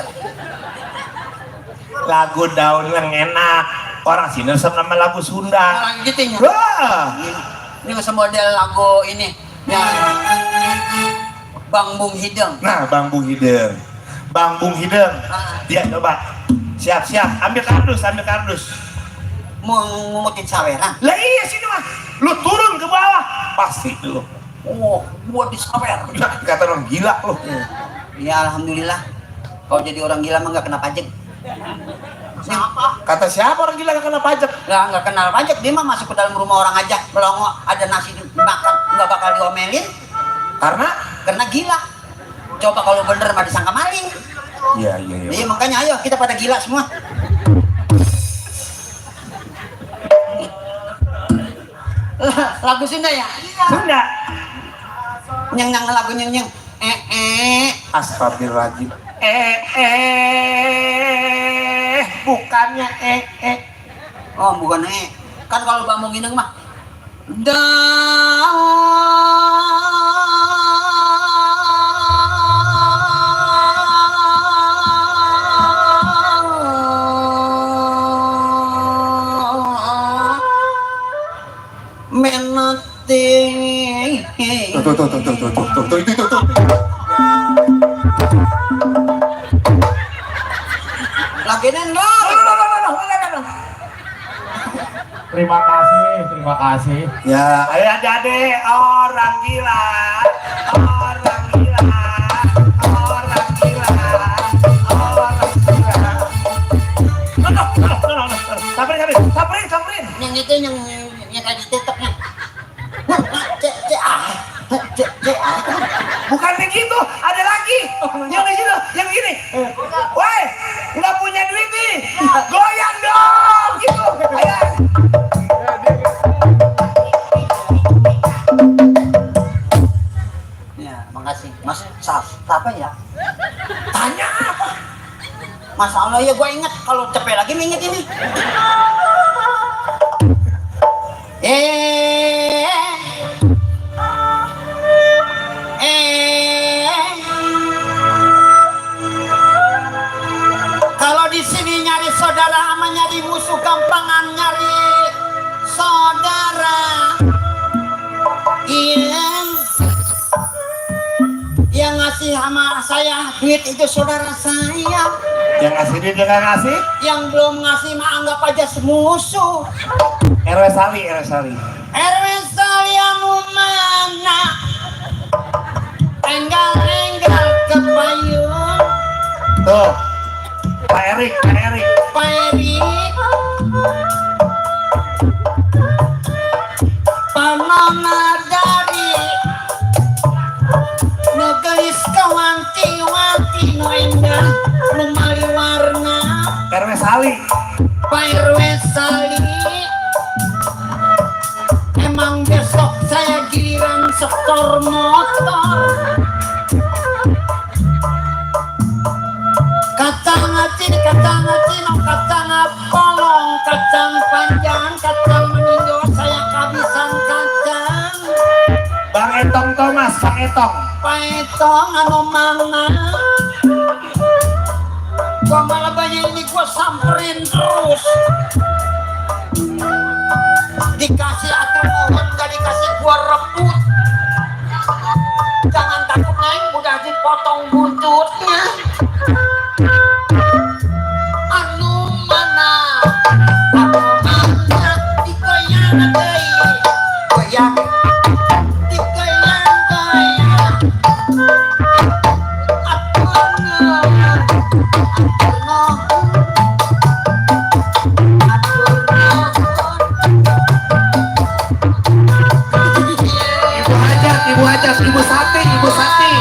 Lagu daun yang enak. Orang sini sama lagu Sunda. Orang gitu ya. Wah, Ini model lagu ini. Ya. Bang Bung Hideng. nah Bang Bung Hideng. Bang Bung Hideng. Dia coba. Siap-siap, ambil kardus. Mau ngumutin saweran. Lah iya sini mah. Lu turun ke bawah. Pasti lu. Oh, buat disawer. Kata orang gila lu. Ya alhamdulillah. Kalau jadi orang gila mah nggak kena pajak. Siapa? Kata siapa orang gila gak kena pajak? Nggak kenal pajak, dia mah masuk ke dalam rumah orang aja melongo, ada nasi dimakan nggak bakal diomelin karena gila. Coba kalau bener mah disangka maling. Iya. Iya makanya ayo kita pada gila semua. Lagu Sunda ya? Sunda. Nyeng lagu nyeng. Astagfirullahaladzim. Bukannya Oh bukan kan kalau Bang Bung Hideng mah menate. Tuh, itu. Lagi neng Terima kasih. Ya, ayo adik-adik, orang gila. Samperin. yang itu yang kayak TikToknya. Bukan begitu, ada lagi. Yang di situ, yang gini. Woi, nggak punya duit nih. Goyang dong, gitu. Ayo. Ya, makasih. Mas, siapa ya? Tanya apa? Masalah ya gue inget kalau cepet lagi inget ini. Kalau di sini nyari saudara sama nyari musuh gampangan nyari saudara. Iya. Yang ngasih sama saya duit itu saudara saya. Yang ngasih duit dia ngasih? Yang belum ngasih mah anggap aja semusuh. RW Sari. RW anu mana? Enggal ke payung. Tuh, Pak Erik. Pak Erik. Panona dari Nugelis kawanti-wanti no indah lumali warna. RW Sali. Pak RW Sali. Emang besok saya giliran setor motor. Kacang acin, kacang polong, kacang panjang, kacang meninjau, saya kehabisan kacang. Bang Etong Thomas, Bang Etong. Paetong anu mana? Gua malah banyak ini gua samperin terus. Dikasih atau mohon gak dikasih gua rebut. Jangan takut neng, udah dipotong buntutnya. Anu mana digoyang deui. Goyang digoyang. Ibu Sati.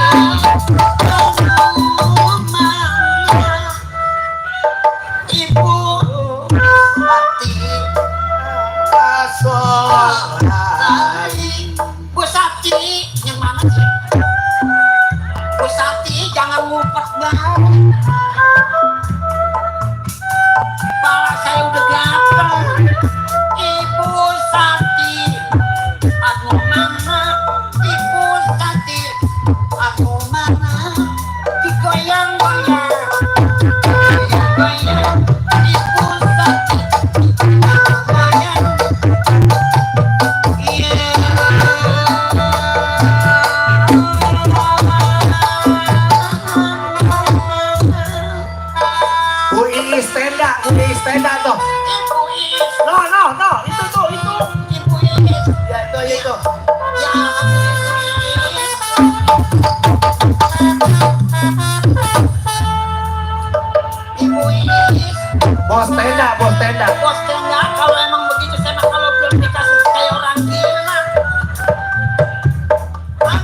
Bos tenda, bos tenda. Bos tenda, kalau emang begitu saya mah kalau belum dikasih kayak orang gila.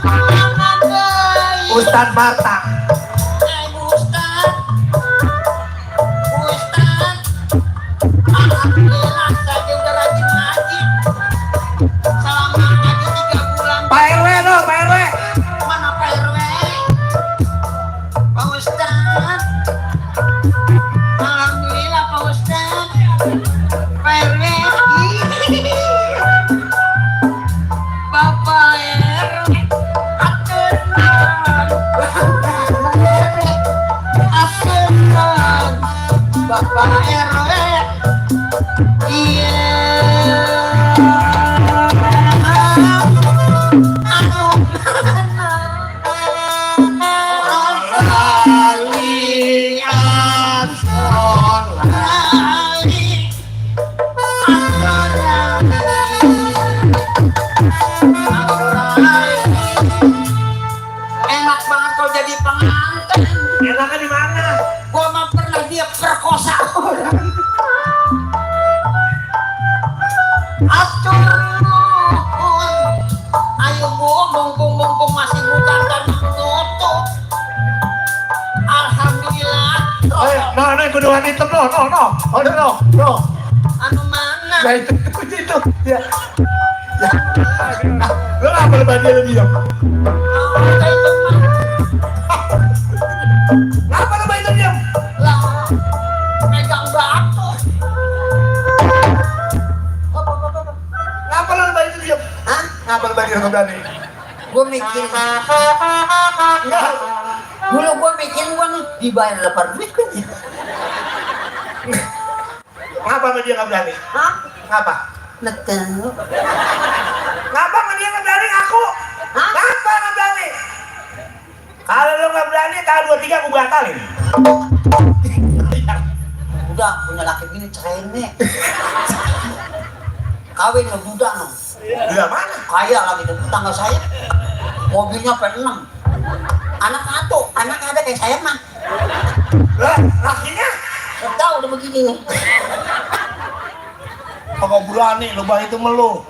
Aman deh. Ustaz Marta. Ustaz. Ustaz. Alhamdulillah saya udah rajin ngaji. Selama ngaji 3 bulan. Pak RW dong, Pak RW. Mana Pak RW? Pak Ustaz. Alhamdulillah Pak Ustaz. Pak RW. Bapak RW. Akenan. Bapak RW. Iya. Enak banget kalau jadi pengantin. Enaknya di mana? Gua mah pernah dia perkosa orang. Atur nuhun. Ayo bu, mumpung masih bukan dan menutup. Alhamdulillah. Nah, kuduan hitam no. Anu mana? Nah itu. Ya. Lu ngapa lebat dia diam? Ngapa lebat itu diam? Lah, megang batu. Ngapa lu lebat itu diam? Hah? Ngapa lebat dia berani? Gue mikir. Enggak. Dulu gue mikir gue nih dibayar 8 duit kan ya. Ngapa sama dia nggak berani? Hah? Ngapa? Nggak tahu. Ngapa sama dia nggak berani aku? Hah? Ngapa nggak berani? Kalau lu nggak berani, kalau 2-3 aku batalin. Udah punya laki bini cerain nih. Kawin lo duda no. Udah mana? Kaya lagi tetangga saya. Mobilnya P6. Anak satu, anak ada kayak saya mah. Lah, lakinya? Nggak tahu udah begini nih. Kagak berani, lu bah itu melu.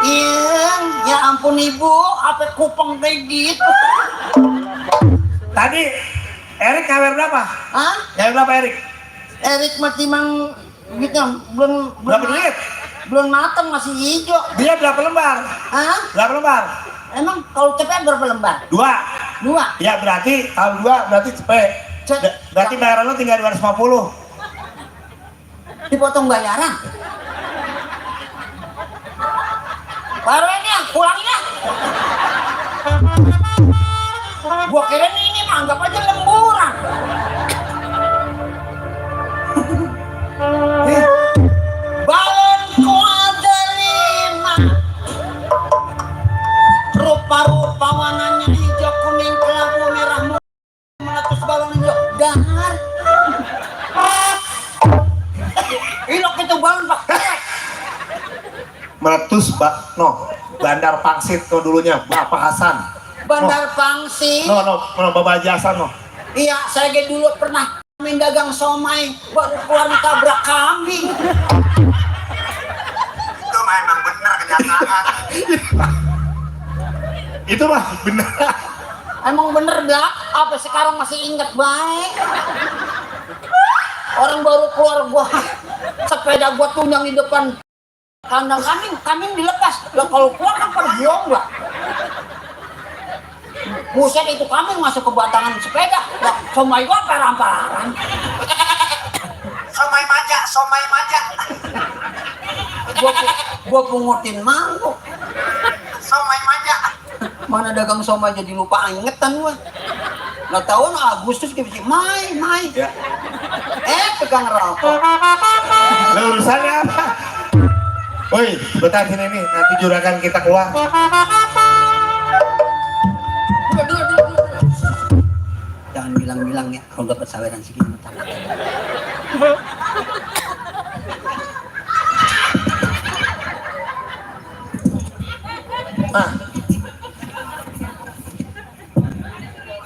Iya, ya ampun ibu, apa kupang kayak gitu. Tadi Erik KWR berapa? Hah? KWR berapa Erik? Erik mah timang gitu, belum Berapa duit? belum matang masih hijau. Dia berapa lembar? Hah? Berapa lembar? Emang kalau cepet berapa lembar? 2. 2. Ya berarti kalau 2 berarti cepet. Berarti bayaran lu tinggal 250. Dipotong bayaran. Baru ini pulangin ya. Gua kira ini mah anggap aja lemburan. Balonku ada 5. Rupa-rupa warnanya hijau, kuning, kelabu, merah, meletus balon hijau. Dahar. Ilok itu balon pak. Meletus Bandar Pangsit no dulunya Bapak Hasan. Bandar Pangsit. No, Bapak Hasan no. Iya, saya dulu pernah main dagang somai, baru keluar ditabrak kambing. Itu memang benar kenyataan. Itu mah benar. Emang bener dah, apa sekarang masih ingat baik. Orang baru keluar gua, sepeda gua tunjang di depan kandang kambing dilepas. Lah kalau keluar kan perbuang lah. Buset itu kambing masuk ke batangan sepeda. Lah, somai gua param-param. Somai maja. Gua pungutin malu. Somai maja. Mana dagang somai jadi lupa ingetan gua. Nggak tahu Agustus dia bilang, Mai. Ya. Pegang rokok. Lah urusannya apa? Woi, bentar sini nih, nanti juragan kita keluar. Dulu. Jangan bilang-bilang ya, kalau dapat saweran segini.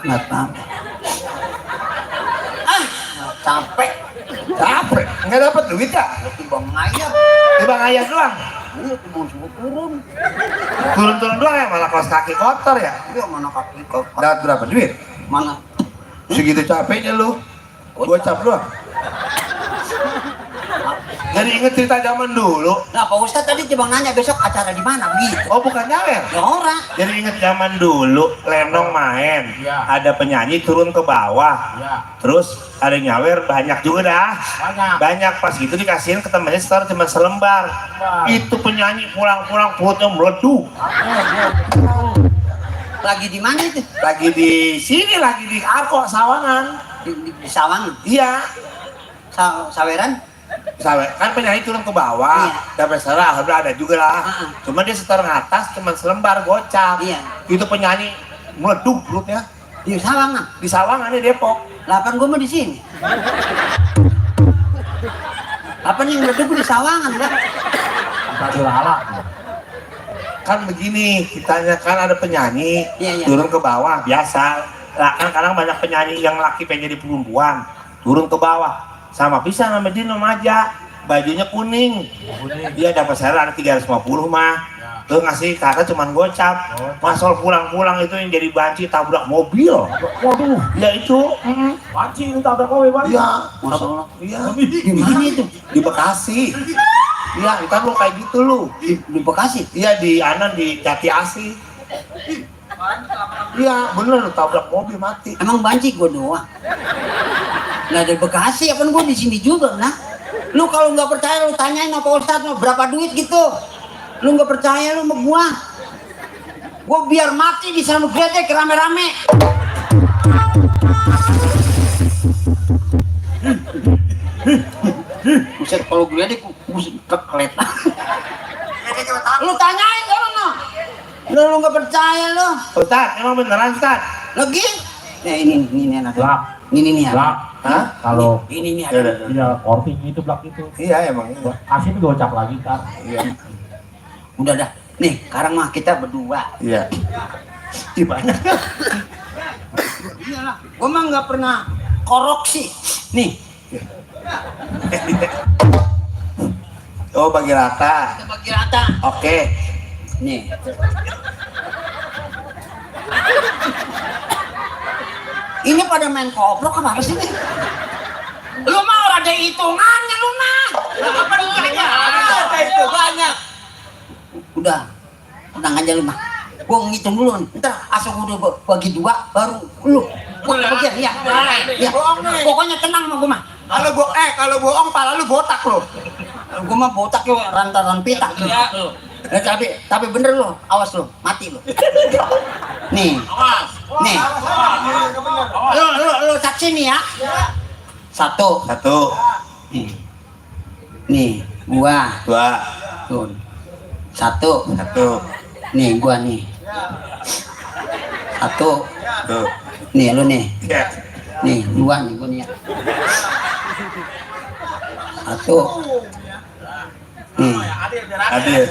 Nggak apa-apa. Capek. Capek, nggak dapat duit ya? Timbang ayam. Timbang ayam doang. Iya, timbang suruh turun. Turun-turun doang ya, malah kaos kaki kotor ya. Iya, mana kaki kau? Dapat berapa duit? Mana? Segitu capeknya lu. Gocap doang. Jadi inget cerita zaman dulu. Nah, Pak Ustadz tadi timbang nanya besok acara di mana begitu. Oh, bukan nyawer. Ya orang. Jadi inget zaman dulu Lenong main, ada penyanyi turun ke bawah, terus ada nyawer banyak juga dah, banyak pas gitu dikasihin ke temannya setor cuma selembar, itu penyanyi pulang-pulang perutnya meleduk. Lagi di mana itu? Lagi di sini, lagi di Arko Sawangan. Di Sawangan. Iya, Saweran? kan penyanyi turun ke bawah, dapat serah, alhamdulillah ada juga lah. Cuma dia setor atas cuma selembar gocap. Iya. Itu penyanyi meleduk perutnya. Di Sawangan. Di Sawangan di Depok. Lapan gua mah di sini. Lapan yang berdua di Sawangan dah. Kan begini, kitanya kan ada penyanyi Iya. turun ke bawah biasa. Lah kan kadang banyak penyanyi yang laki pengen jadi perempuan turun ke bawah sama pisah sama Dino Maja, bajunya kuning. Dia dapat serah ada 350 mah. Tuh ngasih kakak cuman gocap. Masol pulang-pulang itu yang jadi banci tabrak mobil. Waduh, ya itu. Banci itu tabrak mobil banci. Iya, Masalah. iya. Di mana itu? Di Bekasi. Iya, kita lu kayak gitu lu. Di Bekasi. Iya di Anan di Jati Asih. Iya bener tabrak mobil mati. Emang banci gua doang. Nah dari Bekasi, apa gua di sini juga, nah. Lu kalau nggak percaya lu tanyain sama Pak Ustadz mau berapa duit gitu. Lu nggak percaya lu sama gua. Gua biar mati di sana gledek rame-rame. Buset kalau gledek buset keklet. Lu tanyain orang no. Lu nggak percaya lu. Ustaz, emang beneran Ustaz? Lagi? Ya ini anak. Ini nih ya. Hah? Kalau Ini nih Ya, ada. udah. ya korting itu blak itu Iya emang iya. asli itu gocap lagi kan. Iya. Udah dah. Nih, sekarang mah kita berdua. Iya. Gimana? Iyalah, gua mah nggak pernah korupsi. Nih, Oh bagi rata. kita bagi rata. Oke. Nih. Ini pada main koprok apa sih nih? Lu mah orang ada hitungannya lu mah. Apa banyak? Ada hitungannya. Udah, tenang aja lu mah. Gua ngitung dulu nih. Ntar asal gua udah bagi dua baru lu. Gua bagian ya. Ya. Pokoknya tenang sama gua mah. Kalau bohong pala lu botak lo. Gua mah botak yo rantaran pitak lu. Tapi bener lu, awas lu, mati lu. Nih. Nih. Lu saksi nih ya. Satu. Nih. Nih, gua. Dua. Tuh. Satu. Nih, gua nih. Satu. Tuh. Nih, lu nih. Ya. Nih, dua nih gua nih ya. Satu. Nih. Adil.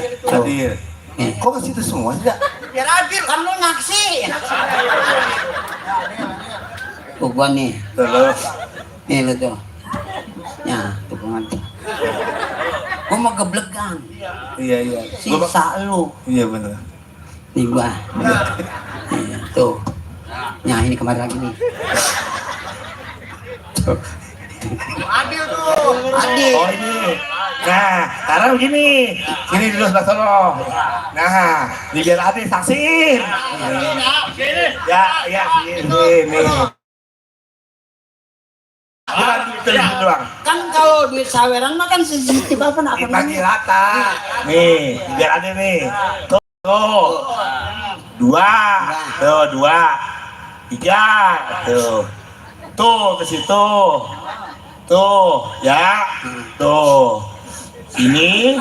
Nih. Kok ke situ semua sih? Biar adil kan lu nyaksi. Tuh gua nih. Terus. Nih lu tuh. Ya, tuh pengantin. Gua mau geblegan. Iya. Sisa lu. Iya bener. Nih gua. Nih, tuh. Nah, ini kemarin lagi nih. Adil. Oh ini. Nah, sekarang begini. Sini dulu sebelah sono. Nah, ini biar adil saksiin. Ya, sini. Bukan duit doang. Kan kalau duit saweran mah kan sensitif apa nak Dibagi rata. Nih, biar adil nih. Tuh. Dua. Tiga. Tuh ke situ. Tuh, ya. Tuh. Ini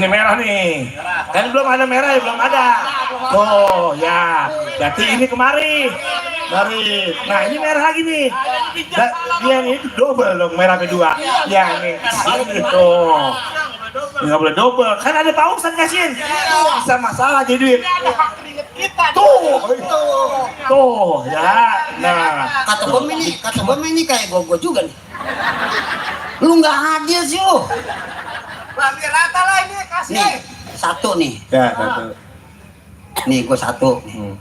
merah nih. Kan belum ada merah ya, belum ada. Tuh, ya. Berarti ini kemari. Nah, ini merah lagi nih. Dia ini double dong, merah kedua. Ya, nih. Sini tuh. Nggak boleh double, kan ada pausan kasihin. Bisa masalah jadi duit. Tuh, ya. Nah, kata bom ini kayak gua juga nih. Lu nggak adil sih lu. Lagi rata lah ini kasih. Nih, satu nih. Ya, satu. Nih, gua satu. Nih.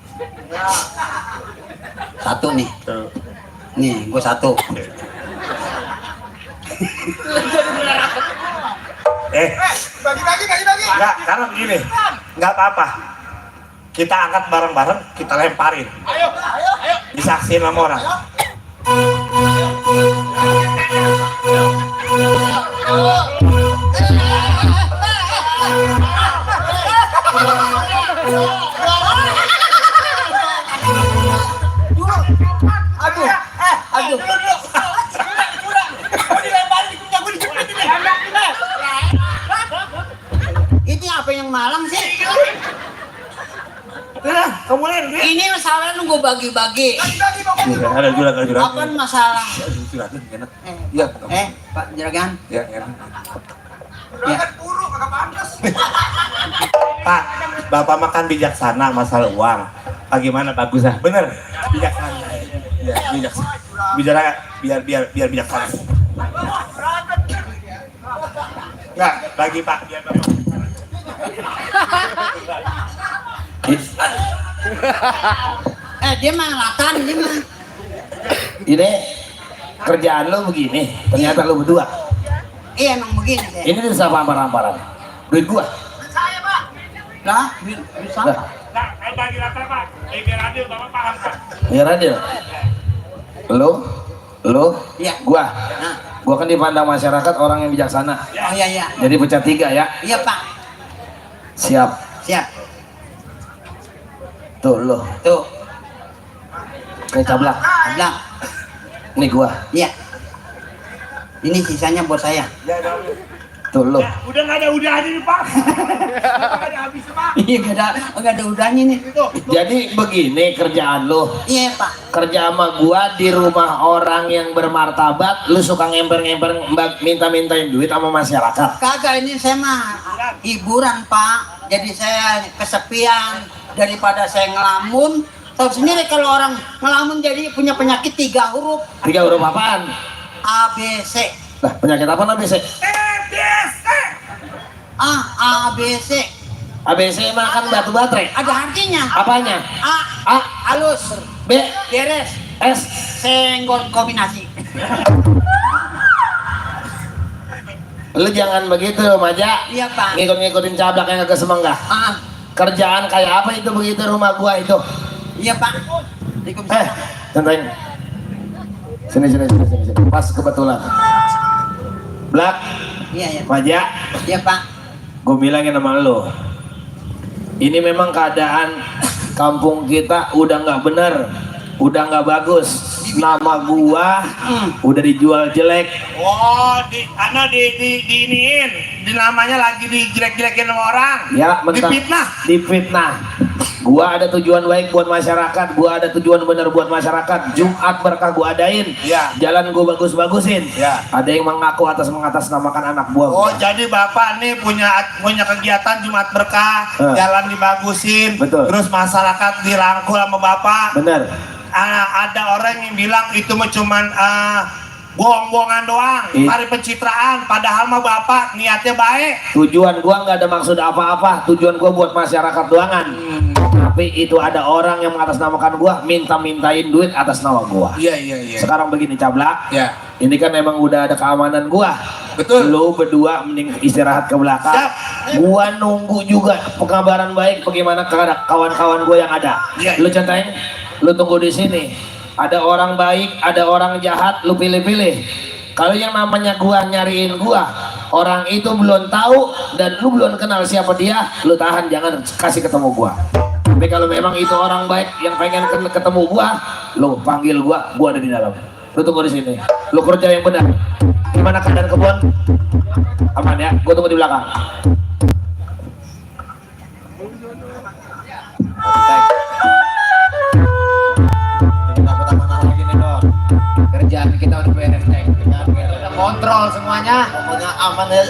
Satu nih. Tuh. Nih, gua satu. Bagi-bagi. Enggak, karena begini. Enggak apa-apa. Kita angkat bareng-bareng, kita lemparin. Ayo. Disaksiin sama orang. Aduh. Aduh. Ini apa yang malang sih? Udah, kamu lihat. Ini masalah nunggu bagi-bagi. Ada juragan. Apa masalah? Juragan enak. Iya. Pak Juragan. Ya, enak. Ya. Pak, Bapak makan bijaksana masalah uang. Bagaimana bagus ah? Bener, bijaksana. Ya, bijaksana. Bicara biar bijaksana. Enggak, bagi Pak, biar Bapak. Dia mah latan, dia mah. Ini kerjaan lo begini, ternyata lo berdua. Iya emang begini saya. Ini bisa ampar-amparan. Duit gua. Lah, bisa. Lah, Nah, bagi rata Pak. Biar adil Bapak paham Pak. ya Radil. Lo, Iya. gua. Nah. Gua kan dipandang masyarakat orang yang bijaksana. Oh iya. Jadi pecah 3 ya. Iya Pak. Siap. Siap. Tuh lo, Tuh, kayak cablak. bilang. Ini gua. Iya. Ini sisanya buat saya. Tuh lo. Udah nggak ada udahnya nih Pak. Nggak ada habis Pak. Iya enggak ada udahnya nih. Jadi begini kerjaan lo. Iya Pak. Kerja sama gua di rumah orang yang bermartabat, lu suka ngemper-ngemper minta-mintain duit sama masyarakat. Kagak, ini saya mah hiburan Pak. Jadi saya kesepian daripada saya ngelamun. Tahu sendiri kalau orang ngelamun jadi punya penyakit 3 huruf. 3 huruf apaan? ABC. Lah, penyakit apa ABC? ABC. ABC makan batu baterai. Ada artinya. Apanya? A. A, Halus. B, Beres. S. Senggol kombinasi. Lu jangan begitu, Maja. Iya Pak. Ngikut-ngikutin cablak yang kagak semenggah. Kerjaan kayak apa itu begitu rumah gua itu? Iya Pak. Waalaikumsalam. Santain. Sini. Pas kebetulan. Blak, Iya. Maja, Iya Pak. gue bilangin sama lo. Ini memang keadaan kampung kita udah nggak bener, udah nggak bagus. Nama gua udah dijual jelek. Oh, diiniin. Di namanya lagi dijelek-jelekin sama orang. Ya, bentar. Difitnah. Gua ada tujuan baik buat masyarakat, gua ada tujuan bener buat masyarakat. Jumat berkah gua adain. Ya. Jalan gua bagus-bagusin. Ya. Ada yang mengaku mengatasnamakan anak buah Oh, gua. jadi Bapak nih punya kegiatan Jumat berkah, jalan dibagusin, Betul. terus masyarakat dirangkul sama Bapak. Bener. Ada orang yang bilang itu mah cuman bohong-bohongan doang, cari pencitraan, padahal mah Bapak niatnya baik. Tujuan gua nggak ada maksud apa-apa. Tujuan gua buat masyarakat doangan. Tapi itu ada orang yang mengatasnamakan gua, minta-mintain duit atas nama gua. Iya. Sekarang begini cablak. Ya. Ini kan emang udah ada keamanan gua. Betul. Lu berdua mending istirahat ke belakang. Siap. Gua nunggu juga pengabaran baik bagaimana ke kawan-kawan gua yang ada. Iya. Lu contohin, lu tunggu di sini. Ada orang baik, ada orang jahat, lu pilih-pilih. Kalau yang namanya gua nyariin gua, orang itu belum tahu dan lu belum kenal siapa dia, lu tahan, jangan kasih ketemu gua. Tapi kalau memang itu orang baik yang pengen ketemu gua, lu panggil gua ada di dalam. Lu tunggu di sini. Lu kerja yang benar. Gimana keadaan kebun? Aman ya? Gua tunggu di belakang. Kerjaan kita udah beres deh. Kita kontrol semuanya. Pokoknya aman ya.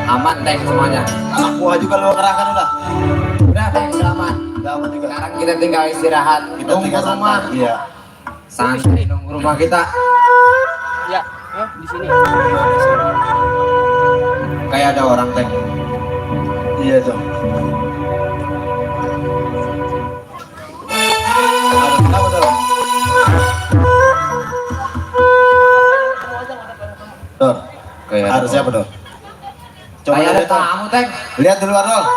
Aman deh semuanya. Anak buah juga lo kerahkan udah. Udah deh, udah aman. Udah aman juga. Sekarang kita tinggal istirahat. Kita tinggal rumah. Iya. Santai nunggu rumah kita. Ya. Kayak ada orang teh. Iya tuh. Apa tuh? Tuh, ada siapa tuh? Coba Kayak ada lihat tuh. tamu, Teng. Lihat di luar tuh.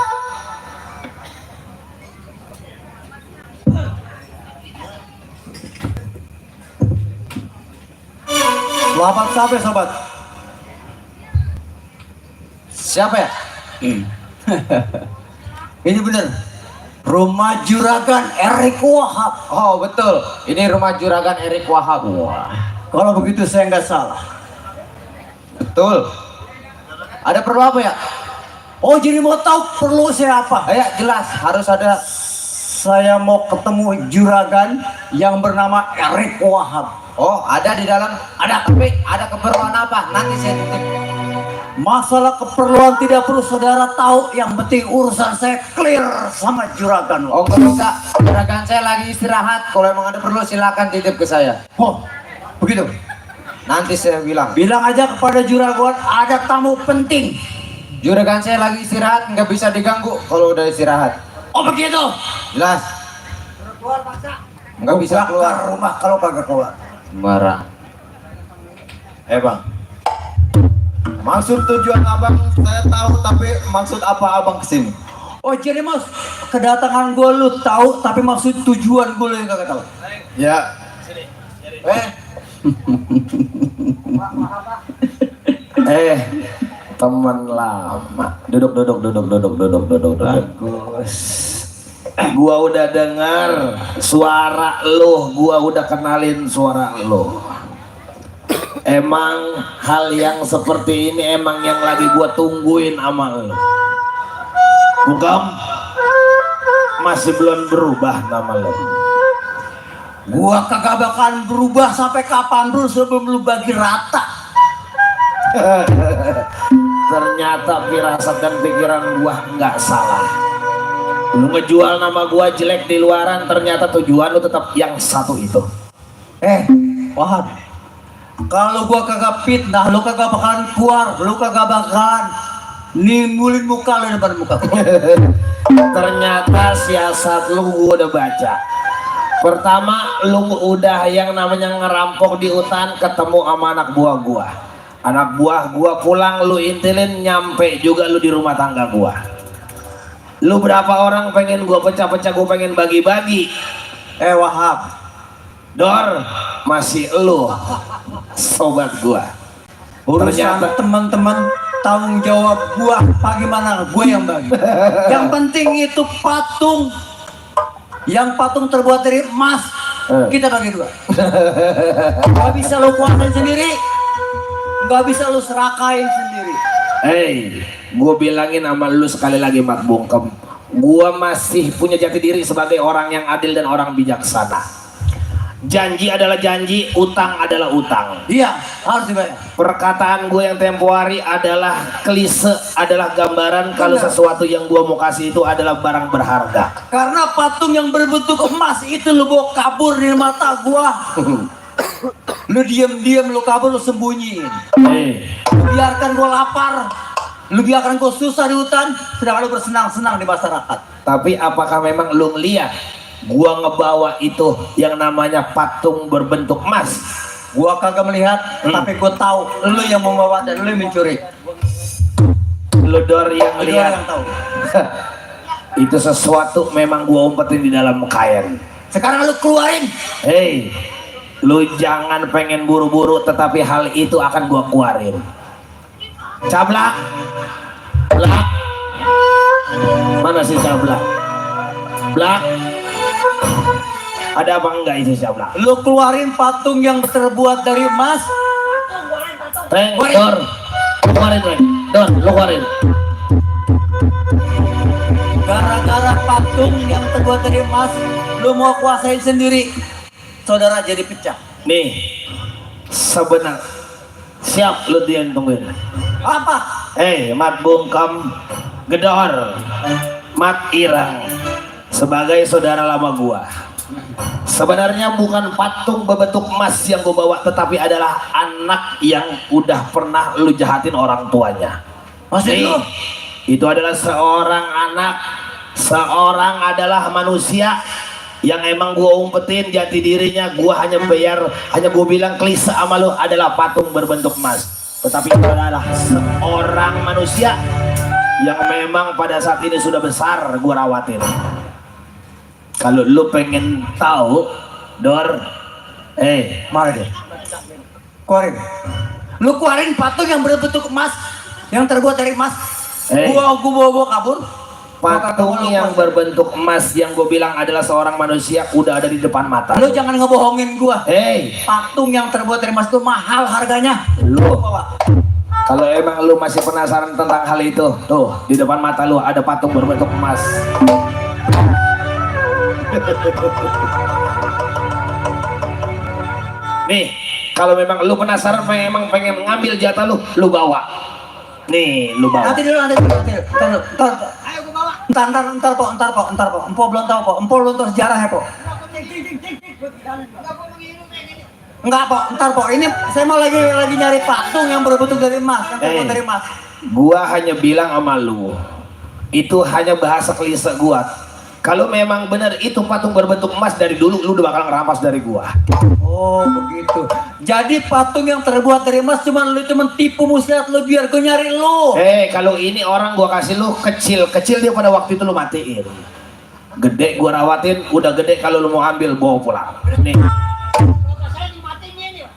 Selamat sampai sobat. Siapa ya? Ini bener. Rumah Juragan Erik Wahab. Oh betul, ini rumah Juragan Erik Wahab. Kalau begitu saya nggak salah. Betul. Ada perlu apa ya? Oh, jadi mau tahu perlu saya apa? Ayo jelas, harus ada. Saya mau ketemu Juragan yang bernama Erik Wahab. Oh, ada di dalam. Ada tapi ada keperluan apa? Nanti saya titip. Masalah keperluan tidak perlu saudara tahu. Yang penting urusan saya clear sama Juragan. Oh, nggak usah. Juragan saya lagi istirahat. Kalau emang ada perlu silakan titip ke saya. Oh, begitu. Nanti saya bilang. Bilang aja kepada Juragan ada tamu penting. Juragan saya lagi istirahat, nggak bisa diganggu kalau udah istirahat. Oh, begitu. Jelas. Nggak bisa keluar. Rumah kalau kagak keluar. Marah. Bang. Maksud tujuan abang saya tahu, tapi maksud apa abang kesini? Oh, jadi mas kedatangan gue lu tahu, tapi maksud tujuan gue lu yang kagak tahu. Ya. Teman lama. Duduk. Bagus. Gua udah dengar suara lo, gua udah kenalin suara lo. Emang hal yang seperti ini emang yang lagi gua tungguin sama lo. Bukan masih belum berubah nama lo. Gua kagak bakalan berubah sampai kapan dulu sebelum lu bagi rata. Ternyata firasat dan pikiran gua nggak salah. Lu ngejual nama gua jelek di luaran, ternyata tujuan lu tetap yang satu itu. Wahab, kalau gua kagak fitnah, lu kagak bakalan keluar, lu kagak bakalan nimbulin muka lu depan muka gua. Ternyata siasat lu gua udah baca. Pertama, lu udah yang namanya ngerampok di hutan, ketemu sama anak buah gua. Anak buah gua pulang, lu intilin, nyampe juga lu di rumah tangga gua. Lu berapa orang pengen gua pecah-pecah, gua pengen bagi-bagi. Wahab, Dor, masih lu sobat gua. urusan teman-teman tanggung jawab gua, bagaimana gua yang bagi. Yang penting itu patung, yang patung terbuat dari emas, kita bagi dua. Gak bisa lu kuasain sendiri, gak bisa lu serakain sendiri. Gue bilangin sama lu sekali lagi, Mat Bungkem, gue masih punya jati diri sebagai orang yang adil dan orang bijaksana. Janji adalah janji, utang adalah utang. Iya, harus dibayar. Perkataan gue yang tempo hari adalah klise, adalah gambaran kalau sesuatu yang gue mau kasih itu adalah barang berharga. Karena patung yang berbentuk emas itu lu bawa kabur dari mata gua. Lu diam-diam lu kabur, lu sembunyiin. Lu biarkan gua lapar, lu biarkan gua susah di hutan, sedangkan lu bersenang-senang di masyarakat. Tapi apakah memang lu ngeliat gua ngebawa itu yang namanya patung berbentuk emas? Gua kagak melihat, tapi gua tahu lu yang membawa dan lu yang mencuri. Lu Dor yang Lu lihat. yang tahu. Itu sesuatu memang gua umpetin di dalam kain. Sekarang lu keluarin. Lu jangan pengen buru-buru, tetapi hal itu akan gua keluarin. Cablak, Blak, mana si Cablak? Blak, ada apa enggak itu Cablak? Lu keluarin patung yang terbuat dari emas. Teng, Dor, lu keluarin, Teng. Dor, lu keluarin. Gara-gara patung yang terbuat dari emas, lu mau kuasain sendiri, saudara jadi pecah. Nih, sebenar siap lu dia yang tungguin. Apa? Mat Bungkem, Gedor, Mat Irang, sebagai saudara lama gua, Sebenarnya bukan patung berbentuk emas yang gue bawa, tetapi adalah anak yang udah pernah lu jahatin orang tuanya. Maksud Nih, lu? itu adalah seorang anak, seorang adalah manusia yang emang gue umpetin jati dirinya. Gue hanya gue bilang klise sama lu adalah patung berbentuk emas, tetapi itu adalah seorang manusia yang memang pada saat ini sudah besar gue rawatin. Kalau lu pengen tahu, Dor, Mari deh. Keluarin. Lu keluarin patung yang berbentuk emas, yang terbuat dari emas. Gua bawa kabur. patung yang berbentuk emas yang gue bilang adalah seorang manusia udah ada di depan mata. Lu jangan ngebohongin gua. Patung yang terbuat dari emas itu mahal harganya. Lu kalau emang lu masih penasaran tentang hal itu, tuh di depan mata lu ada patung berbentuk emas. Nih, kalau memang lu penasaran, memang pengen ngambil jatah lu bawa. Nih, lu bawa. Nanti dulu. Ayo gua bawa. Entar kok. Empo belum tahu kok. Empo belum tahu sejarahnya kok. Enggak kok, entar kok. Ini saya mau lagi nyari patung yang berbentuk dari emas, yang terbuat dari emas. Gua hanya bilang sama lu, itu hanya bahasa klise gua. Kalau memang benar itu patung berbentuk emas dari dulu, lu udah bakal ngerampas dari gua. Oh begitu. Jadi patung yang terbuat dari emas lu cuman tipu muslihat lu biar gue nyari lu. Kalau ini orang gua kasih lu kecil dia pada waktu itu lu matiin. Gede gua rawatin, udah gede kalau lu mau ambil bawa pulang.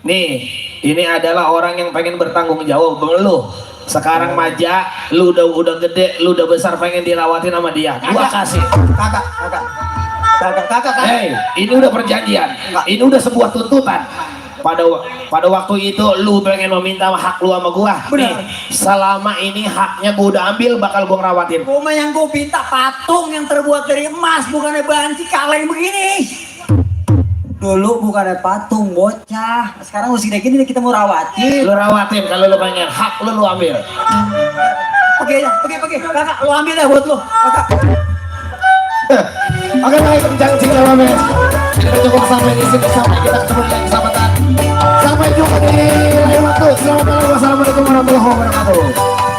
Nih, ini adalah orang yang pengen bertanggung jawab lu. Sekarang maja, lu udah gede, lu udah besar, pengen dirawatin sama dia. Gua kasih. Kakak. Ini udah perjanjian. Ini udah sebuah tuntutan. Pada waktu itu lu pengen meminta hak lu sama gua. Benar. Selama ini haknya gua udah ambil, bakal gua ngerawatin. Gua yang gua minta patung yang terbuat dari emas, bukannya banci kaleng begini. Dulu bukannya patung bocah, sekarang usia kayak gini kita mau rawatin. Lu rawatin kalau lu pengen, hak lu ambil. Oke, kakak lu ambil dah buat lu. Kakak. Oke baik, jangan singgung lama men. Kita cukup sampai di sini, sampai kita ketemu lagi sahabatan. Sampai jumpa di lain waktu. Selamat malam, wassalamualaikum warahmatullahi wabarakatuh.